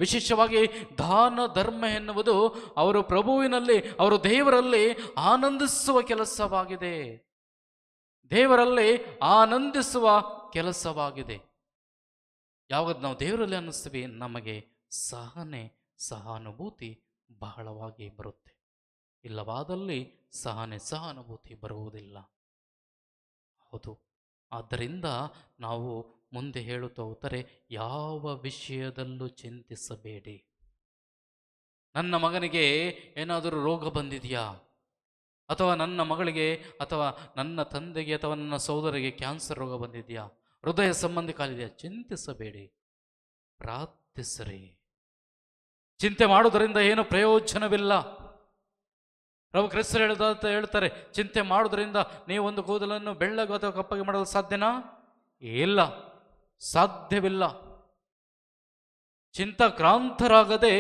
ವಿಶೇಷವಾಗಿ ದಾನ ಧರ್ಮ ಎನ್ನುವುದು ಅವರು ಪ್ರಭುವಿನಲ್ಲಿ, ಅವರು ದೇವರಲ್ಲಿ ಆನಂದಿಸುವ ಕೆಲಸವಾಗಿದೆ. ದೇವರಲ್ಲಿ ಆನಂದಿಸುವ ಕೆಲಸವಾಗಿದೆ. ಯಾವಾಗ ನಾವು ದೇವರಲ್ಲಿ ಅನ್ನಿಸ್ತೀವಿ, ನಮಗೆ ಸಹನೆ ಸಹಾನುಭೂತಿ ಬಹಳವಾಗಿ ಬರುತ್ತೆ. ಇಲ್ಲವಾದಲ್ಲಿ ಸಹನೆ ಸಹಾನುಭೂತಿ ಬರುವುದಿಲ್ಲ. ಹೌದು, ಆದ್ದರಿಂದ ನಾವು ಮುಂದೆ ಹೇಳುತ್ತಾ ಹೋದರೆ, ಯಾವ ವಿಷಯದಲ್ಲೂ ಚಿಂತಿಸಬೇಡಿ. ನನ್ನ ಮಗನಿಗೆ ಏನಾದರೂ ರೋಗ ಬಂದಿದೆಯಾ, ಅಥವಾ ನನ್ನ ಮಗಳಿಗೆ ಅಥವಾ ನನ್ನ ತಂದೆಗೆ ಅಥವಾ ನನ್ನ ಸಹೋದರಿಗೆ ಕ್ಯಾನ್ಸರ್ ರೋಗ ಬಂದಿದೆಯಾ, ಹೃದಯ ಸಂಬಂಧಿ ಕಾಲಿದೆಯಾ, ಚಿಂತಿಸಬೇಡಿ, ಪ್ರಾರ್ಥಿಸಿರಿ. ಚಿಂತೆ ಮಾಡುವುದರಿಂದ ಏನು ಪ್ರಯೋಜನವಿಲ್ಲ. ಪ್ರಭು ಕ್ರಿಸ್ತರು ಹೇಳ್ತಾರೆ, ಚಿಂತೆ ಮಾಡುವುದರಿಂದ ನೀವು ಒಂದು ಕೂದಲನ್ನು ಬೆಳ್ಳಗೆ ಅಥವಾ ಕಪ್ಪಗೆ ಮಾಡಲು ಸಾಧ್ಯನಾ? ಇಲ್ಲ, ಸಾಧ್ಯವಿಲ್ಲ. ಚಿಂತಾಕ್ರಾಂತರಾಗದೆ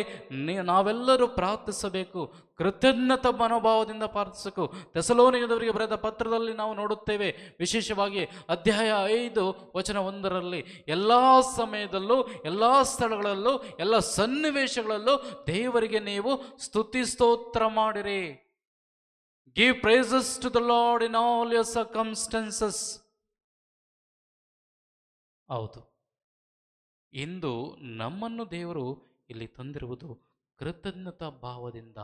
ನಾವೆಲ್ಲರೂ ಪ್ರಾರ್ಥಿಸಬೇಕು, ಕೃತಜ್ಞತಾ ಮನೋಭಾವದಿಂದ ಪ್ರಾರ್ಥಿಸಬೇಕು. ಥೆಸಲೋನಿಕದವರಿಗೆ ಬರೆದ ಪತ್ರದಲ್ಲಿ ನಾವು ನೋಡುತ್ತೇವೆ, ವಿಶೇಷವಾಗಿ ಅಧ್ಯಾಯ 5 ವಚನ 1ರಲ್ಲಿ, ಎಲ್ಲ ಸಮಯದಲ್ಲೂ, ಎಲ್ಲ ಸ್ಥಳಗಳಲ್ಲೂ, ಎಲ್ಲ ಸನ್ನಿವೇಶಗಳಲ್ಲೂ ದೇವರಿಗೆ ನೀವು ಸ್ತುತಿ ಸ್ತೋತ್ರ ಮಾಡಿರಿ. Give praises to the Lord in all your circumstances. ಹೌದು, ಇಂದು ನಮ್ಮನ್ನು ದೇವರು ಇಲ್ಲಿ ತಂದಿರುವುದು ಕೃತಜ್ಞತಾ ಭಾವದಿಂದ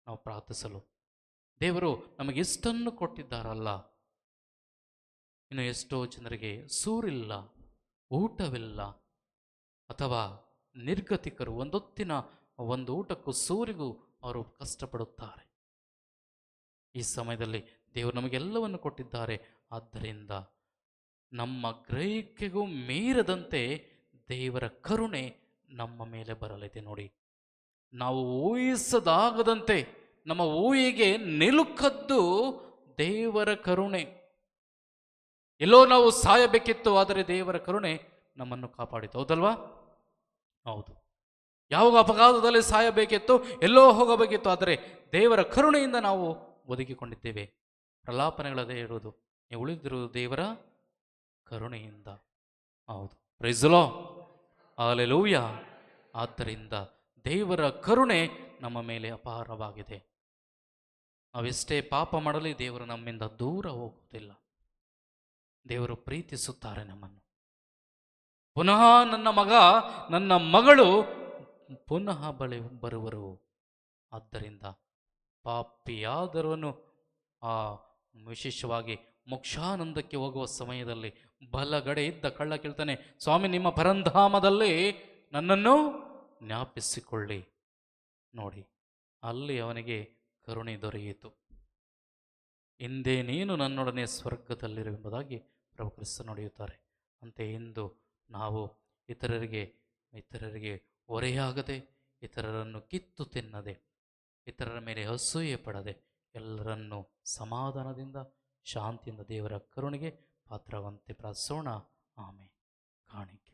ನಾವು ಪ್ರಾರ್ಥಿಸಲು. ದೇವರು ನಮಗಿಷ್ಟನ್ನು ಕೊಟ್ಟಿದ್ದಾರಲ್ಲ. ಇನ್ನು ಎಷ್ಟೋ ಜನರಿಗೆ ಸೂರಿಲ್ಲ, ಊಟವಿಲ್ಲ, ಅಥವಾ ನಿರ್ಗತಿಕರು ಒಂದೊತ್ತಿನ ಒಂದು ಊಟಕ್ಕೂ ಸೂರಿಗೂ ಅವರು ಕಷ್ಟಪಡುತ್ತಾರೆ. ಈ ಸಮಯದಲ್ಲಿ ದೇವರು ನಮಗೆಲ್ಲವನ್ನು ಕೊಟ್ಟಿದ್ದಾರೆ. ಆದ್ದರಿಂದ ನಮ್ಮ ಗ್ರಹಿಕೆಗೂ ಮೀರದಂತೆ ದೇವರ ಕರುಣೆ ನಮ್ಮ ಮೇಲೆ ಬರಲಿದೆ. ನೋಡಿ, ನಾವು ಊಹಿಸದಾಗದಂತೆ, ನಮ್ಮ ಊಹೆಗೆ ನಿಲುಕದ್ದು ದೇವರ ಕರುಣೆ. ಎಲ್ಲೋ ನಾವು ಸಾಯಬೇಕಿತ್ತು, ಆದರೆ ದೇವರ ಕರುಣೆ ನಮ್ಮನ್ನು ಕಾಪಾಡಿತು. ಹೌದಲ್ವಾ? ಹೌದು. ಯಾವಾಗ ಅಪಘಾತದಲ್ಲಿ ಸಾಯಬೇಕಿತ್ತು, ಎಲ್ಲೋ ಹೋಗಬೇಕಿತ್ತು, ಆದರೆ ದೇವರ ಕರುಣೆಯಿಂದ ನಾವು ಒದಗಿಕೊಂಡಿದ್ದೇವೆ. ಪ್ರಲಾಪನೆಗಳದೇ ಇರುವುದು, ನೀವು ಉಳಿದಿರುವುದು ದೇವರ ಕರುಣೆಯಿಂದ. ಹೌದು, ಪ್ರೈಸ್ ದಿ ಲಾರ್ಡ್, ಹಲ್ಲೆಲೂಯಾ. ಆದ್ದರಿಂದ ದೇವರ ಕರುಣೆ ನಮ್ಮ ಮೇಲೆ ಅಪಾರವಾಗಿದೆ. ನಾವೆಷ್ಟೇ ಪಾಪ ಮಾಡಲಿ ದೇವರು ನಮ್ಮಿಂದ ದೂರ ಹೋಗುವುದಿಲ್ಲ. ದೇವರು ಪ್ರೀತಿಸುತ್ತಾರೆ ನಮ್ಮನ್ನು. ಪುನಃ ನನ್ನ ಮಗ ನನ್ನ ಮಗಳು ಪುನಃ ಬಳಿ ಬರುವರು. ಆದ್ದರಿಂದ ಪಾಪಿಯಾದರವನು ಆ ವಿಶೇಷವಾಗಿ ಮೋಕ್ಷಾನಂದಕ್ಕೆ ಹೋಗುವ ಸಮಯದಲ್ಲಿ ಬಲಗಡೆ ಇದ್ದ ಕಳ್ಳ ಕೇಳ್ತಾನೆ, ಸ್ವಾಮಿ ನಿಮ್ಮ ಪರಂಧಾಮದಲ್ಲಿ ನನ್ನನ್ನು ಜ್ಞಾಪಿಸಿಕೊಳ್ಳಿ. ನೋಡಿ, ಅಲ್ಲಿ ಅವನಿಗೆ ಕರುಣೆ ದೊರೆಯಿತು. ಹಿಂದೆ ನೀನು ನನ್ನೊಡನೆ ಸ್ವರ್ಗದಲ್ಲಿರು ಎಂಬುದಾಗಿ ಪ್ರಭು ಕ್ರಿಸ್ತ ನುಡಿಯುತ್ತಾರೆ. ಅಂತೆ ಇಂದು ನಾವು ಇತರರಿಗೆ ಹೊರೆಯಾಗದೆ, ಇತರರನ್ನು ಕಿತ್ತು ತಿನ್ನದೆ, ಇತರರ ಮೇಲೆ ಅಸೂಯೆ ಪಡದೆ, ಎಲ್ಲರನ್ನೂ ಸಮಾಧಾನದಿಂದ ಶಾಂತಿಯಿಂದ ದೇವರ ಕರುಣೆಗೆ ಪಾತ್ರವಂತೆ ಪ್ರಾರ್ಥಿಸೋಣ. ಆಮೇಲೆ ಕಾಣಿಕೆ.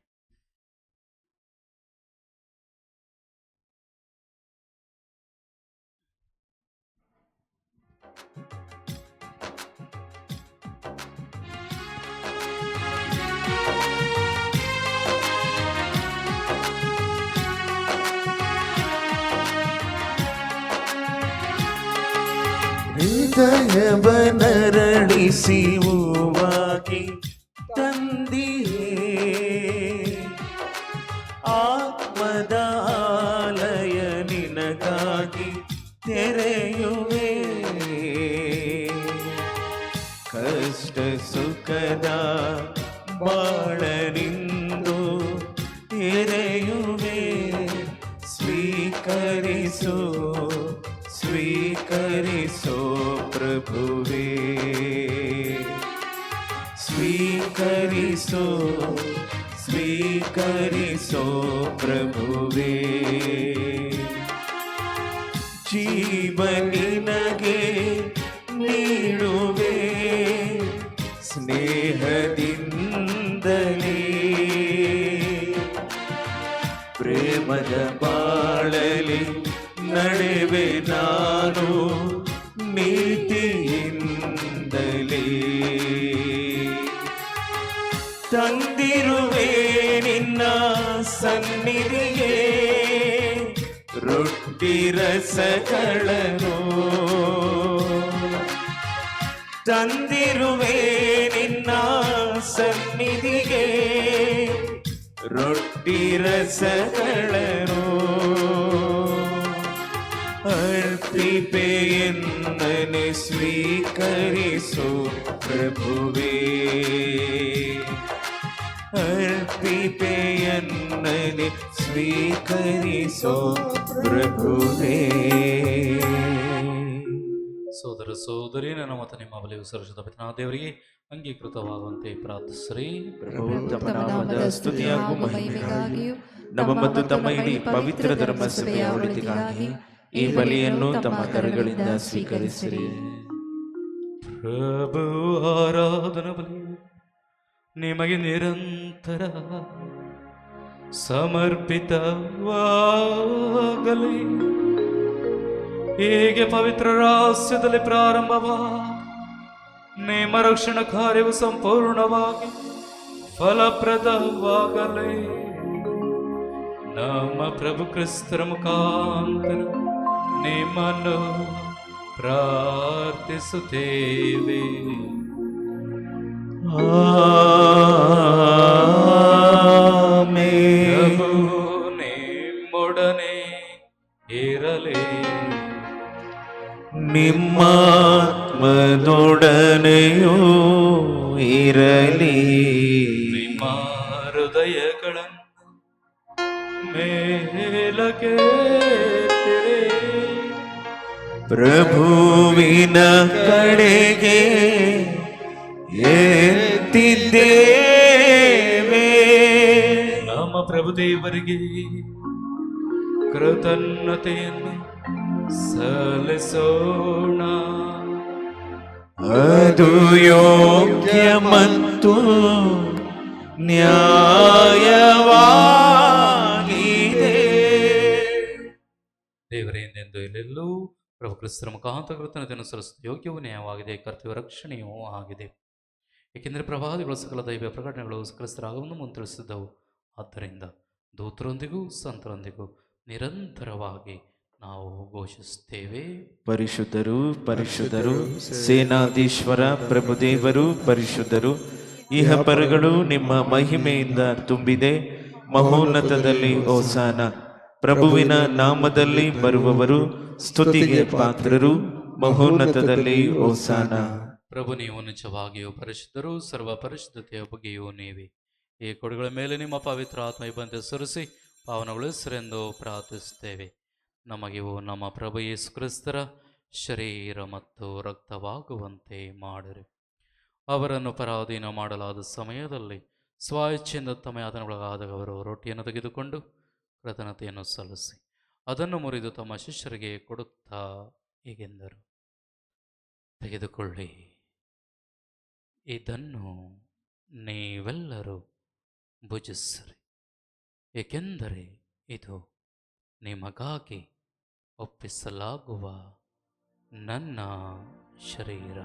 ಹೃದಯವನರಳಿಸಿ ಹೂವಾಗಿ ತಂದಿಯೇ, ಆತ್ಮದ ಆಲಯ ನಿನಗಾಗಿ ತೆರೆಯುವೆ. ಕಷ್ಟ ಸುಖದ ಬಾಳನಿಂದು ಎರೆಯುವೆ. ಸ್ವೀಕರಿಸು ಸ್ವೀಕರಿಸೋ ಪ್ರಭುವೇ, ಸ್ವೀಕರಿಸೋ ಸ್ವೀಕರಿಸೋ ಪ್ರಭುವೇ. ಜೀವನಿನಗೆ ನೀಡುವೆ ಸ್ನೇಹದಿಂದಲೇ. ಪ್ರೇಮದ ಬಾಳಲಿ ನಡೆವೆ ನಾನು ನೀತಿಯಿಂದಲೇ. ತಂದಿರುವೆ ನಿನ್ನ ಸನ್ನಿಧಿಗೆ ರೊಟ್ಟಿ ರಸಗಳನ್ನು. ತಂದಿರುವೆ ನಿನ್ನ ಸನ್ನಿಧಿಗೆ ರೊಟ್ಟಿ ರಸಗಳನ್ನು. ಅರ್ಪಿಪೆಯನ್ನನೆ ಸ್ವೀಕರಿಸು ಪ್ರಭುವೇ, ಅರ್ಪಿಪೆಯನ್ನನೆ ಸ್ವೀಕರಿಸೋ ಪ್ರಭುವೇ. ಸೋದರ ಸೋದರಿ, ನನ್ನ ಮತ್ತು ನಿಮ್ಮ ಬಲಿಯು ಸರಸ್ವತ ಪಿತನ ದೇವರಿಗೆ ಅಂಗೀಕೃತವಾಗುವಂತೆ ಪ್ರಾರ್ಥಿಸ್ರಿ. ಪ್ರಭು ತಮ್ಮ ನಾಮದ ಸ್ತುತಿಯಾಗೂ ಮಹಿಮೆಗಾಗಿಯೂ ನಮ್ಮ ಮತ್ತು ತಮ್ಮ ಇಡೀ ಪವಿತ್ರ ಧರ್ಮ ಸಭೆಯ ಒಳಿತಿಗಾಗಿ ಈ ಬಲಿಯನ್ನು ತಮ್ಮ ಕರಗಳಿಂದ ಸ್ವೀಕರಿಸಿರಿ. ಪ್ರಭು ಆರಾಧನಾ ಬಲಿ ನಿಮಗೆ ನಿರಂತರ ಸಮರ್ಪಿತವಾಗಲಿ. ಹೀಗೆ ಪವಿತ್ರ ರಹಸ್ಯದಲ್ಲಿ ಪ್ರಾರಂಭವಾದ ನಿಮ್ಮ ರಕ್ಷಣಾ ಕಾರ್ಯವು ಸಂಪೂರ್ಣವಾಗಿ ಫಲಪ್ರದವಾಗಲಿ. ನಮ್ಮ ಪ್ರಭು ಕ್ರಿಸ್ತರ ಮುಖಾಂತರ ನಿಮ್ಮನ್ನು ಪ್ರಾರ್ಥಿಸುತ್ತೇವೆ. ಆಮೆನ್. ಪ್ರಭು ನಿಮ್ಮೊಡನೆ ಇರಲಿ. ನಿಮ್ಮಾತ್ಮದೊಡನೆಯೂ ಇರಲಿ. ನಿಮ್ಮ ಹೃದಯಗಳನ್ನು ಮೇಲಕ್ಕೆ ಪ್ರಭುವಿನ ಕಡೆಗೆ ಎತ್ತಿದ್ದೇವೆ. ನಮ್ಮ ಪ್ರಭು ದೇವರಿಗೆ ಕೃತಜ್ಞತೆಯನ್ನು ಸಲ್ಲಿಸೋಣ. ಅದು ಯೋಗ್ಯ ಮತ್ತು ನ್ಯಾಯವಾಗಿದೆ. ದೇವರೇ, ಎಂದೆಂದು ಎಲ್ಲೆಲ್ಲೂ ಪ್ರಭು ಕ್ರಿಸ್ತರ ಮುಖಾಂತರ ಕೃತಜ್ಞತೆಯನ್ನು ಸಲ್ಲಿಸುವುದು ಯೋಗ್ಯವೂ ನ್ಯಾಯವಾಗಿದೆ, ಕರ್ತವ್ಯ ರಕ್ಷಣೆಯೂ ಆಗಿದೆ. ಏಕೆಂದರೆ ಪ್ರವಾದಿಗಳು ಸಕಲ ದೈವ ಪ್ರಕಟಣೆಗಳು ಕ್ರಿಸ್ತರ ಆಗಮನವನ್ನು ಮುಂತಿಳಿಸಿದ್ದವು. ಆದ್ದರಿಂದ ದೂತರೊಂದಿಗೂ ಸಂತರೊಂದಿಗೂ ನಿರಂತರವಾಗಿ ನಾವು ಘೋಷಿಸುತ್ತೇವೆ, ಪರಿಶುದ್ಧರು ಪರಿಶುದ್ಧರು ಸೇನಾಧೀಶ್ವರ ಪ್ರಭುದೇವರು ಪರಿಶುದ್ಧರು, ಇಹಪರಗಳು ನಿಮ್ಮ ಮಹಿಮೆಯಿಂದ ತುಂಬಿದೆ. ಮಹೋನ್ನತದಲ್ಲಿ ಓಸಾನ. ಪ್ರಭುವಿನ ನಾಮದಲ್ಲಿ ಬರುವವರು ಸ್ತುತಿಗೆ ಪಾತ್ರರು. ಮಹೋನ್ನತದಲ್ಲಿ ಓಸಾನ. ಪ್ರಭು ನೀವು ನಿಜವಾಗಿಯೂ ಪರಿಶುದ್ಧರು, ಸರ್ವ ಪರಿಶುದ್ಧತೆಯ ಬಗ್ಗೆಯೂ ನೀವೇ. ಈ ಕೊಡುಗಳ ಮೇಲೆ ನಿಮ್ಮ ಪವಿತ್ರ ಆತ್ಮ ಬಂದು ಸುರಿಸಿ ಪಾವನಗೊಳಿಸರೆಂದು ಪ್ರಾರ್ಥಿಸುತ್ತೇವೆ. ನಮಗಿವು ನಮ್ಮ ಪ್ರಭು ಯೇಸು ಕ್ರಿಸ್ತರ ಶರೀರ ಮತ್ತು ರಕ್ತವಾಗುವಂತೆ ಮಾಡಿರಿ. ಅವರನ್ನು ಪರಾಧೀನ ಮಾಡಲಾದ ಸಮಯದಲ್ಲಿ ಸ್ವೇಚ್ಛೆಯಿಂದ ತಮ್ಮ ಯಾತನೆಗೊಳಗಾದಾಗ ಅವರು ರೊಟ್ಟಿಯನ್ನು ತೆಗೆದುಕೊಂಡು ಕೃತಜ್ಞತೆಯನ್ನು ಸಲ್ಲಿಸಿ ಅದನ್ನು ಮುರಿದು ತಮ್ಮ ಶಿಷ್ಯರಿಗೆ ಕೊಡುತ್ತಾ ಹೀಗೆಂದರು, ತೆಗೆದುಕೊಳ್ಳಿ, ಇದನ್ನು ನೀವೆಲ್ಲರೂ ಭುಜಿಸಿರಿ, ಏಕೆಂದರೆ ಇದು ನಿಮಗಾಗಿ ಒಪ್ಪಿಸಲಾಗುವ ನನ್ನ ಶರೀರ.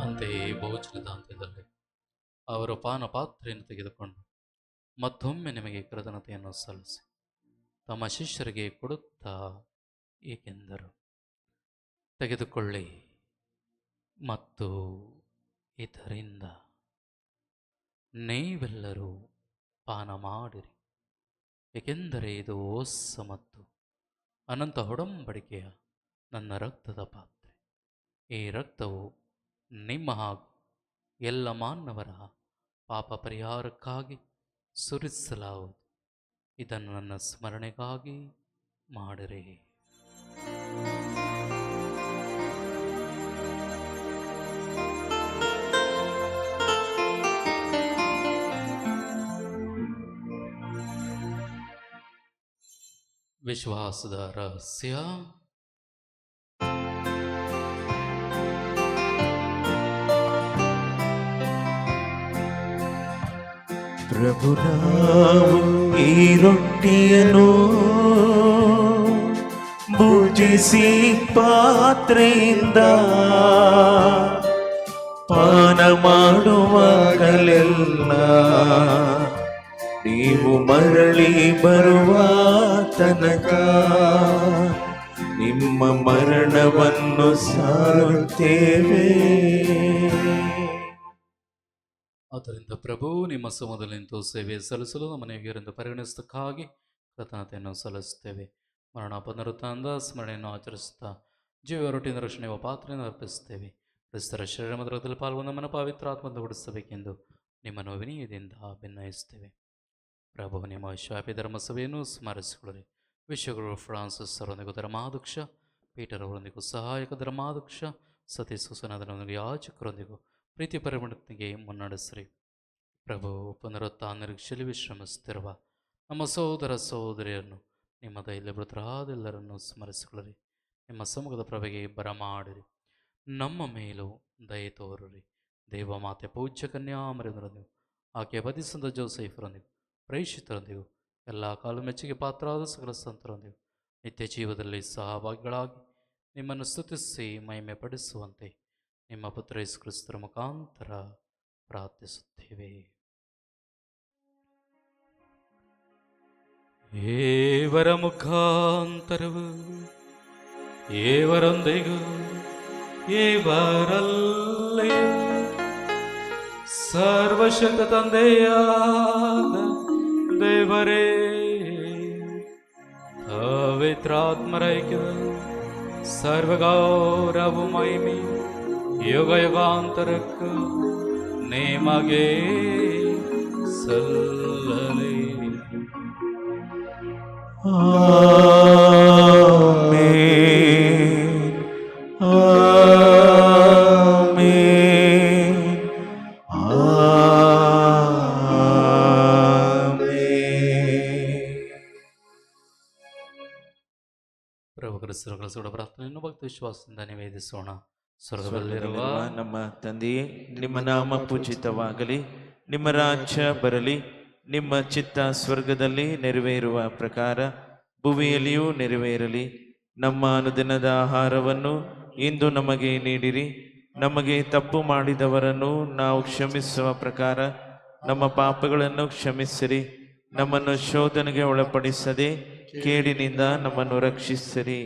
ಅಂತೆಯೇ ಭೋಜನದ ಅಂತ್ಯದಲ್ಲಿ ಅವರು ಪಾನಪಾತ್ರೆಯನ್ನು ತೆಗೆದುಕೊಂಡು ಮತ್ತೊಮ್ಮೆ ನಿಮಗೆ ಕೃತಜ್ಞತೆಯನ್ನು ಸಲ್ಲಿಸಿ ತಮ್ಮ ಶಿಷ್ಯರಿಗೆ ಕೊಡುತ್ತಾ ಏಕೆಂದರು, ತೆಗೆದುಕೊಳ್ಳಿ ಮತ್ತು ಇದರಿಂದ ನೀವೆಲ್ಲರೂ ಪಾನ ಮಾಡಿರಿ, ಏಕೆಂದರೆ ಇದು ಹೊಸ ಮತ್ತು ಅನಂತ ಒಡಂಬಡಿಕೆಯ ನನ್ನ ರಕ್ತದ ಪಾತ್ರೆ. ಈ ರಕ್ತವು ನಿಮ್ಮ ಹಾಗೂ ಎಲ್ಲ ಮಾನವರ ಪಾಪ ಪರಿಹಾರಕ್ಕಾಗಿ ಸುರಿಸಲಾಗುವುದು. ಇದನ್ನು ನನ್ನ ಸ್ಮರಣೆಗಾಗಿ ಮಾಡಿರಿ. ವಿಶ್ವಾಸದ ರಹಸ್ಯ. ಪ್ರಭು, ನಾವು ಈ ರೊಟ್ಟಿಯನ್ನು ಭುಜಿಸಿ ಪಾತ್ರೆಯಿಂದ ಪಾನ ಮಾಡುವಾಗಲೆಲ್ಲ ನೀವು ಮರಳಿ ಬರುವ ತನಕ ನಿಮ್ಮ ಮರಣವನ್ನು ಸಾರುತ್ತೇವೆ. ಆದ್ದರಿಂದ ಪ್ರಭು, ನಿಮ್ಮ ಸಮೂಹದಲ್ಲಿ ನಿಂತು ಸೇವೆ ಸಲ್ಲಿಸಲು ನಮ್ಮ ಯೋಗ್ಯರೆಂದು ಪರಿಗಣಿಸದಕ್ಕಾಗಿ ಕೃತಜ್ಞತೆಯನ್ನು ಸಲ್ಲಿಸುತ್ತೇವೆ. ಮರಣ ಪುನರುತ್ಥಾನದ ಸ್ಮರಣೆಯನ್ನು ಆಚರಿಸುತ್ತಾ ಜೀವ ರೊಟ್ಟಿನ ರಕ್ಷಣೆಯ ಪಾತ್ರೆಯನ್ನು ಅರ್ಪಿಸುತ್ತೇವೆ. ಕ್ರಿಸ್ತರ ಶರೀರ ಮಧುರದಲ್ಲಿ ಪಾಲ್ಗೊಂಡು ನಮ್ಮನ್ನು ಪವಿತ್ರಾತ್ಮದಿಂದ ಉಡಿಸಬೇಕೆಂದು ನಿಮ್ಮನ್ನು ವಿನಯದಿಂದ ಭಿನ್ನಯಿಸುತ್ತೇವೆ. ಪ್ರಭು, ನಿಮ್ಮ ವಿಶ್ವಾಪಿ ಧರ್ಮಸಭೆಯನ್ನು ಸ್ಮರಿಸಿಕೊಳ್ಳಿ. ವಿಶ್ವಗುರು ಫ್ರಾನ್ಸಿಸ್ ಅವರೊಂದಿಗೂ ಧರ್ಮಾಧ್ಯಕ್ಷ ಪೀಟರ್ ಅವರೊಂದಿಗೂ ಸಹಾಯಕ ಧರ್ಮಾಧ್ಯಕ್ಷ ಸತೀಶ್ ಸುಸನಾದರೊಂದಿಗೂ ಯಾಜಕರೊಂದಿಗೂ ಪ್ರೀತಿ ಪರಿಮಳತೆಗೆ ಮುನ್ನಡೆಸಿರಿ. ಪ್ರಭು, ಪುನರುತ್ಥಾನ ನಿರೀಕ್ಷೆಯಲ್ಲಿ ವಿಶ್ರಮಿಸುತ್ತಿರುವ ನಮ್ಮ ಸಹೋದರ ಸಹೋದರಿಯರನ್ನು ನಿಮ್ಮ ದೈಲ್ಯ ಮೃತರಾದೆಲ್ಲರನ್ನು ಸ್ಮರಿಸಿಕೊಳ್ಳಿರಿ. ನಿಮ್ಮ ಸಮ್ಮುಖದ ಪ್ರಭೆಗೆ ಬರಮಾಡಿರಿ. ನಮ್ಮ ಮೇಲೂ ದಯೆ ತೋರಿರಿ. ದೇವಮಾತೆ ಪೂಜ್ಯ ಕನ್ಯಾಮರಿಯರೊಂದಿಗೂ ಆಕೆಯ ಬದಿಸಂದ ಜೋಸೆಫರೊಂದಿಗೂ ಪ್ರೇಷಿತರೊಂದಿಗೂ ಎಲ್ಲ ಕಾಲ ಮೆಚ್ಚುಗೆ ಪಾತ್ರರಾದ ಸಕಲ ಸಂತರೊಂದಿಗೂ ನಿತ್ಯ ಜೀವದಲ್ಲಿ ಸಹಭಾಗಿಗಳಾಗಿ ನಿಮ್ಮನ್ನು ಸ್ತುತಿಸಿ ಮಹಿಮೆ ಪಡಿಸುವಂತೆ ನಿಮ್ಮ ಪುತ್ರ ಯೇಸು ಕ್ರಿಸ್ತರ ಮುಖಾಂತರ ಪ್ರಾರ್ಥಿಸುತ್ತೇವೆ. ಏವರ ಮುಖಾಂತರವು ಏವರೊಂದಿಗೂ ಏವರಲ್ಲಿ ಸರ್ವಶಕ್ತ ತಂದೆಯಾದ ದೇವರೇ, ಪವಿತ್ರಾತ್ಮರ ಐಕ್ಯದಲ್ಲಿ ಸರ್ವಗೌರವ ಮಹಿಮೆ ಯುಗ ಯುಗಾಂತರಕ್ಕೂ ನಿಮಗೆ ಸಲ್ಲಲಿ. ಆಮೆನ್. ಆಮೆನ್. ಪ್ರಭು ಕ್ರಿಸ್ತರ ಕಲಿಸಿದ ಪ್ರಾರ್ಥನೆಯನ್ನು ಭಕ್ತಿ ವಿಶ್ವಾಸದಿಂದ ನಿವೇದಿಸೋಣ. ಸ್ವರ್ಗದಲ್ಲಿರುವ ನಮ್ಮ ತಂದೆಯೇ, ನಿಮ್ಮ ನಾಮ ಪೂಜಿತವಾಗಲಿ, ನಿಮ್ಮ ರಾಜ್ಯ ಬರಲಿ, ನಿಮ್ಮ ಚಿತ್ತ ಸ್ವರ್ಗದಲ್ಲಿ ನೆರವೇರುವ ಪ್ರಕಾರ ಭೂಮಿಯಲ್ಲಿಯೂ ನೆರವೇರಲಿ. ನಮ್ಮ ಅನುದಿನದ ಆಹಾರವನ್ನು ಇಂದು ನಮಗೆ ನೀಡಿರಿ. ನಮಗೆ ತಪ್ಪು ಮಾಡಿದವರನ್ನು ನಾವು ಕ್ಷಮಿಸುವ ಪ್ರಕಾರ ನಮ್ಮ ಪಾಪಗಳನ್ನು ಕ್ಷಮಿಸಿರಿ, ನಮ್ಮನ್ನು ಶೋಧನೆಗೆ ಒಳಪಡಿಸದೆ ಕೇಡಿನಿಂದ ನಮ್ಮನ್ನು ರಕ್ಷಿಸಿರಿ.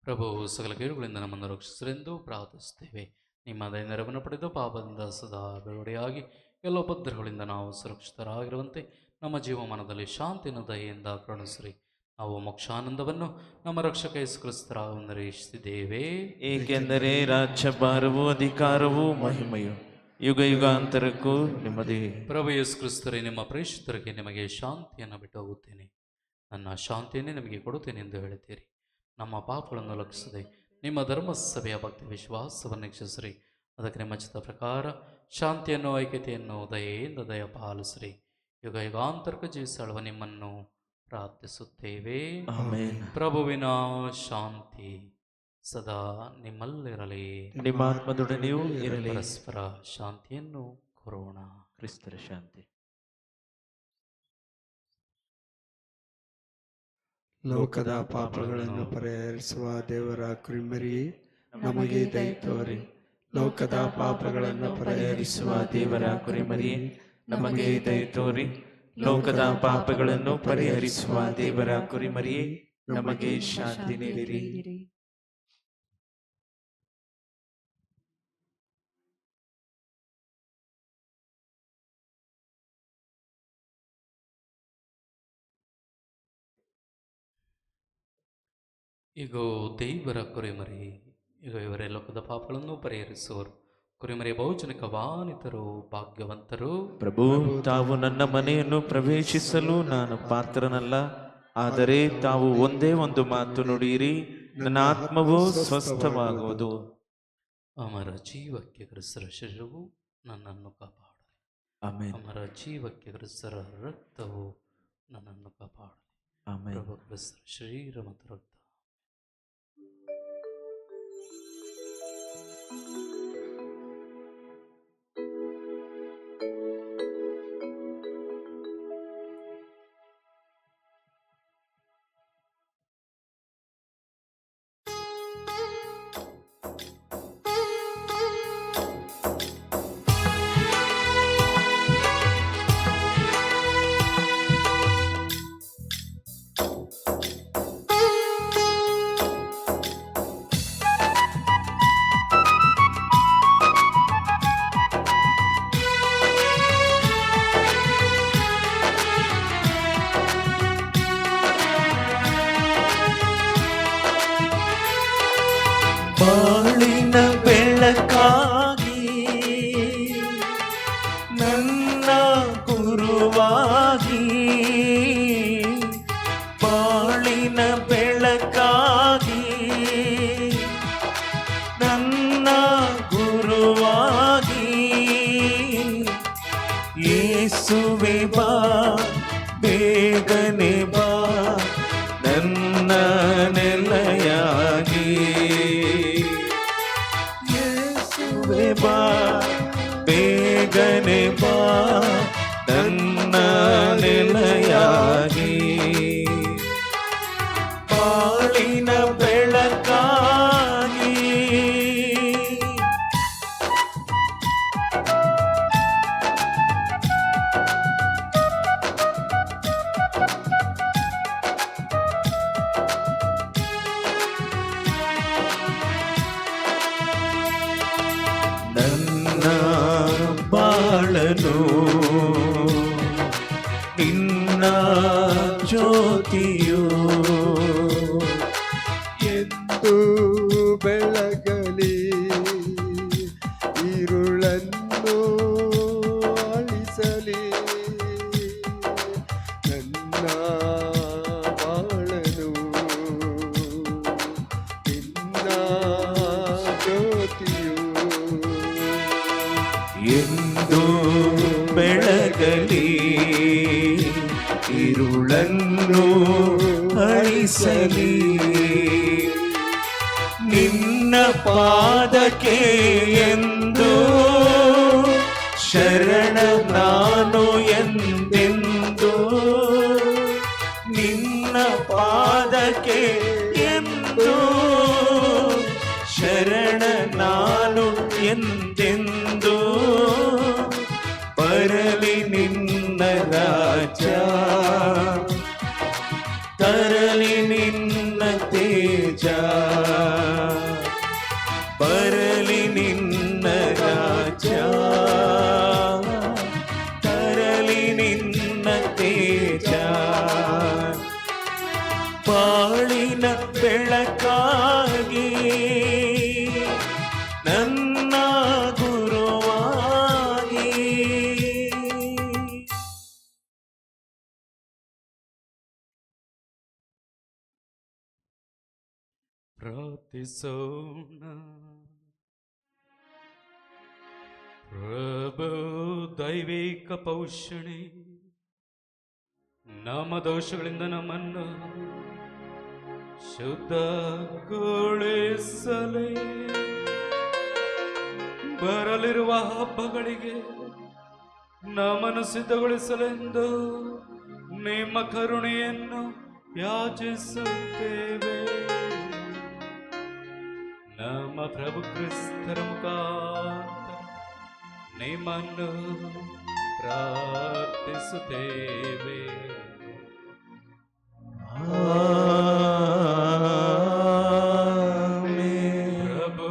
ಪ್ರಭು ಸಕಲ ಕೇಡುಗಳಿಂದ ನಮ್ಮನ್ನು ರಕ್ಷಿಸರೆಂದು ಪ್ರಾರ್ಥಿಸುತ್ತೇವೆ. ನಿಮ್ಮ ದಯನೆರವನ್ನು ಪಡೆದು ಪಾಪದಿಂದ ಸದಾ ಬಿಡುಗಡೆಯಾಗಿ ಎಲ್ಲ ಉಪದ್ರವಗಳಿಂದ ನಾವು ಸುರಕ್ಷಿತರಾಗಿರುವಂತೆ ನಮ್ಮ ಜೀವಮಾನದಲ್ಲಿ ಶಾಂತಿಯನ್ನು ದಯೆಯಿಂದ ಕರುಣಿಸಿರಿ. ನಾವು ಮೋಕ್ಷಾನಂದವನ್ನು ನಮ್ಮ ರಕ್ಷಕ ಯೇಸು ಕ್ರಿಸ್ತರ ನಿರೀಕ್ಷಿಸಿದ್ದೇವೆ. ಏಕೆಂದರೆ ರಾಜ್ಯಭಾರವು ಅಧಿಕಾರವು ಮಹಿಮೆಯು ಯುಗ ಯುಗಾಂತರಕ್ಕೂ ನಿಮ್ಮದೇ. ಪ್ರಭು ಯೇಸು ಕ್ರಿಸ್ತರೇ, ನಿಮ್ಮ ಪ್ರೇಷಿತರಿಗೆ ನಿಮಗೆ ಶಾಂತಿಯನ್ನು ಬಿಟ್ಟು ಹೋಗುತ್ತೇನೆ, ನನ್ನ ಶಾಂತಿಯನ್ನೇ ನಿಮಗೆ ಕೊಡುತ್ತೇನೆ ಎಂದು ಹೇಳುತ್ತೀರಿ. ನಮ್ಮ ಪಾಪಗಳನ್ನು ಲಕ್ಷಿಸದೆ ನಿಮ್ಮ ಧರ್ಮಸಭೆಯ ಭಕ್ತಿ ವಿಶ್ವಾಸವನ್ನು ಹೆಚ್ಚಿಸಿರಿ. ಅದಕ್ಕೆ ನಿಮ್ಮ ಚಿತ್ತ ಪ್ರಕಾರ ಶಾಂತಿಯನ್ನು ಐಕ್ಯತೆಯನ್ನು ದಯೆಯಿಂದ ದಯಪಾಲಿಸಿರಿ. ಯುಗ ಯುಗಾಂತರಕ್ಕೂ ಜೀವಿಸಳುವ ನಿಮ್ಮನ್ನು ಪ್ರಾರ್ಥಿಸುತ್ತೇವೆ. ಆಮೆನ್. ಪ್ರಭುವಿನ ಶಾಂತಿ ಸದಾ ನಿಮ್ಮಲ್ಲಿರಲಿ, ನಿಮ್ಮ ಆತ್ಮದೊಡನೆಯೂ ಇರಲಿ. ಪರಸ್ಪರ ಶಾಂತಿಯನ್ನು ಕೋರೋಣ. ಕ್ರಿಸ್ತರ ಶಾಂತಿ. ಲೋಕದ ಪಾಪಗಳನ್ನು ಪರಿಹರಿಸುವ ದೇವರ ಕುರಿಮರಿಯೇ, ನಮಗೆ ದಯ ತೋರಿ. ಲೋಕದ ಪಾಪಗಳನ್ನು ಪರಿಹರಿಸುವ ದೇವರ ಕುರಿಮರಿಯೇ, ನಮಗೆ ದಯ ತೋರಿ. ಲೋಕದ ಪಾಪಗಳನ್ನು ಪರಿಹರಿಸುವ ದೇವರ ಕುರಿಮರಿಯೇ, ನಮಗೆ ಶಾಂತಿ ನೀಡಿರಿ. ಈಗ ದೇವರ ಕುರಿಮರಿ, ಈಗ ಇವರೇ ಲೋಕದ ಪಾಪಗಳನ್ನು ಪರಿಹರಿಸುವರು. ಕುರಿಮರಿಯ ಬಹುಜನಿಕ ವಾನಿತರು ಭಾಗ್ಯವಂತರು. ಪ್ರಭು, ತಾವು ನನ್ನ ಮನೆಯನ್ನು ಪ್ರವೇಶಿಸಲು ನಾನು ಪಾತ್ರನಲ್ಲ, ಆದರೆ ತಾವು ಒಂದೇ ಒಂದು ಮಾತು ನುಡಿಯಿರಿ, ನನ್ನ ಆತ್ಮವು ಸ್ವಸ್ಥವಾಗುವುದು. ಅಮರ ಜೀವಕ್ಕೆ ಗ್ರಸರ ಶರೀರವು ನನ್ನನ್ನು ಕಾಪಾಡಲಿ. ಆಮೆನ್. ಅಮರ ಜೀವಕ್ಕೆ ಗ್ರಸರ ರಕ್ತವು ನನ್ನನ್ನು ಕಾಪಾಡಲಿ. ಆಮೆನ್. ಪ್ರಭು ಗ್ರಸರ ಶರೀರ ಮತ್ತು ರಕ್ತ. ಬಾಳಿನ ಬೆಳಕಾಗಿ ನನ್ನ ಗುರುವಾಗಿ, ಬಾಳಿನ ಬೆಳಕಾಗಿ ನನ್ನ ಗುರುವಾಗಿ, ಯೇಸುವೆ ಬಾ ಬೇಗನೆ ಬಾ ನನ್ನ ನೆಲೆಯಾಗಿ. ಯೇಸುವೆ ಬಾ ಬೇಗನೆ ಬಾ ನನ್ನ ನೆಲೆಯಾಗಿ, ಬಾಳಿನ ಬೆಳಕಾಗಿ. ನನ್ನ ಬಾಳನು ನಿನ್ನ ಜ್ಯೋತಿಯು ಎಂದು ಬೆಳಗಲಿ, ഇരുಳನ್ನು ಅಳಿಸಲಿ. ನನ್ನ ಬಾಳನು ನಿನ್ನ ಜ್ಯೋತಿಯು ಎಂದು ಬೆಳಗಲಿ, ഇരുಳನ್ನು ಅಳಿಸಲಿ. ನಿನ್ನ ಪಾದಕ್ಕೆ ಎಂದು ಶರಣ ನಾನು ಎಂದೆಂದು, ನಿನ್ನ ಪಾದಕ್ಕೆ ಎಂದು ಶರಣ ನಾನು ಎಂದೆಂದು, ಬರಲಿ ಬರಲಿ ನಿನ್ನ ರಾಜ್ಯ, ತರಲಿ ನಿನ್ನ ತೇಜ, ಬಾಳಿನ ಬೆಳಕಾಗಿ ನನ್ನ ಗುರುವಾಗಿ. ಪ್ರಾರ್ಥಿಸೋಣ. ಪ್ರಭು ದೈವಿಕ ಪೌಷಣೆ ನಮ್ಮ ದೋಷಗಳಿಂದ ನಮ್ಮನ್ನು ಶುದ್ಧಗೊಳಿಸಲೇ, ಬರಲಿರುವ ಹಬ್ಬಗಳಿಗೆ ನಮ್ಮನ್ನು ಸಿದ್ಧಗೊಳಿಸಲೆಂದು ನಿಮ್ಮ ಕರುಣೆಯನ್ನು ಯಾಚಿಸುತ್ತೇವೆ. ನಮ್ಮ ಪ್ರಭು ಕ್ರಿಸ್ತರ ಮುಖಾಂತರ ನಿಮ್ಮನ್ನು ಪ್ರಾರ್ಥಿಸುತ್ತೇವೆ. ಪ್ರಭು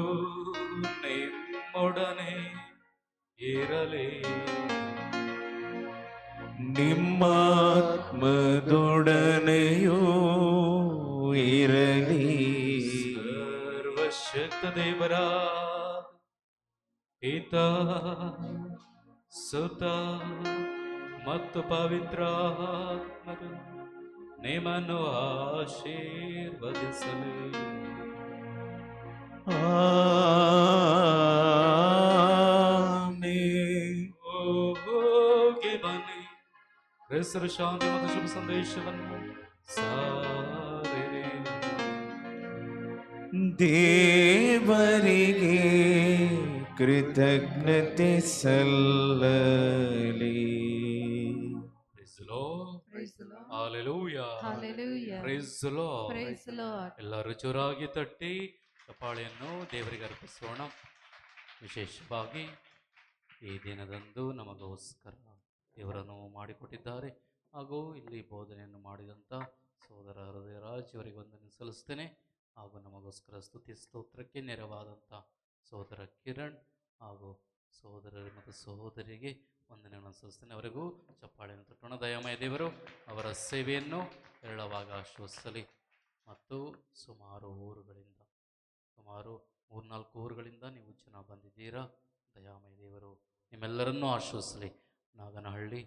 ನಿಮ್ಮೊಡನೆ ಇರಲಿ, ನಿಮ್ಮಾತ್ಮದೊಡನೆಯೂ ಇರಲಿ. ಸರ್ವಶಕ್ತ ದೇವರ ಪಿತ, ಸುತ ಮತ್ತು ಪವಿತ್ರಾತ್ಮರು ನಿಮ್ಮನ್ನು ಆಶೀರ್ವದಿಸಲಿ. ಆಮೆನ್. ಹೋಗಿ ಬನ್ನಿ, ಕ್ರಿಸ್ತರ ಶಾಂತಿ ಮತ್ತು ಶುಭ ಸಂದೇಶವನ್ನು ಸಾರಿರಿ. ದೇವರಿಗೆ ಕೃತಜ್ಞತೆ ಸಲ್ಲಲಿ. Praise the Lord. Praise the Lord. Hallelujah. Hallelujah. Praise the Lord. Praise the Lord. ಎಲ್ಲರೂ ಜೋರಾಗಿ ತಟ್ಟಿ ಚಪ್ಪಾಳೆಯನ್ನು ದೇವರಿಗೆ ಅರ್ಪಿಸೋಣ. ವಿಶೇಷವಾಗಿ ಈ ದಿನದಂದು ನಮಗೋಸ್ಕರ ದೇವರನ್ನು ಮಾಡಿಕೊಟ್ಟಿದ್ದಾರೆ ಹಾಗೂ ಇಲ್ಲಿ ಬೋಧನೆಯನ್ನು ಮಾಡಿದಂಥ ಸೋದರ ಹೃದಯರಾಜ್ ಅವರಿಗೆ ವಂದನೆ ಸಲ್ಲಿಸ್ತೇನೆ. ಹಾಗೂ ನಮಗೋಸ್ಕರ ಸ್ತುತಿ ಸ್ತೋತ್ರಕ್ಕೆ ನೆರವಾದಂಥ ಸೋದರ ಕಿರಣ್ ಹಾಗೂ ಸೋದರರು ಮತ್ತು ಸಹೋದರಿಗೆ ವಂದನೆಗಳನ್ನು ಸಲ್ಲಿಸ್ತೇನೆ. ಅವರಿಗೂ ಚಪ್ಪಾಳೆಯನ್ನು ತಟ್ಟೋಣ. ದಯಾಮಯ ದೇವರು ಅವರ ಸೇವೆಯನ್ನು ಹೇಳುವಾಗ ಆಶ್ವಸಿಸಲಿ. ಮತ್ತು ಸುಮಾರು 3-4 ಊರುಗಳಿಂದ ನೀವು ಜನ ಬಂದಿದ್ದೀರಾ. ದಯಾಮಯ ದೇವರು ನಿಮ್ಮೆಲ್ಲರನ್ನೂ ಆಶ್ವಸಿಸಲಿ. ನಾಗನಹಳ್ಳಿ,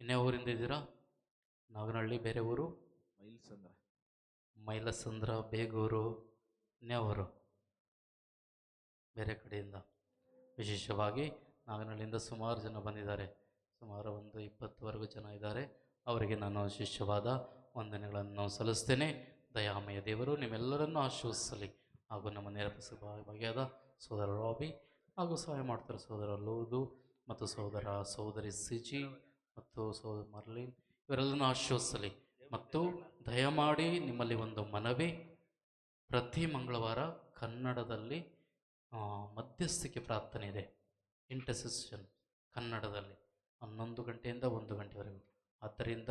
ಇನ್ನೇ ಊರಿಂದ ಇದ್ದೀರಾ? ನಾಗನಹಳ್ಳಿ ಬೇರೆ ಊರು? ಮೈಲಸಂದ್ರ, ಬೇಗೂರು, ಇನ್ನೇವರು ಬೇರೆ ಕಡೆಯಿಂದ. ವಿಶೇಷವಾಗಿ ನಾಗನಹಳ್ಳಿಯಿಂದ ಸುಮಾರು ಜನ ಬಂದಿದ್ದಾರೆ. ಸುಮಾರು ಒಂದು 20ವರೆಗೂ ಜನ ಇದ್ದಾರೆ. ಅವರಿಗೆ ನಾನು ವಿಶೇಷವಾದ ವಂದನೆಗಳನ್ನು ಸಲ್ಲಿಸ್ತೇನೆ. ದಯಾಮಯ ದೇವರು ನಿಮ್ಮೆಲ್ಲರನ್ನೂ ಆಶ್ವಸಿಸಲಿ. ಹಾಗೂ ನಮ್ಮ ನೇರಪಸ ಬಗೆಯಾದ ಸೋದರ ರಾಬಿ ಹಾಗೂ ಸಹಾಯ ಮಾಡ್ತಾರೆ ಸೋದರ ಲೂದು ಮತ್ತು ಸೋದರಿ ಸಿಜಿ ಮತ್ತು ಸೋದರ ಮರ್ಲಿನ್, ಇವರೆಲ್ಲರನ್ನೂ ಆಶ್ವಸಿಸಲಿ. ಮತ್ತು ದಯಮಾಡಿ ನಿಮ್ಮಲ್ಲಿ ಒಂದು ಮನವಿ, ಪ್ರತಿ ಮಂಗಳವಾರ ಕನ್ನಡದಲ್ಲಿ ಮಧ್ಯಸ್ಥಿಕೆ ಪ್ರಾರ್ಥನೆ ಇದೆ, ಇಂಟರ್ಸೆಷನ್ ಕನ್ನಡದಲ್ಲಿ 11 ಗಂಟೆಯಿಂದ 1 ಗಂಟೆವರೆಗೂ. ಆದ್ದರಿಂದ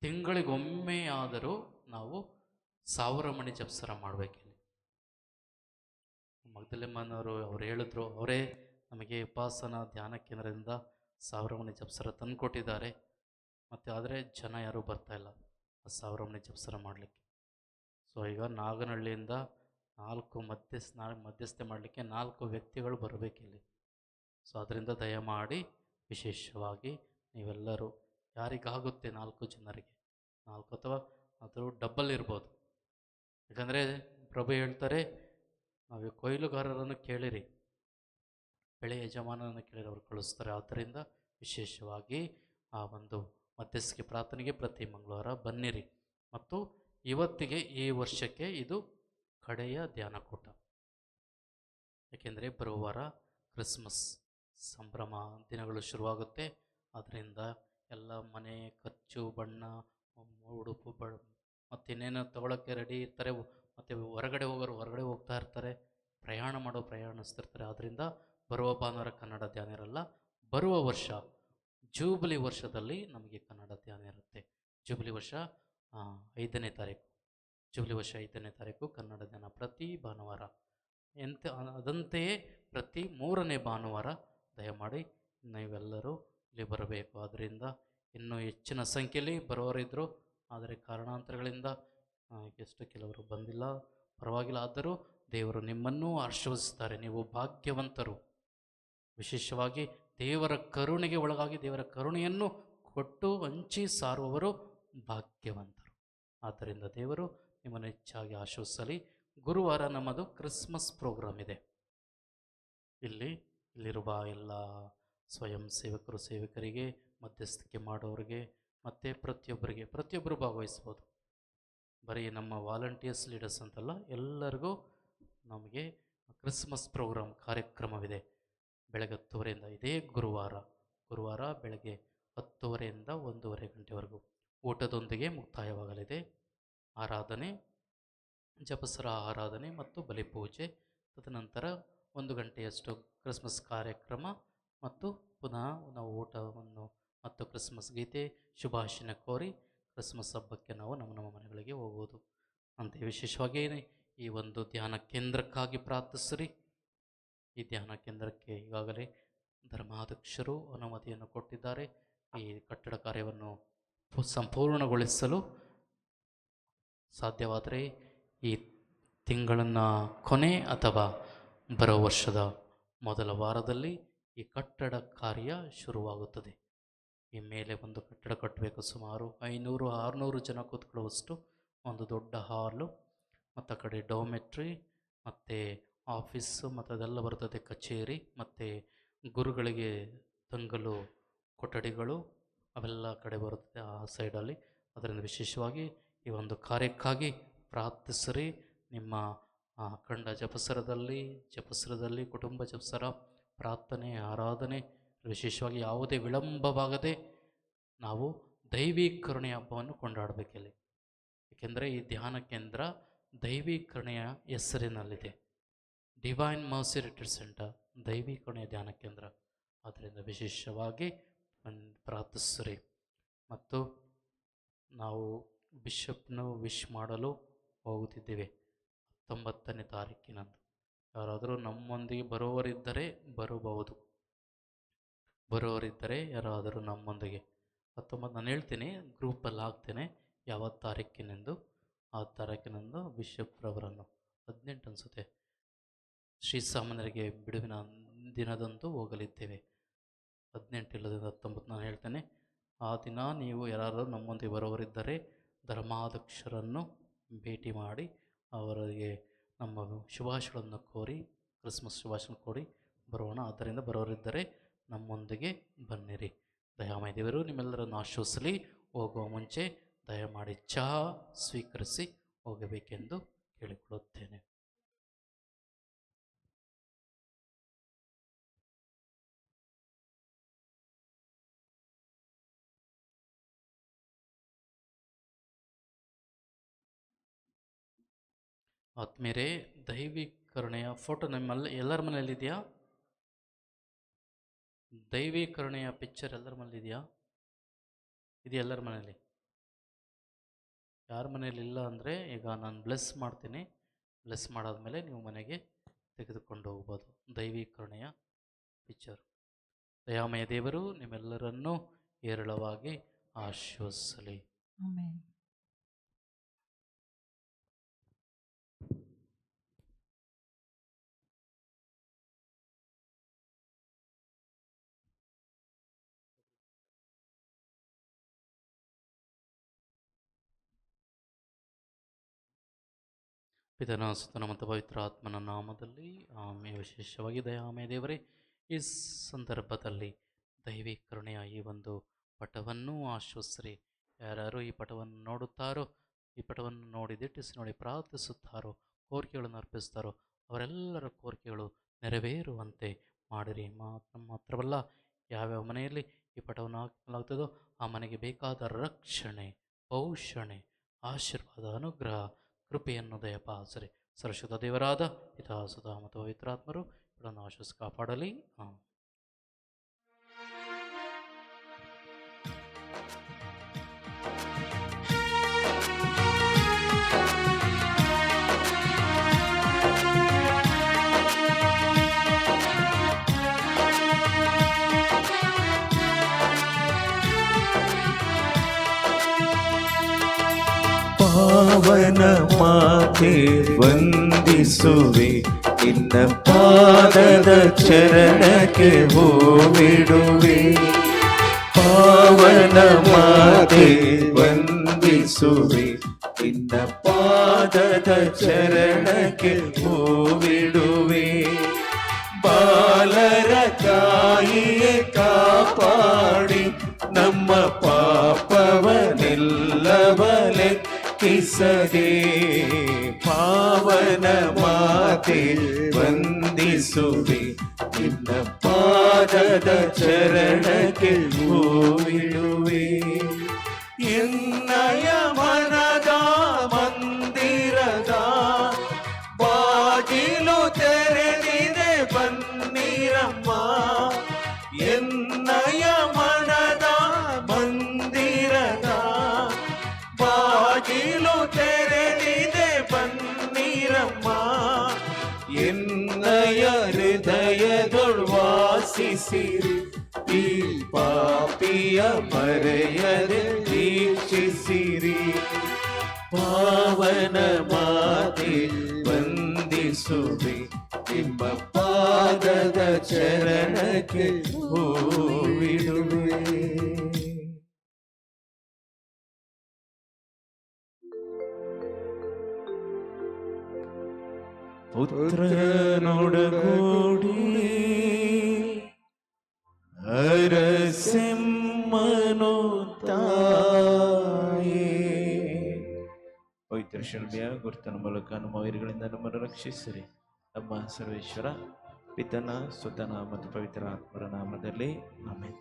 ತಿಂಗಳಿಗೊಮ್ಮೆ ಆದರೂ ನಾವು 1000 ಮಣಿ ಜಪಸರ ಮಾಡಬೇಕಿಲ್ಲಿ. ಮಗ್ದಲೆಮ್ಮನವರು ಅವ್ರು ಹೇಳಿದ್ರು, ಅವರೇ ನಮಗೆ ಉಪಾಸನ ಧ್ಯಾನ ಕೇಂದ್ರದಿಂದ 1000 ಮಣಿ ಜಪಸರ ತಂದು ಕೊಟ್ಟಿದ್ದಾರೆ. ಮತ್ತು ಆದರೆ ಜನ ಯಾರೂ ಬರ್ತಾಯಿಲ್ಲ ಆ 1000 ಮಣಿ ಜಪಸರ ಮಾಡಲಿಕ್ಕೆ. ಸೊ ಈಗ ನಾಗನಹಳ್ಳಿಯಿಂದ 4 ಮಧ್ಯಸ್ಥೆ ಮಾಡಲಿಕ್ಕೆ 4 ವ್ಯಕ್ತಿಗಳು ಬರಬೇಕಿಲ್ಲಿ. ಸೊ ಅದರಿಂದ ದಯಮಾಡಿ ವಿಶೇಷವಾಗಿ ನೀವೆಲ್ಲರೂ ಯಾರಿಗಾಗುತ್ತೆ 4 ಜನರಿಗೆ 4 ಅಥವಾ ಅದು ಡಬ್ಬಲ್ ಇರ್ಬೋದು. ಯಾಕಂದರೆ ಪ್ರಭು ಹೇಳ್ತಾರೆ, ನಾವು ಕೊಯ್ಲುಗಾರರನ್ನು ಕೇಳಿರಿ, ಬೆಳೆ ಯಜಮಾನನನ್ನು ಕೇಳಿರಿ, ಅವರು ಕಳಿಸ್ತಾರೆ. ಆದ್ದರಿಂದ ವಿಶೇಷವಾಗಿ ಆ ಒಂದು ಮಧ್ಯಸ್ಥಿಕೆ ಪ್ರಾರ್ಥನೆಗೆ ಪ್ರತಿ ಮಂಗಳವಾರ ಬನ್ನಿರಿ. ಮತ್ತು ಇವತ್ತಿಗೆ ಈ ವರ್ಷಕ್ಕೆ ಇದು ಕಡೆಯ ಧ್ಯಾನಕೂಟ. ಏಕೆಂದರೆ ಬರುವ ವಾರ ಕ್ರಿಸ್ಮಸ್ ಸಂಭ್ರಮ ದಿನಗಳು ಶುರುವಾಗುತ್ತೆ. ಅದರಿಂದ ಎಲ್ಲ ಮನೆ ಖರ್ಚು, ಬಣ್ಣ, ಉಡುಪು, ಮತ್ತಿನ್ನೇನು ತೊಗೊಳಕ್ಕೆ ರೆಡಿ ಇರ್ತಾರೆ. ಮತ್ತು ಹೊರಗಡೆ ಹೋಗೋರು ಹೊರಗಡೆ ಹೋಗ್ತಾ ಇರ್ತಾರೆ, ಪ್ರಯಾಣಿಸ್ತಿರ್ತಾರೆ. ಆದ್ದರಿಂದ ಬರುವ ಭಾನುವಾರ ಕನ್ನಡ ಧ್ಯಾನ ಇರಲ್ಲ. ಬರುವ ವರ್ಷ ಜೂಬಿಲಿ ವರ್ಷದಲ್ಲಿ ನಮಗೆ ಕನ್ನಡ ಧ್ಯಾನ ಇರುತ್ತೆ. ಜೂಬಿಲಿ ವರ್ಷ 5ನೇ ತಾರೀಕು ಜೂಬ್ಲಿ ವರ್ಷ 5ನೇ ತಾರೀಕು ಕನ್ನಡ ದಿನ ಪ್ರತಿ ಭಾನುವಾರ ಅದಂತೆಯೇ ಪ್ರತಿ 3ನೇ ಭಾನುವಾರ ದಯಮಾಡಿ ನೀವೆಲ್ಲರೂ ಇಲ್ಲಿ ಬರಬೇಕು. ಆದ್ದರಿಂದ ಇನ್ನೂ ಹೆಚ್ಚಿನ ಸಂಖ್ಯೆಯಲ್ಲಿ ಬರೋರಿದ್ದರು, ಆದರೆ ಕಾರಣಾಂತರಗಳಿಂದ ಎಷ್ಟು ಕೆಲವರು ಬಂದಿಲ್ಲ, ಪರವಾಗಿಲ್ಲ. ಆದರೂ ದೇವರು ನಿಮ್ಮನ್ನೂ ಆಶೀರ್ವದಿಸ್ತಾರೆ. ನೀವು ಭಾಗ್ಯವಂತರು. ವಿಶೇಷವಾಗಿ ದೇವರ ಕರುಣೆಗೆ ಒಳಗಾಗಿ ದೇವರ ಕರುಣೆಯನ್ನು ಕೊಟ್ಟು ಹಂಚಿ ಸಾರುವವರು ಭಾಗ್ಯವಂತರು. ಆದ್ದರಿಂದ ದೇವರು ನಿಮ್ಮನ್ನು ಹೆಚ್ಚಾಗಿ ಆಶೀರ್ವದಿಸಲಿ. ಗುರುವಾರ ನಮ್ಮದು ಕ್ರಿಸ್ಮಸ್ ಪ್ರೋಗ್ರಾಮ್ ಇದೆ. ಇಲ್ಲಿರುವ ಎಲ್ಲ ಸ್ವಯಂ ಸೇವಕರಿಗೆ, ಮಧ್ಯಸ್ಥಿಕೆ ಮಾಡೋರಿಗೆ ಮತ್ತು ಪ್ರತಿಯೊಬ್ಬರು ಭಾಗವಹಿಸ್ಬೋದು. ಬರೀ ನಮ್ಮ ವಾಲಂಟಿಯರ್ಸ್ ಲೀಡರ್ಸ್ ಅಂತಲ್ಲ, ಎಲ್ಲರಿಗೂ ನಮಗೆ ಕ್ರಿಸ್ಮಸ್ ಪ್ರೋಗ್ರಾಮ್ ಕಾರ್ಯಕ್ರಮವಿದೆ. ಬೆಳಗ್ಗೆ 10:30 ಇದೇ ಗುರುವಾರ ಬೆಳಗ್ಗೆ 10:30 1:30 ಗಂಟೆವರೆಗೂ ಊಟದೊಂದಿಗೆ ಮುಕ್ತಾಯವಾಗಲಿದೆ. ಆರಾಧನೆ, ಜಪಸರ ಆರಾಧನೆ ಮತ್ತು ಬಲಿಪೂಜೆ, ತದನಂತರ 1 ಗಂಟೆಯಷ್ಟು ಕ್ರಿಸ್ಮಸ್ ಕಾರ್ಯಕ್ರಮ ಮತ್ತು ಪುನಃ ನಾವು ಊಟವನ್ನು ಮತ್ತು ಕ್ರಿಸ್ಮಸ್ ಗೀತೆ ಶುಭಾಶಯ ಕೋರಿ ಕ್ರಿಸ್ಮಸ್ ಹಬ್ಬಕ್ಕೆ ನಾವು ನಮ್ಮ ಮನೆಗಳಿಗೆ ಹೋಗುವುದು. ಅಂತೆ ವಿಶೇಷವಾಗಿ ಈ ಒಂದು ಧ್ಯಾನ ಕೇಂದ್ರಕ್ಕಾಗಿ ಪ್ರಾರ್ಥಿಸಿರಿ. ಈ ಧ್ಯಾನ ಕೇಂದ್ರಕ್ಕೆ ಈಗಾಗಲೇ ಧರ್ಮಾಧ್ಯಕ್ಷರು ಅನುಮತಿಯನ್ನು ಕೊಟ್ಟಿದ್ದಾರೆ. ಈ ಕಟ್ಟಡ ಕಾರ್ಯವನ್ನು ಸಂಪೂರ್ಣಗೊಳಿಸಲು ಸಾಧ್ಯವಾದರೆ ಈ ತಿಂಗಳಿನ ಕೊನೆ ಅಥವಾ ಬರೋ ವರ್ಷದ ಮೊದಲ ವಾರದಲ್ಲಿ ಈ ಕಟ್ಟಡ ಕಾರ್ಯ ಶುರುವಾಗುತ್ತದೆ. ಈ ಮೇಲೆ ಒಂದು ಕಟ್ಟಡ ಕಟ್ಟಬೇಕು. ಸುಮಾರು 500-600 ಜನ ಕೂತ್ಕೊಳ್ಳುವಷ್ಟು ಒಂದು ದೊಡ್ಡ ಹಾಲು, ಮತ್ತು ಆ ಕಡೆ ಡೋಮೆಟ್ರಿ ಮತ್ತು ಆಫೀಸು ಮತ್ತು ಅದೆಲ್ಲ ಬರ್ತದೆ, ಕಚೇರಿ ಮತ್ತು ಗುರುಗಳಿಗೆ ತಂಗಲು ಕೊಠಡಿಗಳು ಅವೆಲ್ಲ ಕಡೆ ಬರುತ್ತದೆ ಆ ಸೈಡಲ್ಲಿ. ಅದರಿಂದ ವಿಶೇಷವಾಗಿ ಈ ಒಂದು ಕಾರ್ಯಕ್ಕಾಗಿ ಪ್ರಾರ್ಥಿಸಿರಿ. ನಿಮ್ಮ ಅಖಂಡ ಜಪಸರದಲ್ಲಿ ಕುಟುಂಬ ಜಪಸರ ಪ್ರಾರ್ಥನೆ ಆರಾಧನೆ ವಿಶೇಷವಾಗಿ ಯಾವುದೇ ವಿಳಂಬವಾಗದೆ ನಾವು ದೈವಿ ಕರುಣೆಯ ಹಬ್ಬವನ್ನು ಕೊಂಡಾಡಬೇಕಿಲ್ಲಿ. ಏಕೆಂದರೆ ಈ ಧ್ಯಾನ ಕೇಂದ್ರ ದೈವಿ ಕರುಣೆಯ ಹೆಸರಿನಲ್ಲಿದೆ. ಡಿವೈನ್ ಮರ್ಸಿ ರಿಟ್ರೀಟ್ ಸೆಂಟರ್, ದೈವಿ ಕರುಣೆಯ ಧ್ಯಾನ ಕೇಂದ್ರ. ಆದ್ದರಿಂದ ವಿಶೇಷವಾಗಿ ಪ್ರಾರ್ಥಿಸಿರಿ. ಮತ್ತು ನಾವು ಬಿಷಪ್ನು ವಿಶ್ ಮಾಡಲು ಹೋಗುತ್ತಿದ್ದೇವೆ 19ನೇ ತಾರೀಕಿನಂದು. ಯಾರಾದರೂ ನಮ್ಮೊಂದಿಗೆ ಬರುವವರಿದ್ದರೆ ಯಾರಾದರೂ ನಮ್ಮೊಂದಿಗೆ 19 ನಾನು ಹೇಳ್ತೀನಿ, ಗ್ರೂಪಲ್ಲಿ ಹಾಕ್ತೇನೆ ಯಾವ ತಾರೀಕಿನೆಂದು. ಆ ತಾರೀಕಿನಂದು ಬಿಷಪ್ರವರನ್ನು 18 ಅನಿಸುತ್ತೆ ಶ್ರೀಸಾಮಾನ್ಯರಿಗೆ ಬಿಡುವಿನ ದಿನದಂದು ಹೋಗಲಿದ್ದೇವೆ. 18 ಇಲ್ಲದಿಂದ 19 ನಾನು ಹೇಳ್ತೇನೆ. ಆ ದಿನ ನೀವು ಯಾರಾದರೂ ನಮ್ಮೊಂದಿಗೆ ಬರೋವರಿದ್ದರೆ ಧರ್ಮಾಧ್ಯಕ್ಷರನ್ನು ಭೇಟಿ ಮಾಡಿ ಅವರಿಗೆ ನಮ್ಮ ಶುಭಾಶಯಗಳನ್ನು ಕೋರಿ ಕ್ರಿಸ್ಮಸ್ ಶುಭಾಶಯ ಕೋರಿ ಬರೋಣ. ಆದ್ದರಿಂದ ಬರೋರಿದ್ದರೆ ನಮ್ಮೊಂದಿಗೆ ಬನ್ನಿರಿ. ದಯಾಮಯ ದೇವರು ನಿಮ್ಮೆಲ್ಲರನ್ನು ಆಶೀರ್ವದಿಸಲಿ. ಹೋಗುವ ಮುಂಚೆ ದಯಮಾಡಿ ಚಹಾ ಸ್ವೀಕರಿಸಿ ಹೋಗಬೇಕೆಂದು ಕೇಳಿಕೊಳ್ಳುತ್ತೇನೆ. ಆತ್ಮೀಯರೇ, ದೈವಿ ಕರುಣೆಯ ಫೋಟೋ ನಿಮ್ಮಲ್ಲಿ ಎಲ್ಲರ ಮನೆಯಲ್ಲಿದೆಯಾ? ದೈವಿ ಕರುಣೆಯ ಪಿಕ್ಚರ್ ಎಲ್ಲರ ಮನೇಲಿದೆಯಾ? ಇದೆಯಾ ಎಲ್ಲರ ಮನೆಯಲ್ಲಿ? ಯಾರ ಮನೇಲಿ ಇಲ್ಲ ಅಂದರೆ ಈಗ ನಾನು ಬ್ಲೆಸ್ ಮಾಡ್ತೀನಿ. ಬ್ಲೆಸ್ ಮಾಡಾದ್ಮೇಲೆ ನೀವು ಮನೆಗೆ ತೆಗೆದುಕೊಂಡು ಹೋಗ್ಬೋದು ದೈವಿ ಕರುಣೆಯ ಪಿಕ್ಚರ್. ದಯಾಮಯ ದೇವರು ನಿಮ್ಮೆಲ್ಲರನ್ನೂ ಹೇರಳವಾಗಿ ಆಶೀರ್ವದಿಸಲಿ. ಆಮೆನ್. ಪಿತನ ಸುತನ ಮತ್ತು ಪವಿತ್ರ ಆತ್ಮನ ನಾಮದಲ್ಲಿ ಆಮೆ. ವಿಶೇಷವಾಗಿ ದಯಾಮಯ ದೇವರೇ, ಈ ಸಂದರ್ಭದಲ್ಲಿ ದೈವಿ ಕರುಣೆಯ ಈ ಒಂದು ಪಟವನ್ನು ಆಶ್ವಸ್ರಿ. ಯಾರ್ಯಾರು ಈ ಪಟವನ್ನು ನೋಡುತ್ತಾರೋ, ಈ ಪಟವನ್ನು ನೋಡಿ ದಿಟ್ಟಿಸಿ ನೋಡಿ ಪ್ರಾರ್ಥಿಸುತ್ತಾರೋ, ಕೋರಿಕೆಗಳನ್ನು ಅರ್ಪಿಸ್ತಾರೋ ಅವರೆಲ್ಲರ ಕೋರಿಕೆಗಳು ನೆರವೇರುವಂತೆ ಮಾಡಿರಿ. ಮಾತ್ರವಲ್ಲ, ಯಾವ್ಯಾವ ಮನೆಯಲ್ಲಿ ಈ ಪಟವನ್ನು ಹಾಕಲಾಗ್ತದೋ ಆ ಮನೆಗೆ ಬೇಕಾದ ರಕ್ಷಣೆ, ಪೋಷಣೆ, ಆಶೀರ್ವಾದ, ಅನುಗ್ರಹ, ಕೃಪೆಯನ್ನು ದಯಪಾಲಿಸಿರಿ. ಸರ್ವಶಕ್ತ ದೇವರಾದ ಪಿತಾ ಸುತ ಮತ್ತು ಪವಿತ್ರಾತ್ಮರು ಇವರನ್ನು ಆಶೀರ್ವದಿಸಿ ಕಾಪಾಡಲಿ. ಪಾವನ ಮಾತೆ ವಂದಿಸುವೆ, ನಿನ್ನ ಪಾದದ ಚರಣಕ್ಕೆ ಹೂವಿಡುವೆ. ಪಾವನ ಮಾತೆ ವಂದಿಸುವೆ, ನಿನ್ನ ಪಾದದ ಚರಣಕ್ಕೆ ಹೂವಿಡುವೆ. ಬಾಲರ ತಾಯಿಯೇ ಕಾಪಾಡಿ ನಮ್ಮ ಪಾಪವನೆಲ್ಲವ ಲೆಕ್ಕಿಸದೆ. ಪಾವನ ಮಾತೆ ವಂದಿಸುವೆ, ನಿನ್ನ ಪಾದದ ಚರಣಕ್ಕೆ ಹೂವಿಡುವೆ. ಎನ್ನಯ ಮನದ ಮಂದಿರದ ಬಾಗಿಲು ತೆರೆದಿದೆ ಬನ್ನಿರಮ್ಮ. ಎನ್ನಯ ಮನದ ಮಂದಿರದ ಬಾಗಿಲು ತೆರೆದಿದೆ ಬನ್ನಿರಮ್ಮ. ಎನ್ನಯ ಹೃದಯದೊಳು ವಾಸಿಸಿರಿ, ಈ ಪಾಪಿಯ ಮರೆಯದೆ ದೀಕ್ಷಿಸಿರಿ. ಪಾವನ ಮಾತೆ ವಂದಿಸುವೆ, ನಿಮ್ಮ ಪಾದದ ಚರಣಕ್ಕೆ ಹೂವಿಡುವೆ. ಪುತ್ರನೊಡಗೂಡಿ ಅರಸೆಮ್ಮನು ತಾಯೇ. ಪವಿತ್ರ ಶಿಲ್ಬಿಯ ಗುರುತನ ಮೂಲಕ ನಮ್ಮ ವೈರಿಗಳಿಂದ ನಮ್ಮನ್ನು ರಕ್ಷಿಸಿರಿ. ನಮ್ಮ ಸರ್ವೇಶ್ವರ ಪಿತನ ಸುತನ ಮತ್ತು ಪವಿತ್ರ ಆತ್ಮರ ನಾಮದಲ್ಲಿ ಆಮೆನ್.